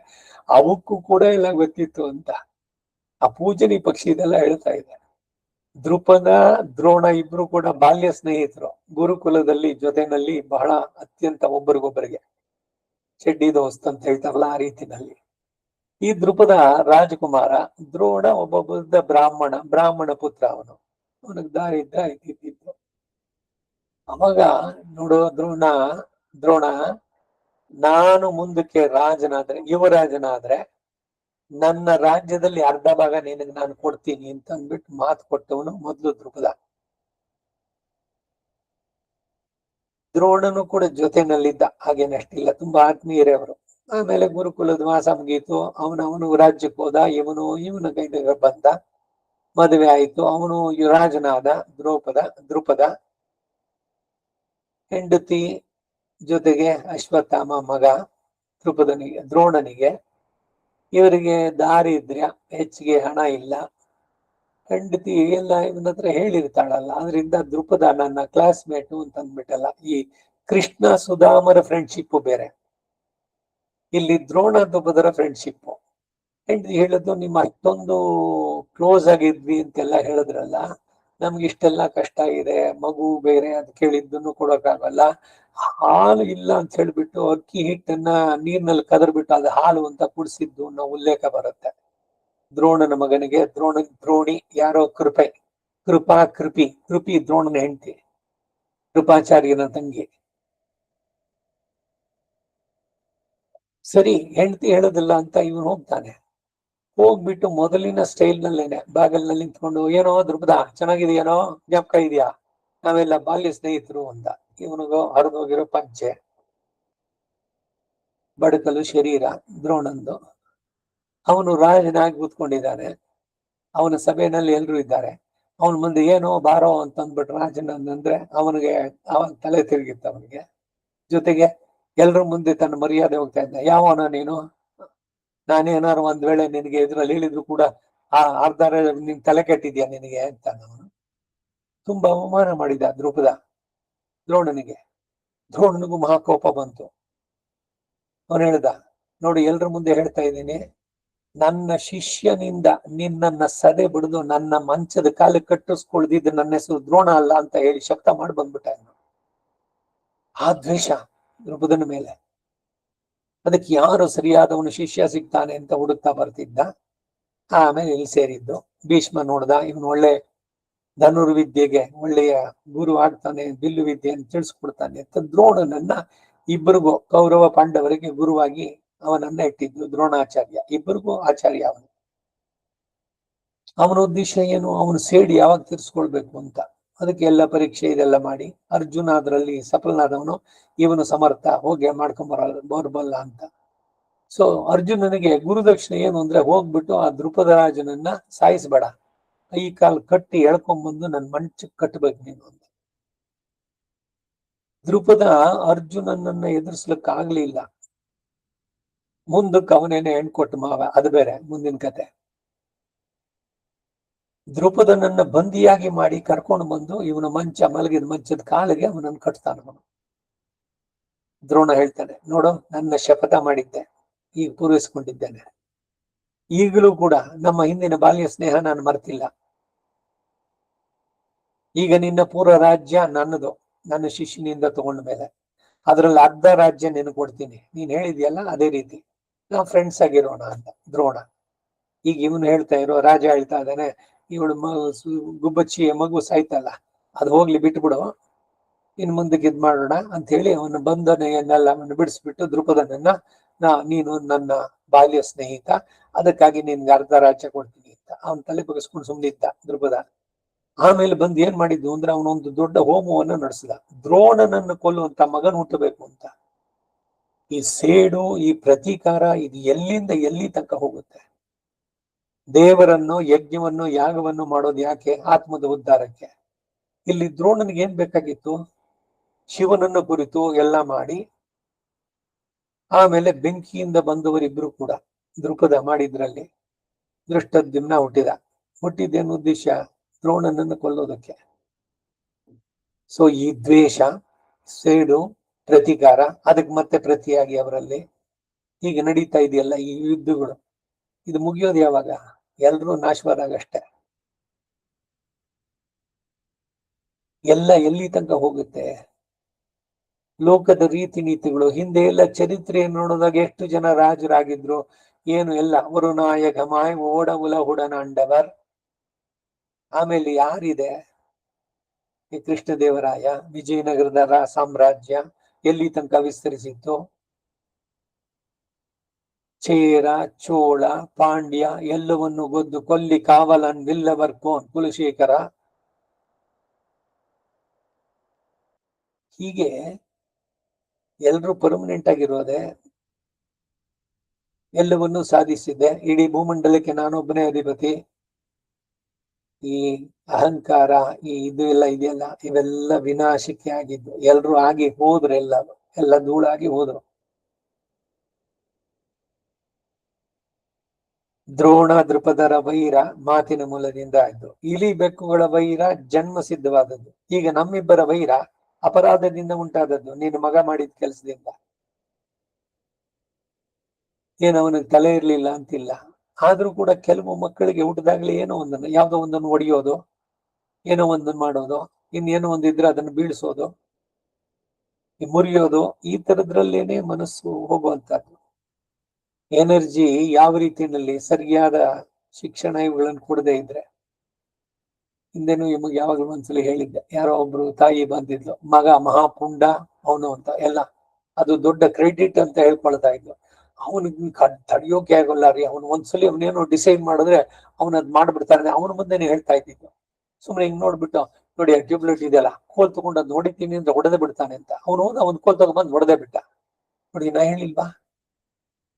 ಅವಕ್ಕೂ ಕೂಡ ಎಲ್ಲ ಗೊತ್ತಿತ್ತು ಅಂತ. ಆ ಪೂಜನಿ ಪಕ್ಷಿ ಇದೆಲ್ಲ ಹೇಳ್ತಾ ಇದೆ. ದೃಪದ ದ್ರೋಣ ಇಬ್ರು ಕೂಡ ಬಾಲ್ಯ ಸ್ನೇಹಿತರು, ಗುರುಕುಲದಲ್ಲಿ ಜೊತೆನಲ್ಲಿ ಬಹಳ ಅತ್ಯಂತ ಒಬ್ಬರಿಗೊಬ್ಬರಿಗೆ ಚೆಡ್ಡಿ ದೋಸ್ತ್ ಅಂತ ಹೇಳ್ತಾರಲ್ಲ ಆ ರೀತಿನಲ್ಲಿ. ಈ ದೃಪದ ರಾಜಕುಮಾರ, ದ್ರೋಣ ಒಬ್ಬ ಬುದ್ಧ ಬ್ರಾಹ್ಮಣ ಪುತ್ರ. ಅವನಿಗೆ ದಾರಿದ್ದ ಇದ್ದಿದ್ದು. ಅವಾಗ ನೋಡು ದ್ರೋಣ ನಾನು ಮುಂದಕ್ಕೆ ರಾಜನಾದ್ರೆ, ಯುವರಾಜನಾದ್ರೆ ನನ್ನ ರಾಜ್ಯದಲ್ಲಿ ಅರ್ಧ ಭಾಗ ನಿನಗೆ ನಾನು ಕೊಡ್ತೀನಿ ಅಂತ ಅಂದ್ಬಿಟ್ಟು ಮಾತು ಕೊಟ್ಟವನು ಮೊದಲು ದೃಪದ. ದ್ರೋಣನು ಕೂಡ ಜೊತೆನಲ್ಲಿದ್ದ, ಹಾಗೇನಷ್ಟಿಲ್ಲ, ತುಂಬಾ ಆತ್ಮೀಯರೇ ಅವರು. ಆಮೇಲೆ ಗುರುಕುಲದ ವಾಸ ಮುಗೀತು. ಅವನು ರಾಜ್ಯಕ್ಕೆ ಹೋದ, ಇವನ ಕೈಗೆ ಬಂದ, ಮದುವೆ ಆಯ್ತು. ಅವನು ರಾಜನಾದ. ದೃಪದ ಹೆಂಡತಿ ಜೊತೆಗೆ ಅಶ್ವತ್ಥಾಮ ಮಗ ದ್ರೋಣನಿಗೆ. ಇವರಿಗೆ ದಾರಿದ್ರ್ಯ, ಹೆಚ್ಚಿಗೆ ಹಣ ಇಲ್ಲ. ಹೆಂಡತಿ ಎಲ್ಲ ಇವನ ಹತ್ರ ಹೇಳಿರ್ತಾಳಲ್ಲ, ಅದರಿಂದ ದೃಪದ ನನ್ನ ಕ್ಲಾಸ್ಮೇಟು ಅಂತ ಅಂದ್ಬಿಟ್ಟಲ್ಲ. ಈ ಕೃಷ್ಣ ಸುಧಾಮರ ಫ್ರೆಂಡ್ಶಿಪ್ ಬೇರೆ, ಇಲ್ಲಿ ದ್ರೋಣ ದೃಪದರ ಫ್ರೆಂಡ್ಶಿಪ್. ಹೆಂಡತಿ ಹೇಳಿದ್ದು, ನಿಮ್ಮ ಅಷ್ಟೊಂದು ಕ್ಲೋಸ್ ಆಗಿದ್ವಿ ಅಂತೆಲ್ಲ ಹೇಳಿದ್ರಲ್ಲ, ನಮ್ಗೆ ಇಷ್ಟೆಲ್ಲ ಕಷ್ಟ ಇದೆ, ಮಗು ಬೇರೆ, ಅದ್ ಕೇಳಿದ್ದನ್ನು ಕೊಡೋಕ್ಕಾಗಲ್ಲ, ಹಾಲು ಇಲ್ಲ ಅಂತ ಹೇಳ್ಬಿಟ್ಟು ಅಕ್ಕಿ ಹಿಟ್ಟನ್ನ ನೀರ್ನಲ್ಲಿ ಕದರ್ಬಿಟ್ಟು ಅದು ಹಾಲು ಅಂತ ಕುಡಿಸಿದ್ದು ಅನ್ನೋ ಉಲ್ಲೇಖ ಬರುತ್ತೆ. ದ್ರೋಣನ ಮಗನಿಗೆ ದ್ರೋಣಿ ಯಾರೋ ಕೃಪಿ ದ್ರೋಣನ ಹೆಂಡತಿ, ಕೃಪಾಚಾರ್ಯನ ತಂಗಿ. ಸರಿ, ಹೆಂಡತಿ ಹೇಳೋದಿಲ್ಲ ಅಂತ ಇವನು ಹೋಗ್ತಾನೆ. ಹೋಗ್ಬಿಟ್ಟು ಮೊದಲಿನ ಸ್ಟೈಲ್ ನಲ್ಲೇನೆ ಬಾಗಲ್ನಲ್ಲಿ ನಿಂತ್ಕೊಂಡು, ಏನೋ ದೃಪದ ಚೆನ್ನಾಗಿದೆಯೇನೋ, ಜ್ಞಾಪಕ ಇದೆಯಾ, ನಾವೆಲ್ಲ ಬಾಲ್ಯ ಸ್ನೇಹಿತರು ಅಂತ. ಇವನಿಗೂ ಹರಿದೋಗಿರೋ ಪಂಚೆ, ಬಡಕಲು ಶರೀರ ದ್ರೋಣಂದು. ಅವನು ರಾಜನಾಗಿ ಕೂತ್ಕೊಂಡಿದ್ದಾನೆ. ಅವನ ಸಭೆಯಲ್ಲಿ ಎಲ್ರು ಇದ್ದಾರೆ. ಅವನ ಮುಂದೆ ಏನೋ ಬಾರೋ ಅಂತ ಅಂದ್ಬಿಟ್ಟು ರಾಜನಂದ್ರೆ ಅವನಿಗೆ ತಲೆ ತಿರುಗಿತ್ತು ಅವನಿಗೆ. ಜೊತೆಗೆ ಎಲ್ರ ಮುಂದೆ ತನ್ನ ಮರ್ಯಾದೆ ಹೋಗ್ತಾ ಇದ್ದ. ಯಾವನ ನೀನು, ನಾನೇನಾರು ಒಂದ್ ವೇಳೆ ನಿನಗೆ ಇದ್ರಲ್ಲಿ ಹೇಳಿದ್ರು ಕೂಡ ಆ ಅರ್ಧ ನಿನ್ ತಲೆ ಕೆಟ್ಟಿದ್ಯಾ ನಿನಗೆ ಅಂತ ಅವನು ತುಂಬಾ ಅವಮಾನ ಮಾಡಿದ ದ್ರೋಣನಿಗೆ. ದ್ರೋಣನಿಗೂ ಮಹಾಕೋಪ ಬಂತು. ಅವನು ಹೇಳ್ದ, ನೋಡಿ ಎಲ್ರ ಮುಂದೆ ಹೇಳ್ತಾ ಇದ್ದೀನಿ, ನನ್ನ ಶಿಷ್ಯನಿಂದ ನಿನ್ನನ್ನ ಸದೆ ಬಿಡಿದು ನನ್ನ ಮಂಚದ ಕಾಲ ಕಟ್ಟಿಸ್ಕೊಳ್ದಿದ್ದು ನನ್ನ ಹೆಸರು ದ್ರೋಣ ಅಲ್ಲ ಅಂತ ಹೇಳಿ ಶಬ್ದ ಮಾಡಿ ಬಂದ್ಬಿಟ್ಟ. ಆ ದ್ವೇಷ ದೃಪದನ ಮೇಲೆ. ಅದಕ್ಕೆ ಯಾರು ಸರಿಯಾದವನು ಶಿಷ್ಯ ಸಿಗ್ತಾನೆ ಅಂತ ಹುಡುಕ್ತಾ ಬರ್ತಿದ್ದ. ಆಮೇಲೆ ಇಲ್ಲಿ ಸೇರಿದ್ದು ಭೀಷ್ಮ ನೋಡ್ದ, ಇವನು ಒಳ್ಳೆ ಧನುರ್ವಿದ್ಯೆಗೆ ಒಳ್ಳೆಯ ಗುರು ಆಗ್ತಾನೆ, ಬಿಲ್ಲು ವಿದ್ಯೆಯನ್ನು ತಿಳಿಸ್ಕೊಡ್ತಾನೆ ಅಂತ ದ್ರೋಣನನ್ನ ಇಬ್ಬರಿಗೂ, ಕೌರವ ಪಾಂಡವರಿಗೆ ಗುರುವಾಗಿ ಅವನನ್ನ ಇಟ್ಟಿದ್ದು ದ್ರೋಣಾಚಾರ್ಯ. ಇಬ್ಬರಿಗೂ ಆಚಾರ್ಯ ಅವನು. ಅವನ ಉದ್ದೇಶ ಏನು, ಅವನು ಸೇಡಿ ಯಾವಾಗ ತೀರಿಸ್ಕೊಳ್ಬೇಕು ಅಂತ. ಅದಕ್ಕೆ ಎಲ್ಲ ಪರೀಕ್ಷೆ ಇದೆಲ್ಲ ಮಾಡಿ ಅರ್ಜುನ ಅದರಲ್ಲಿ ಸಫಲನಾದವನು. ಇವನು ಸಮರ್ಥ, ಹೋಗಿ ಬರ್ಬಲ್ಲ ಅಂತ. ಸೊ ಅರ್ಜುನನಿಗೆ ಗುರುದಕ್ಷಿಣೆ ಏನು ಅಂದ್ರೆ, ಹೋಗ್ಬಿಟ್ಟು ಆ ದೃಪದ ರಾಜನನ್ನ ಸಾಯಿಸ್ಬೇಡ, ಕೈ ಕಾಲು ಕಟ್ಟಿ ಎಳ್ಕೊಂಡ್ಬಂದು ನನ್ ಮಂಚಕ್ಕೆ ಕಟ್ಟಬೇಕು ನೀನು ಅಂತ. ದೃಪದ ಅರ್ಜುನನನ್ನ ಎದುರಿಸ್ಲಿಕ್ಕೆ ಆಗ್ಲಿಲ್ಲ. ಮುಂದಕ್ಕೆ ಅವನೇನೆ ಹೆಣ್ಕೊಟ್ಟು ಮಾವ, ಅದು ಬೇರೆ ಮುಂದಿನ ಕತೆ. ದೃಪದನನ್ನ ಬಂದಿಯಾಗಿ ಮಾಡಿ ಕರ್ಕೊಂಡು ಬಂದು ಇವನ ಮಲಗಿದ ಮಂಚದ ಕಾಲಿಗೆ ಅವನನ್ನು ಕಟ್ತಾನವನು. ದ್ರೋಣ ಹೇಳ್ತಾನೆ, ನೋಡು ನನ್ನ ಶಪಥ ಮಾಡಿದ್ದೆ, ಈಗ ಪೂರೈಸ್ಕೊಂಡಿದ್ದೇನೆ. ಈಗಲೂ ಕೂಡ ನಮ್ಮ ಹಿಂದಿನ ಬಾಲ್ಯ ಸ್ನೇಹ ನಾನು ಮರ್ತಿಲ್ಲ. ಈಗ ನಿನ್ನ ಪೂರ್ವ ರಾಜ್ಯ ನನ್ನದು, ನನ್ನ ಶಿಷ್ಯನಿಂದ ತಗೊಂಡ ಮೇಲೆ ಅದ್ರಲ್ಲಿ ಅರ್ಧ ರಾಜ್ಯ ನಿನಗೆ ಕೊಡ್ತೀನಿ, ನೀನ್ ಹೇಳಿದ್ಯಲ್ಲ ಅದೇ ರೀತಿ ನಾವು ಫ್ರೆಂಡ್ಸ್ ಆಗಿರೋಣ ಅಂತ ದ್ರೋಣ. ಈಗ ಇವನು ಹೇಳ್ತಾ ಇರೋ ರಾಜ ಹೇಳ್ತಾ ಇದ್ದಾನೆ, ಇವಳು ಗುಬ್ಬಚ್ಚಿಯ ಮಗು ಸಾಯ್ತಲ್ಲ, ಅದು ಹೋಗ್ಲಿ ಬಿಟ್ಬಿಡು, ಇನ್ ಮುಂದಕ್ಕೆ ಇದ್ ಮಾಡೋಣ ಅಂತ ಹೇಳಿ ಅವನ ಬಂಧನೆಯನ್ನೆಲ್ಲ ಬಿಡಿಸ್ಬಿಟ್ಟು ದ್ರುಪದನನ್ನ ನೀನು ನನ್ನ ಬಾಲ್ಯ ಸ್ನೇಹಿತ, ಅದಕ್ಕಾಗಿ ನಿನ್ಗೆ ಅರ್ಧ ರಾಜ್ಯ ಕೊಡ್ತೀನಿ ಅಂತ ಅವನ ತಲೆ ಬಗ್ಸ್ಕೊಂಡು ಸುಮ್ಮನಿದ್ದ ದ್ರುಪದ. ಆಮೇಲೆ ಬಂದು ಏನ್ ಮಾಡಿದ್ದು ಅಂದ್ರೆ ಅವನೊಂದು ದೊಡ್ಡ ಹೋಮವನ್ನು ನಡೆಸಿದ, ದ್ರೋಣನನ್ನು ಕೊಲ್ಲುವಂತ ಮಗನ್ ಹುಟ್ಟಬೇಕು ಅಂತ. ಈ ಸೇಡು, ಈ ಪ್ರತೀಕಾರ, ಇದು ಎಲ್ಲಿಂದ ಎಲ್ಲಿ ತನಕ ಹೋಗುತ್ತೆ? ದೇವರನ್ನು, ಯಜ್ಞವನ್ನು, ಯಾಗವನ್ನು ಮಾಡೋದು ಯಾಕೆ? ಆತ್ಮದ ಉದ್ಧಾರಕ್ಕೆ. ಇಲ್ಲಿ ದ್ರೋಣನಿಗೆ ಏನ್ ಬೇಕಾಗಿತ್ತು? ಶಿವನನ್ನು ಕುರಿತು ಎಲ್ಲ ಮಾಡಿ ಆಮೇಲೆ ಬೆಂಕಿಯಿಂದ ಬಂದವರಿಬ್ರು ಕೂಡ ದೃಪದ ಮಾಡಿದ್ರಲ್ಲಿ ದೃಷ್ಟದ್ಯುಮ್ನ ಹುಟ್ಟಿದ್ದೇನು ಉದ್ದೇಶ? ದ್ರೋಣನನ್ನು ಕೊಲ್ಲೋದಕ್ಕೆ. ಸೊ ಈ ದ್ವೇಷ, ಸೇಡು, ಪ್ರತೀಕಾರ, ಅದಕ್ಕೆ ಮತ್ತೆ ಪ್ರತಿಯಾಗಿ ಅವರಲ್ಲಿ ಈಗ ನಡೀತಾ ಇದೆಯಲ್ಲ ಈ ಯುದ್ಧಗಳು, ಇದು ಮುಗಿಯೋದು ಯಾವಾಗ? ಎಲ್ರೂ ನಾಶವಾದಾಗಷ್ಟೇ. ಎಲ್ಲ ಎಲ್ಲಿ ತನಕ ಹೋಗುತ್ತೆ? ಲೋಕದ ರೀತಿ ನೀತಿಗಳು, ಹಿಂದೆ ಎಲ್ಲ ಚರಿತ್ರೆಯನ್ನು ನೋಡಿದಾಗ ಎಷ್ಟು ಜನ ರಾಜರಾಗಿದ್ರು, ಏನು ಎಲ್ಲ ಅವರು ನಾಯಕಮಾಯ್ ಓಡವುಲ ಹುಡನಾಂಡವರ್. ಆಮೇಲೆ ಯಾರಿದೆ? ಈ ಕೃಷ್ಣದೇವರಾಯ, ವಿಜಯನಗರದ ಸಾಮ್ರಾಜ್ಯ ಎಲ್ಲಿ ತನಕ ವಿಸ್ತರಿಸಿತ್ತು? ಚೇರ, ಚೋಳ, ಪಾಂಡ್ಯ ಎಲ್ಲವನ್ನು ಗೊದ್ದು ಕೊಲ್ಲಿ ಕಾವಲನ್ ವಿಲ್ಲವರ್ ಕೋನ್ ಕುಲಶೇಖರ. ಹೀಗೆ ಎಲ್ರೂ ಪರ್ಮನೆಂಟ್ ಆಗಿರೋದೆ, ಎಲ್ಲವನ್ನೂ ಸಾಧಿಸಿದ್ದೆ, ಇಡೀ ಭೂಮಂಡಲಕ್ಕೆ ನಾನೊಬ್ಬನೇ ಅಧಿಪತಿ. ಈ ಅಹಂಕಾರ, ಈ ಇದು ಎಲ್ಲ ಇದೆಯಲ್ಲ, ಇವೆಲ್ಲ ವಿನಾಶಕ್ಕೆ ಆಗಿದ್ದು. ಎಲ್ರು ಆಗಿ ಹೋದ್ರು, ಎಲ್ಲ ಧೂಳಾಗಿ ಹೋದ್ರು. ದ್ರೋಣ ದೃಪದರ ವೈರ ಮಾತಿನ ಮೂಲದಿಂದ ಆಯ್ತು. ಇಲಿ ಬೆಕ್ಕುಗಳ ವೈರ ಜನ್ಮ ಸಿದ್ಧವಾದದ್ದು. ಈಗ ನಮ್ಮಿಬ್ಬರ ವೈರ ಅಪರಾಧದಿಂದ ಉಂಟಾದದ್ದು, ನೀನು ಮಗ ಮಾಡಿದ ಕೆಲಸದಿಂದ. ಏನು ಅವನಿಗೆ ತಲೆ ಇರ್ಲಿಲ್ಲ ಅಂತಿಲ್ಲ, ಆದ್ರೂ ಕೂಡ ಕೆಲವು ಮಕ್ಕಳಿಗೆ ಹುಟ್ಟಿದಾಗ್ಲೇ ಏನೋ ಒಂದನ್ನು, ಯಾವ್ದೋ ಒಂದನ್ನು ಒಡೆಯೋದು, ಏನೋ ಒಂದನ್ನು ಮಾಡೋದು, ಇನ್ನೇನೋ ಒಂದಿದ್ರೆ ಅದನ್ನು ಬೀಳಿಸೋದು, ಮುರಿಯೋದು, ಈ ತರದ್ರಲ್ಲೇನೆ ಮನಸ್ಸು ಹೋಗುವಂತದ್ದು. ಎನರ್ಜಿ ಯಾವ ರೀತಿಯಲ್ಲಿ ಸರಿಯಾದ ಶಿಕ್ಷಣ ಇವುಗಳನ್ನು ಕೊಡದೇ ಇದ್ರೆ. ಹಿಂದೆನೂ ನಿಮಗೆ ಯಾವಾಗಲೂ ಒಂದ್ಸಲಿ ಹೇಳಿದ್ದೆ, ಯಾರೋ ಒಬ್ರು ತಾಯಿ ಬಂದಿದ್ಲು, ಮಗ ಮಹಾಪುಂಡ ಅವನು ಅಂತ ಎಲ್ಲ, ಅದು ದೊಡ್ಡ ಕ್ರೆಡಿಟ್ ಅಂತ ಹೇಳ್ಕೊಳ್ತಾ ಇದ್ಲು. ಅವನಿಗೆ ತಡೆಯೋಕೆ ಆಗೋಲ್ಲ ರೀ, ಅವನು ಒಂದ್ಸಲಿ ಅವನೇನೋ ಡಿಸೈಡ್ ಮಾಡಿದ್ರೆ ಅವನದ್ ಮಾಡ್ಬಿಡ್ತಾನೆ, ಅವನ ಮುಂದೆನೆ ಹೇಳ್ತಾ ಇದ್ದಿದ್ದು. ಸುಮ್ಮನೆ ಹಿಂಗ್ ನೋಡ್ಬಿಟ್ಟು, ನೋಡಿ ಆ ಟ್ಯೂಬ್ಲೈಟ್ ಇದೆಯಲ್ಲ, ಕೋಲ್ ತಗೊಂಡು ಅದ್ ನೋಡಿತೀನಿ ಅಂತ ಹೊಡೆದೇ ಬಿಡ್ತಾನೆ ಅಂತ. ಅವನು ಹೋದ, ಅವ್ನ್ ಕೋಲ್ ತಗೊಂಡ್ಬಂದು ಹೊಡೆದೇ ಬಿಟ್ಟ. ನೋಡಿ, ನಾ ಹೇಳಿಲ್ವಾ?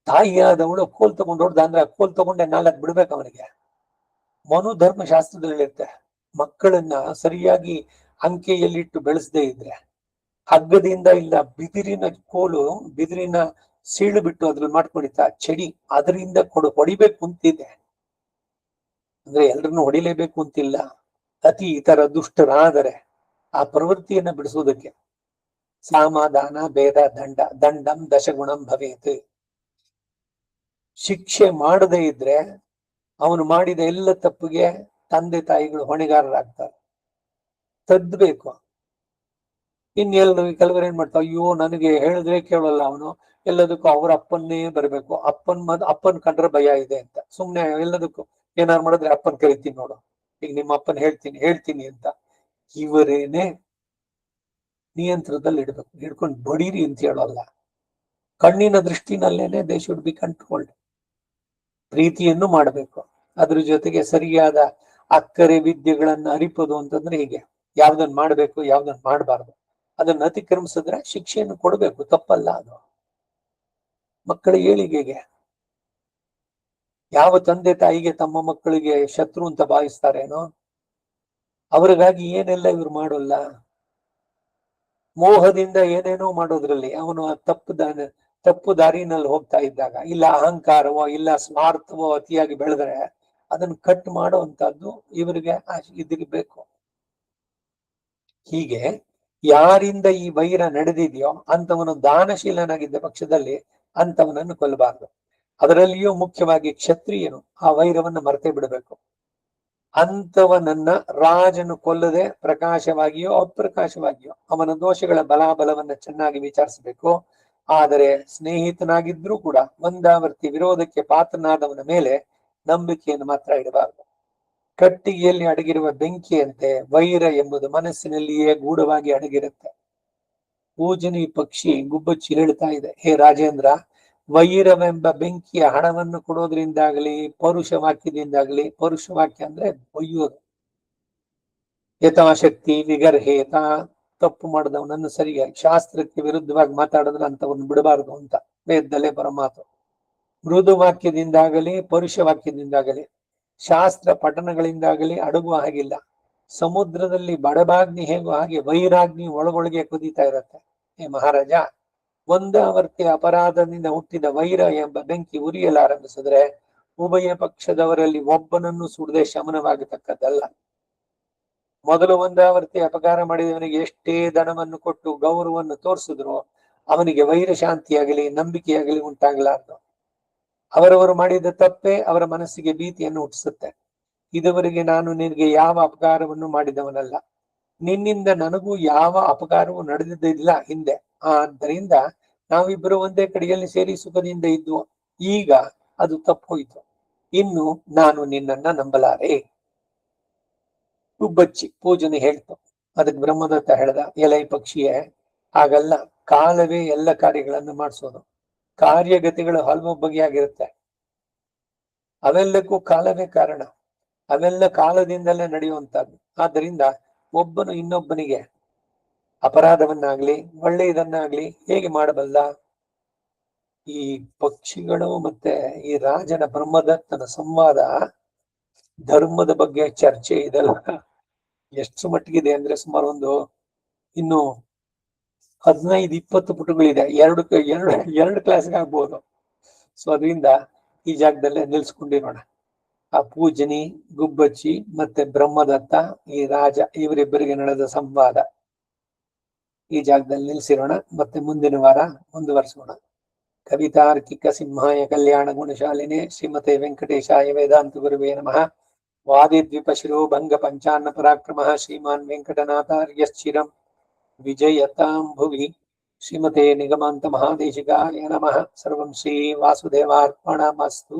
ತಾಯಿಯಾದವಳು ಕೋಲ್ ತಗೊಂಡು ಹೊಡ್ದ ಅಂದ್ರೆ ಕೋಲ್ ತಗೊಂಡೆ ನಾಲ್ಕು ಬಿಡ್ಬೇಕು ಅವನಿಗೆ. ಮನೋಧರ್ಮ ಶಾಸ್ತ್ರದಲ್ಲಿ ಇರುತ್ತೆ, ಮಕ್ಕಳನ್ನ ಸರಿಯಾಗಿ ಅಂಕೆಯಲ್ಲಿಟ್ಟು ಬೆಳೆಸದೇ ಇದ್ರೆ, ಹಗ್ಗದಿಂದ ಇಲ್ಲ ಬಿದಿರಿನ ಕೋಲು, ಬಿದಿರಿನ ಸೀಳು ಬಿಟ್ಟು ಅದ್ರಲ್ಲಿ ಮಾಡ್ಕೊಂಡಿತ್ತ ಚಡಿ, ಅದರಿಂದ ಹೊಡಿಬೇಕು ಅಂತಿದೆ. ಅಂದ್ರೆ ಎಲ್ರನ್ನು ಹೊಡಿಲೇಬೇಕು ಅಂತಿಲ್ಲ. ಅತಿ ಇತರ ದುಷ್ಟರಾದರೆ ಆ ಪ್ರವೃತ್ತಿಯನ್ನ ಬಿಡಿಸುವುದಕ್ಕೆ ಸಮಾಧಾನ, ಭೇದ, ದಂಡಂ ದಶಗುಣಂ ಭವೇತ್. ಶಿಕ್ಷೆ ಮಾಡದೇ ಇದ್ರೆ ಅವನು ಮಾಡಿದ ಎಲ್ಲ ತಪ್ಪಿಗೆ ತಂದೆ ತಾಯಿಗಳು ಹೊಣೆಗಾರರಾಗ್ತಾರೆ. ತದ್ದಬೇಕು. ಕೆಲವರು ಏನ್ ಮಾಡ್ತಾವ, ಅಯ್ಯೋ ನನಗೆ ಹೇಳಿದ್ರೆ ಕೇಳಲ್ಲ ಅವನು, ಎಲ್ಲದಕ್ಕೂ ಅವ್ರ ಅಪ್ಪನ್ನೇ ಬರ್ಬೇಕು, ಅಪ್ಪನ್ ಕಂಡ್ರೆ ಭಯ ಇದೆ ಅಂತ ಸುಮ್ನೆ ಎಲ್ಲದಕ್ಕೂ ಏನಾರು ಮಾಡಿದ್ರೆ ಅಪ್ಪನ್ ಕರಿತೀನಿ ನೋಡು, ಈಗ ನಿಮ್ಮ ಅಪ್ಪನ್ ಹೇಳ್ತೀನಿ ಅಂತ. ಇವರೇನೆ ನಿಯಂತ್ರಣದಲ್ಲಿ ಇಡ್ಬೇಕು, ಹಿಡ್ಕೊಂಡು ಬಡೀರಿ ಅಂತ ಹೇಳೋಲ್ಲ. ಕಣ್ಣಿನ ದೃಷ್ಟಿನಲ್ಲೇನೆ ದೇ ಶುಡ್ ಬಿ ಕಂಟ್ರೋಲ್ಡ್. ಪ್ರೀತಿಯನ್ನು ಮಾಡಬೇಕು, ಅದ್ರ ಜೊತೆಗೆ ಸರಿಯಾದ ಅಕ್ಕರೆ ವಿದ್ಯೆಗಳನ್ನ ಅರಿಪೋದು ಅಂತಂದ್ರೆ ಹೀಗೆ, ಯಾವ್ದನ್ ಮಾಡ್ಬೇಕು, ಯಾವ್ದನ್ ಮಾಡಬಾರ್ದು, ಅದನ್ನ ಅತಿಕ್ರಮಿಸಿದ್ರೆ ಶಿಕ್ಷೆಯನ್ನು ಕೊಡಬೇಕು, ತಪ್ಪಲ್ಲ ಅದು. ಮಕ್ಕಳ ಏಳಿಗೆಗೆ ಯಾವ ತಂದೆ ತಾಯಿಗೆ ತಮ್ಮ ಮಕ್ಕಳಿಗೆ ಶತ್ರು ಅಂತ ಭಾವಿಸ್ತಾರೇನೋ, ಅವ್ರಿಗಾಗಿ ಏನೆಲ್ಲ ಇವ್ರು ಮಾಡೋಲ್ಲ. ಮೋಹದಿಂದ ಏನೇನೋ ಮಾಡೋದ್ರಲ್ಲಿ ಅವನು ತಪ್ಪು ದಾರಿನಲ್ಲಿ ಹೋಗ್ತಾ ಇದ್ದಾಗ, ಇಲ್ಲ ಅಹಂಕಾರವೋ ಇಲ್ಲ ಸ್ವಾರ್ಥವೋ ಅತಿಯಾಗಿ ಬೆಳೆದ್ರೆ ಅದನ್ನ ಕಟ್ ಮಾಡುವಂತದ್ದು ಇವರಿಗೆ ಇದಿರ್ಬೇಕು. ಹೀಗೆ ಯಾರಿಂದ ಈ ವೈರ ನಡೆದಿದೆಯೋ ಅಂತವನು ದಾನಶೀಲನಾಗಿದ್ದ ಪಕ್ಷದಲ್ಲಿ ಅಂತವನನ್ನು ಕೊಲ್ಲಬಾರದು. ಅದರಲ್ಲಿಯೂ ಮುಖ್ಯವಾಗಿ ಕ್ಷತ್ರಿಯನು ಆ ವೈರವನ್ನು ಮರೆತೇ ಬಿಡಬೇಕು. ಅಂತವನನ್ನ ರಾಜನು ಕೊಲ್ಲದೆ ಪ್ರಕಾಶವಾಗಿಯೋ ಅಪ್ರಕಾಶವಾಗಿಯೋ ಅವನ ದೋಷಗಳ ಬಲಾಬಲವನ್ನ ಚೆನ್ನಾಗಿ ವಿಚಾರಿಸಬೇಕು. ಆದರೆ ಸ್ನೇಹಿತನಾಗಿದ್ರೂ ಕೂಡ ಒಂದಾವರ್ತಿ ವಿರೋಧಕ್ಕೆ ಪಾತ್ರನಾದವನ ಮೇಲೆ ನಂಬಿಕೆಯನ್ನು ಮಾತ್ರ ಇಡಬಾರದು. ಕಟ್ಟಿಗೆಯಲ್ಲಿ ಅಡಗಿರುವ ಬೆಂಕಿಯಂತೆ ವೈರ ಎಂಬುದು ಮನಸ್ಸಿನಲ್ಲಿಯೇ ಗೂಢವಾಗಿ ಅಡಗಿರುತ್ತೆ. ಪೂಜನಿ ಪಕ್ಷಿ ಗುಬ್ಬಚ್ಚಿ ಹೇಳ್ತಾ ಇದೆ, ಹೇ ರಾಜೇಂದ್ರ, ವೈರವೆಂಬ ಬೆಂಕಿಯ ಹಣವನ್ನು ಕೊಡೋದ್ರಿಂದಾಗಲಿ, ಪೌರುಷ ವಾಕ್ಯದಿಂದಾಗಲಿ, ಪೌರುಷ ವಾಕ್ಯ ಅಂದ್ರೆ ಒಯ್ಯೋದು, ಯಥಾಶಕ್ತಿ ವಿಗರ್ಹೇತ, ತಪ್ಪು ಮಾಡಿದವನನ್ನು ಸರಿಯಾಗಿ, ಶಾಸ್ತ್ರಕ್ಕೆ ವಿರುದ್ಧವಾಗಿ ಮಾತಾಡಿದ್ರೆ ಅಂತವನ್ನು ಬಿಡಬಾರದು ಅಂತ ವೇದದಲ್ಲೇ ಪರಮಾತು. ಮೃದು ವಾಕ್ಯದಿಂದಾಗಲಿ, ಪೌರುಷ ವಾಕ್ಯದಿಂದಾಗಲಿ, ಶಾಸ್ತ್ರ ಪಠಣಗಳಿಂದಾಗಲಿ ಅಡಗುವ ಹಾಗಿಲ್ಲ. ಸಮುದ್ರದಲ್ಲಿ ಬಡಬಾಗ್ನಿ ಹೇಗೋ ಹಾಗೆ ವೈರಾಗ್ನಿ ಒಳಗೊಳಗೆ ಕುದೀತಾ ಇರತ್ತೆ. ಹೇ ಮಹಾರಾಜ, ಒಂದಾವರ್ತಿ ಅಪರಾಧದಿಂದ ಹುಟ್ಟಿದ ವೈರ ಎಂಬ ಬೆಂಕಿ ಉರಿಯಲಾರಂಭಿಸಿದ್ರೆ ಉಭಯ ಪಕ್ಷದವರಲ್ಲಿ ಒಬ್ಬನನ್ನು ಸುಡದೆ ಶಮನವಾಗತಕ್ಕದ್ದಲ್ಲ. ಮೊದಲು ಒಂದಾವರ್ತಿ ಅಪಕಾರ ಮಾಡಿದವನಿಗೆ ಎಷ್ಟೇ ಧನವನ್ನು ಕೊಟ್ಟು ಗೌರವವನ್ನು ತೋರಿಸಿದ್ರು ಅವನಿಗೆ ವೈರ ಶಾಂತಿಯಾಗಲಿ ನಂಬಿಕೆಯಾಗಲಿ ಉಂಟಾಗಲಾರದು. ಅವರವರು ಮಾಡಿದ ತಪ್ಪೇ ಅವರ ಮನಸ್ಸಿಗೆ ಭೀತಿಯನ್ನು ಹುಟ್ಟಿಸುತ್ತೆ. ಇದುವರೆಗೆ ನಾನು ನಿನಗೆ ಯಾವ ಅಪಕಾರವನ್ನು ಮಾಡಿದವನಲ್ಲ, ನಿನ್ನಿಂದ ನನಗೂ ಯಾವ ಅಪಕಾರವೂ ನಡೆದಿದ್ದಿಲ್ಲ ಹಿಂದೆ. ಆದ್ದರಿಂದ ನಾವಿಬ್ಬರು ಒಂದೇ ಕಡೆಯಲ್ಲಿ ಸೇರಿ ಸುಖದಿಂದ ಇದ್ವು. ಈಗ ಅದು ತಪ್ಪೋಯ್ತು, ಇನ್ನು ನಾನು ನಿನ್ನನ್ನ ನಂಬಲಾರೆ. ಗುಬ್ಬಚ್ಚಿ ಪೂಜನೆ ಹೇಳ್ತು. ಅದಕ್ಕೆ ಬ್ರಹ್ಮದತ್ತ ಹೇಳ್ದ, ಎಲೈ ಪಕ್ಷಿಯೇ, ಹಾಗಲ್ಲ, ಕಾಲವೇ ಎಲ್ಲ ಕಾರ್ಯಗಳನ್ನು ಮಾಡಿಸೋದು. ಕಾರ್ಯಗತಿಗಳು ಹಲವು ಬಗೆಯಾಗಿರುತ್ತೆ, ಅವೆಲ್ಲಕ್ಕೂ ಕಾಲವೇ ಕಾರಣ, ಅವೆಲ್ಲ ಕಾಲದಿಂದಲೇ ನಡೆಯುವಂತದ್ದು. ಆದ್ದರಿಂದ ಒಬ್ಬನು ಇನ್ನೊಬ್ಬನಿಗೆ ಅಪರಾಧವನ್ನಾಗ್ಲಿ ಒಳ್ಳೆಯದನ್ನಾಗ್ಲಿ ಹೇಗೆ ಮಾಡಬಲ್ಲ? ಈ ಪಕ್ಷಿಗಳು ಮತ್ತೆ ಈ ರಾಜನ ಬ್ರಹ್ಮದತ್ತನ ಸಂವಾದ ಧರ್ಮದ ಬಗ್ಗೆ ಚರ್ಚೆ ಇದೆಲ್ಲ ಎಷ್ಟು ಮಟ್ಟಿಗಿದೆ ಅಂದ್ರೆ ಸುಮಾರು ಒಂದು ಇನ್ನು 15-20 ಪುಟಗಳಿದೆ. ಎರಡು ಕ್ಲಾಸ್ಗೆ ಆಗ್ಬೋದು. ಸೊ ಅದರಿಂದ ಈ ಜಾಗದಲ್ಲೇ ನಿಲ್ಸ್ಕೊಂಡಿರೋಣ. ಆ ಪೂಜನಿ, ಗುಬ್ಬಚ್ಚಿ ಮತ್ತೆ ಬ್ರಹ್ಮದತ್ತ, ಈ ರಾಜ, ಇವರಿಬ್ಬರಿಗೆ ನಡೆದ ಸಂವಾದ ಈ ಜಾಗದಲ್ಲಿ ನಿಲ್ಸಿರೋಣ. ಮತ್ತೆ ಮುಂದಿನ ವಾರ ಮುಂದುವರಿಸೋಣ. ಕವಿತಾರ್ಕಿಕ ಸಿಂಹಾಯ ಕಲ್ಯಾಣ ಗುಣಶಾಲಿನೇ ಶ್ರೀಮತೆ ವೆಂಕಟೇಶಾಯ ವೇದಾಂತ ಗುರುವೇ ನಮಃ. ವಾದಿದ್ವಿಪ ಶಿರೋಭಂಗ ಪಂಚಾನ್ನ ಪರಾಕ್ರಮಃ ಶ್ರೀಮಾನ್ ವೆಂಕಟನಾಥಾರ್ಯಶ್ಚಿರಂ ವಿಜಯತಾಂ ಭುವಿ. ಶ್ರೀಮತೆ ನಿಗಮಾಂತ ಮಹಾದೇಶಿಕಾಯ ನಮಃ. ಸರ್ವಂ ಶ್ರೀ ವಾಸುದೇವಾರ್ಪಣಮಸ್ತು.